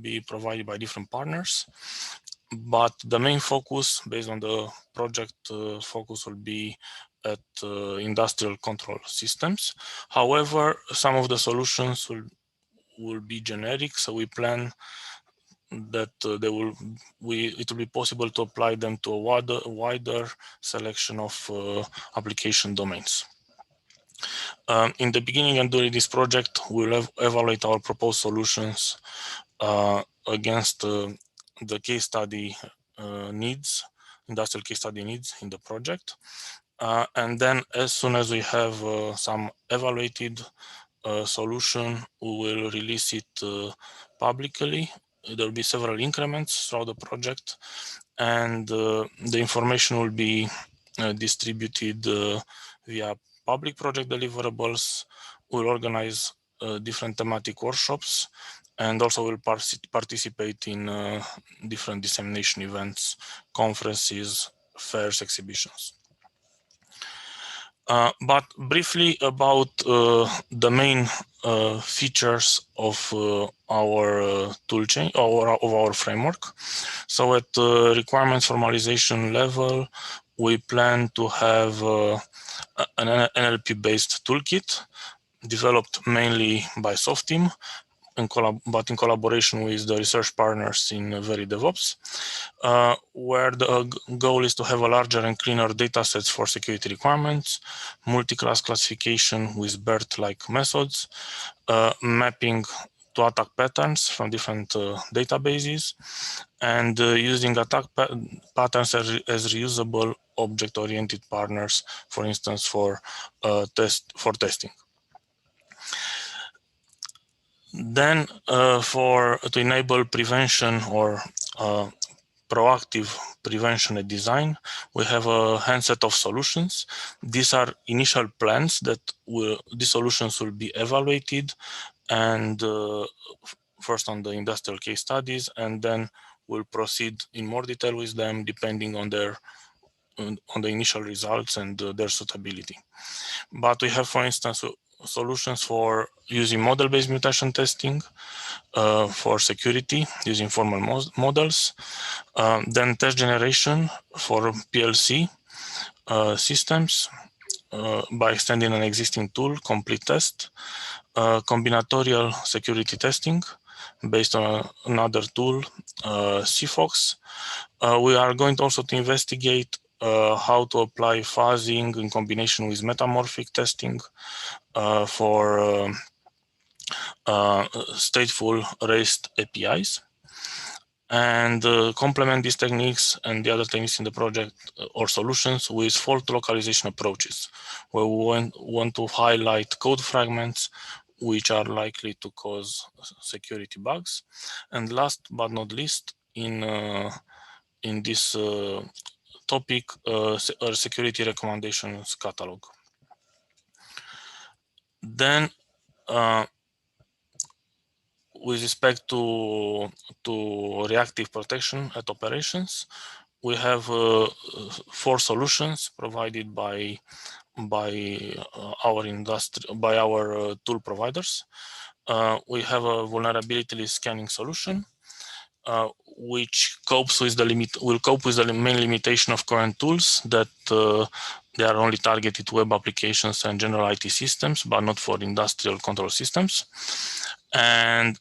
be provided by different partners, but the main focus based on the project focus will be at industrial control systems. However, some of the solutions will be generic, so we plan that it will be possible to apply them to a wider selection of application domains. In the beginning and during this project, we'll evaluate our proposed solutions against the case study needs, industrial case study needs in the project. And then as soon as we have some evaluated solution, we will release it publicly. There will be several increments throughout the project, and the information will be distributed via public project deliverables. We'll organize different thematic workshops, and also will participate in different dissemination events, conferences, fairs, exhibitions. But briefly about the main features of our toolchain or of our framework. So at requirements formalization level, we plan to have an NLP-based toolkit developed mainly by Softeam, but in collaboration with the research partners in VeriDevOps, where the goal is to have a larger and cleaner data sets for security requirements, multi-class classification with BERT-like methods, mapping to attack patterns from different databases, and using attack patterns as reusable object-oriented partners, for instance, for testing. Then to enable prevention or proactive prevention and design, we have a handset of solutions. These are initial plans that these solutions will be evaluated, and first on the industrial case studies, and then we'll proceed in more detail with them depending on the initial results and their suitability. But we have, for instance, solutions for using model-based mutation testing for security using formal models, then test generation for PLC systems by extending an existing tool, complete test, combinatorial security testing based on another tool, CFOX. We are going also to investigate how to apply fuzzing in combination with metamorphic testing for stateful REST APIs, and complement these techniques and the other techniques in the project or solutions with fault localization approaches, where we want to highlight code fragments which are likely to cause security bugs. And last but not least, in this topic, a security recommendations catalog. Then with respect to reactive protection at operations, we have 4 solutions provided by our tool providers. We have a vulnerability scanning solution, which will cope with the main limitation of current tools, that they are only targeted to web applications and general IT systems, but not for industrial control systems. And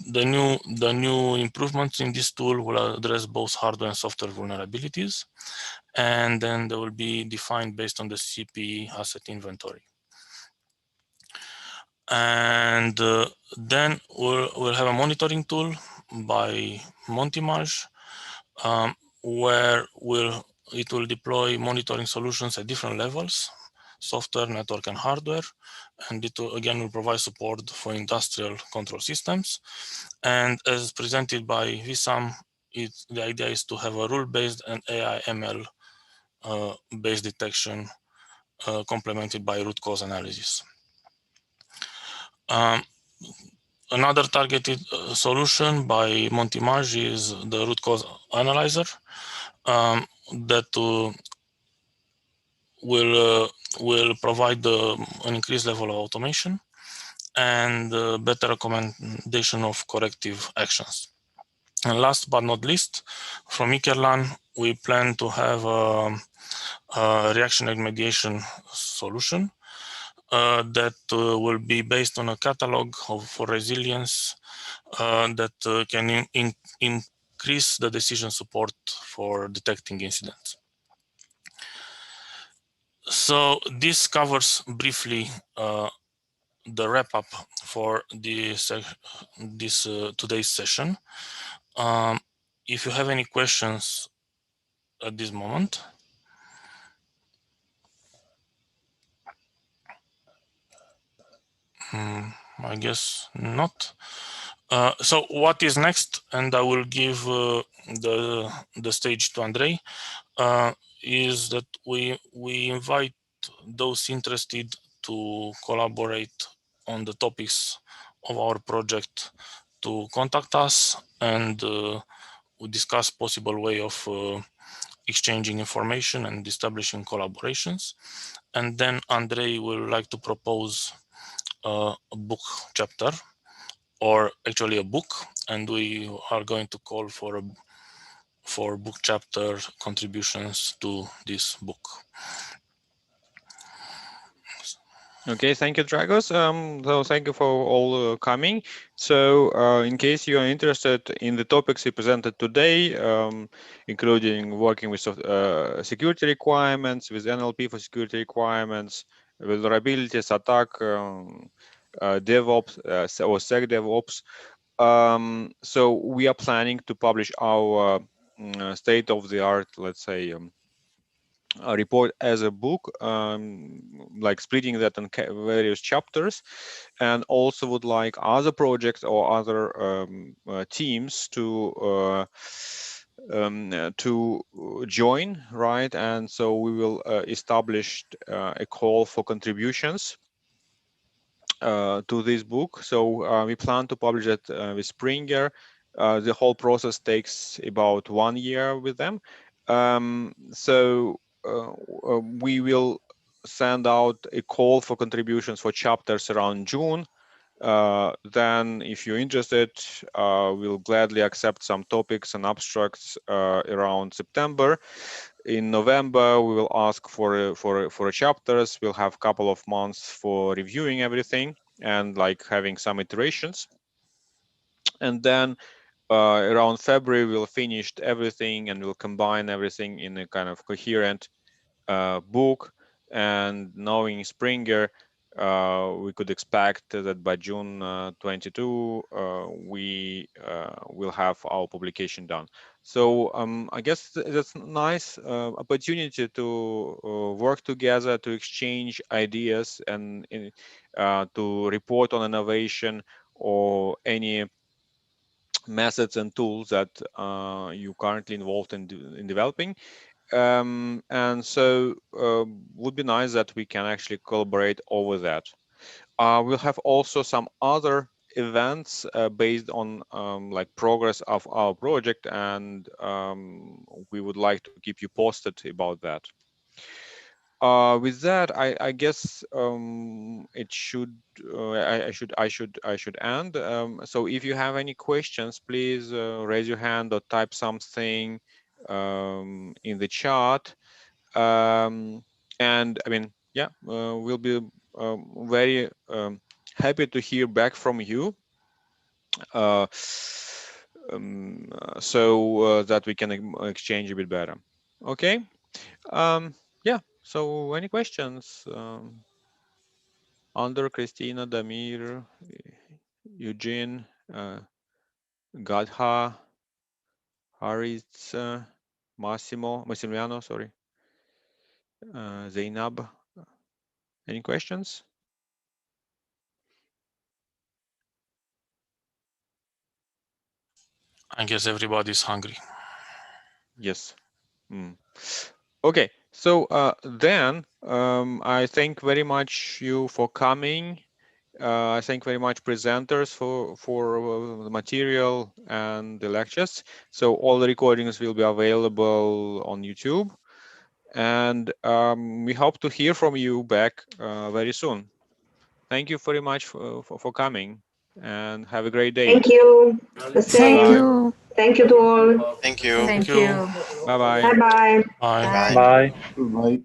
the new improvements in this tool will address both hardware and software vulnerabilities, and then they will be defined based on the CPE asset inventory. And then we'll have a monitoring tool by Montimage, where it will deploy monitoring solutions at different levels, software, network, and hardware. And it will provide support for industrial control systems. And as presented by Wissam, the idea is to have a rule-based and AI/ML based detection complemented by root cause analysis. Another targeted solution by Montimage is the root cause analyzer that will provide an increased level of automation and better recommendation of corrective actions. And last but not least, from Ikerlan, we plan to have a reaction remediation solution that will be based on a catalog for resilience that can increase the decision support for detecting incidents. So this covers briefly the wrap up for this today's session. If you have any questions at this moment. I guess not. So what is next? And I will give the stage to Andrei. Is that we invite those interested to collaborate on the topics of our project to contact us, and we discuss possible way of exchanging information and establishing collaborations. And then Andrei will like to propose a book chapter, or actually a book, and we are going to call for book chapter contributions to this book. Okay, thank you, Dragos. So thank you for all coming. So in case you are interested in the topics we presented today, including working with security requirements, with NLP for security requirements, with vulnerabilities, attack, DevOps or SecDevOps. So we are planning to publish our state-of-the-art, let's say, a report as a book, like splitting that in various chapters, and also would like other projects or other teams to join, right? And so we will establish a call for contributions to this book. So we plan to publish it with Springer. The whole process takes about 1 year with them. So we will send out a call for contributions for chapters around June. Then if you're interested, we'll gladly accept some topics and abstracts around September. In November, we will ask for chapters. We'll have a couple of months for reviewing everything and like having some iterations. And then around February, we'll finish everything and we'll combine everything in a kind of coherent book. And knowing Springer, we could expect that by June 22, we will have our publication done. So I guess that's a nice opportunity to work together, to exchange ideas, and to report on innovation or any methods and tools that you currently involved in developing. And so would be nice that we can actually collaborate over that. We'll have also some other events based on like progress of our project, and we would like to keep you posted about that. With that, I guess it should I should end. So if you have any questions, please raise your hand or type something in the chat. And I mean, yeah, we'll be very happy to hear back from you, so that we can exchange a bit better. Okay. Yeah. So any questions? Andor, Christina, Damir, Eugene, Gadha, Haris, Massimiliano, sorry, Zainab. Any questions? I guess everybody's hungry. Yes. Okay, so then I thank very much you for coming, I thank very much presenters for the material and the lectures. So all the recordings will be available on YouTube, and we hope to hear from you back very soon. Thank you very much for coming, and have a great day. Thank you. The same. Thank you. Thank you to all. Thank you. Thank you. Bye bye. Bye bye. Bye. Bye. Bye. Bye.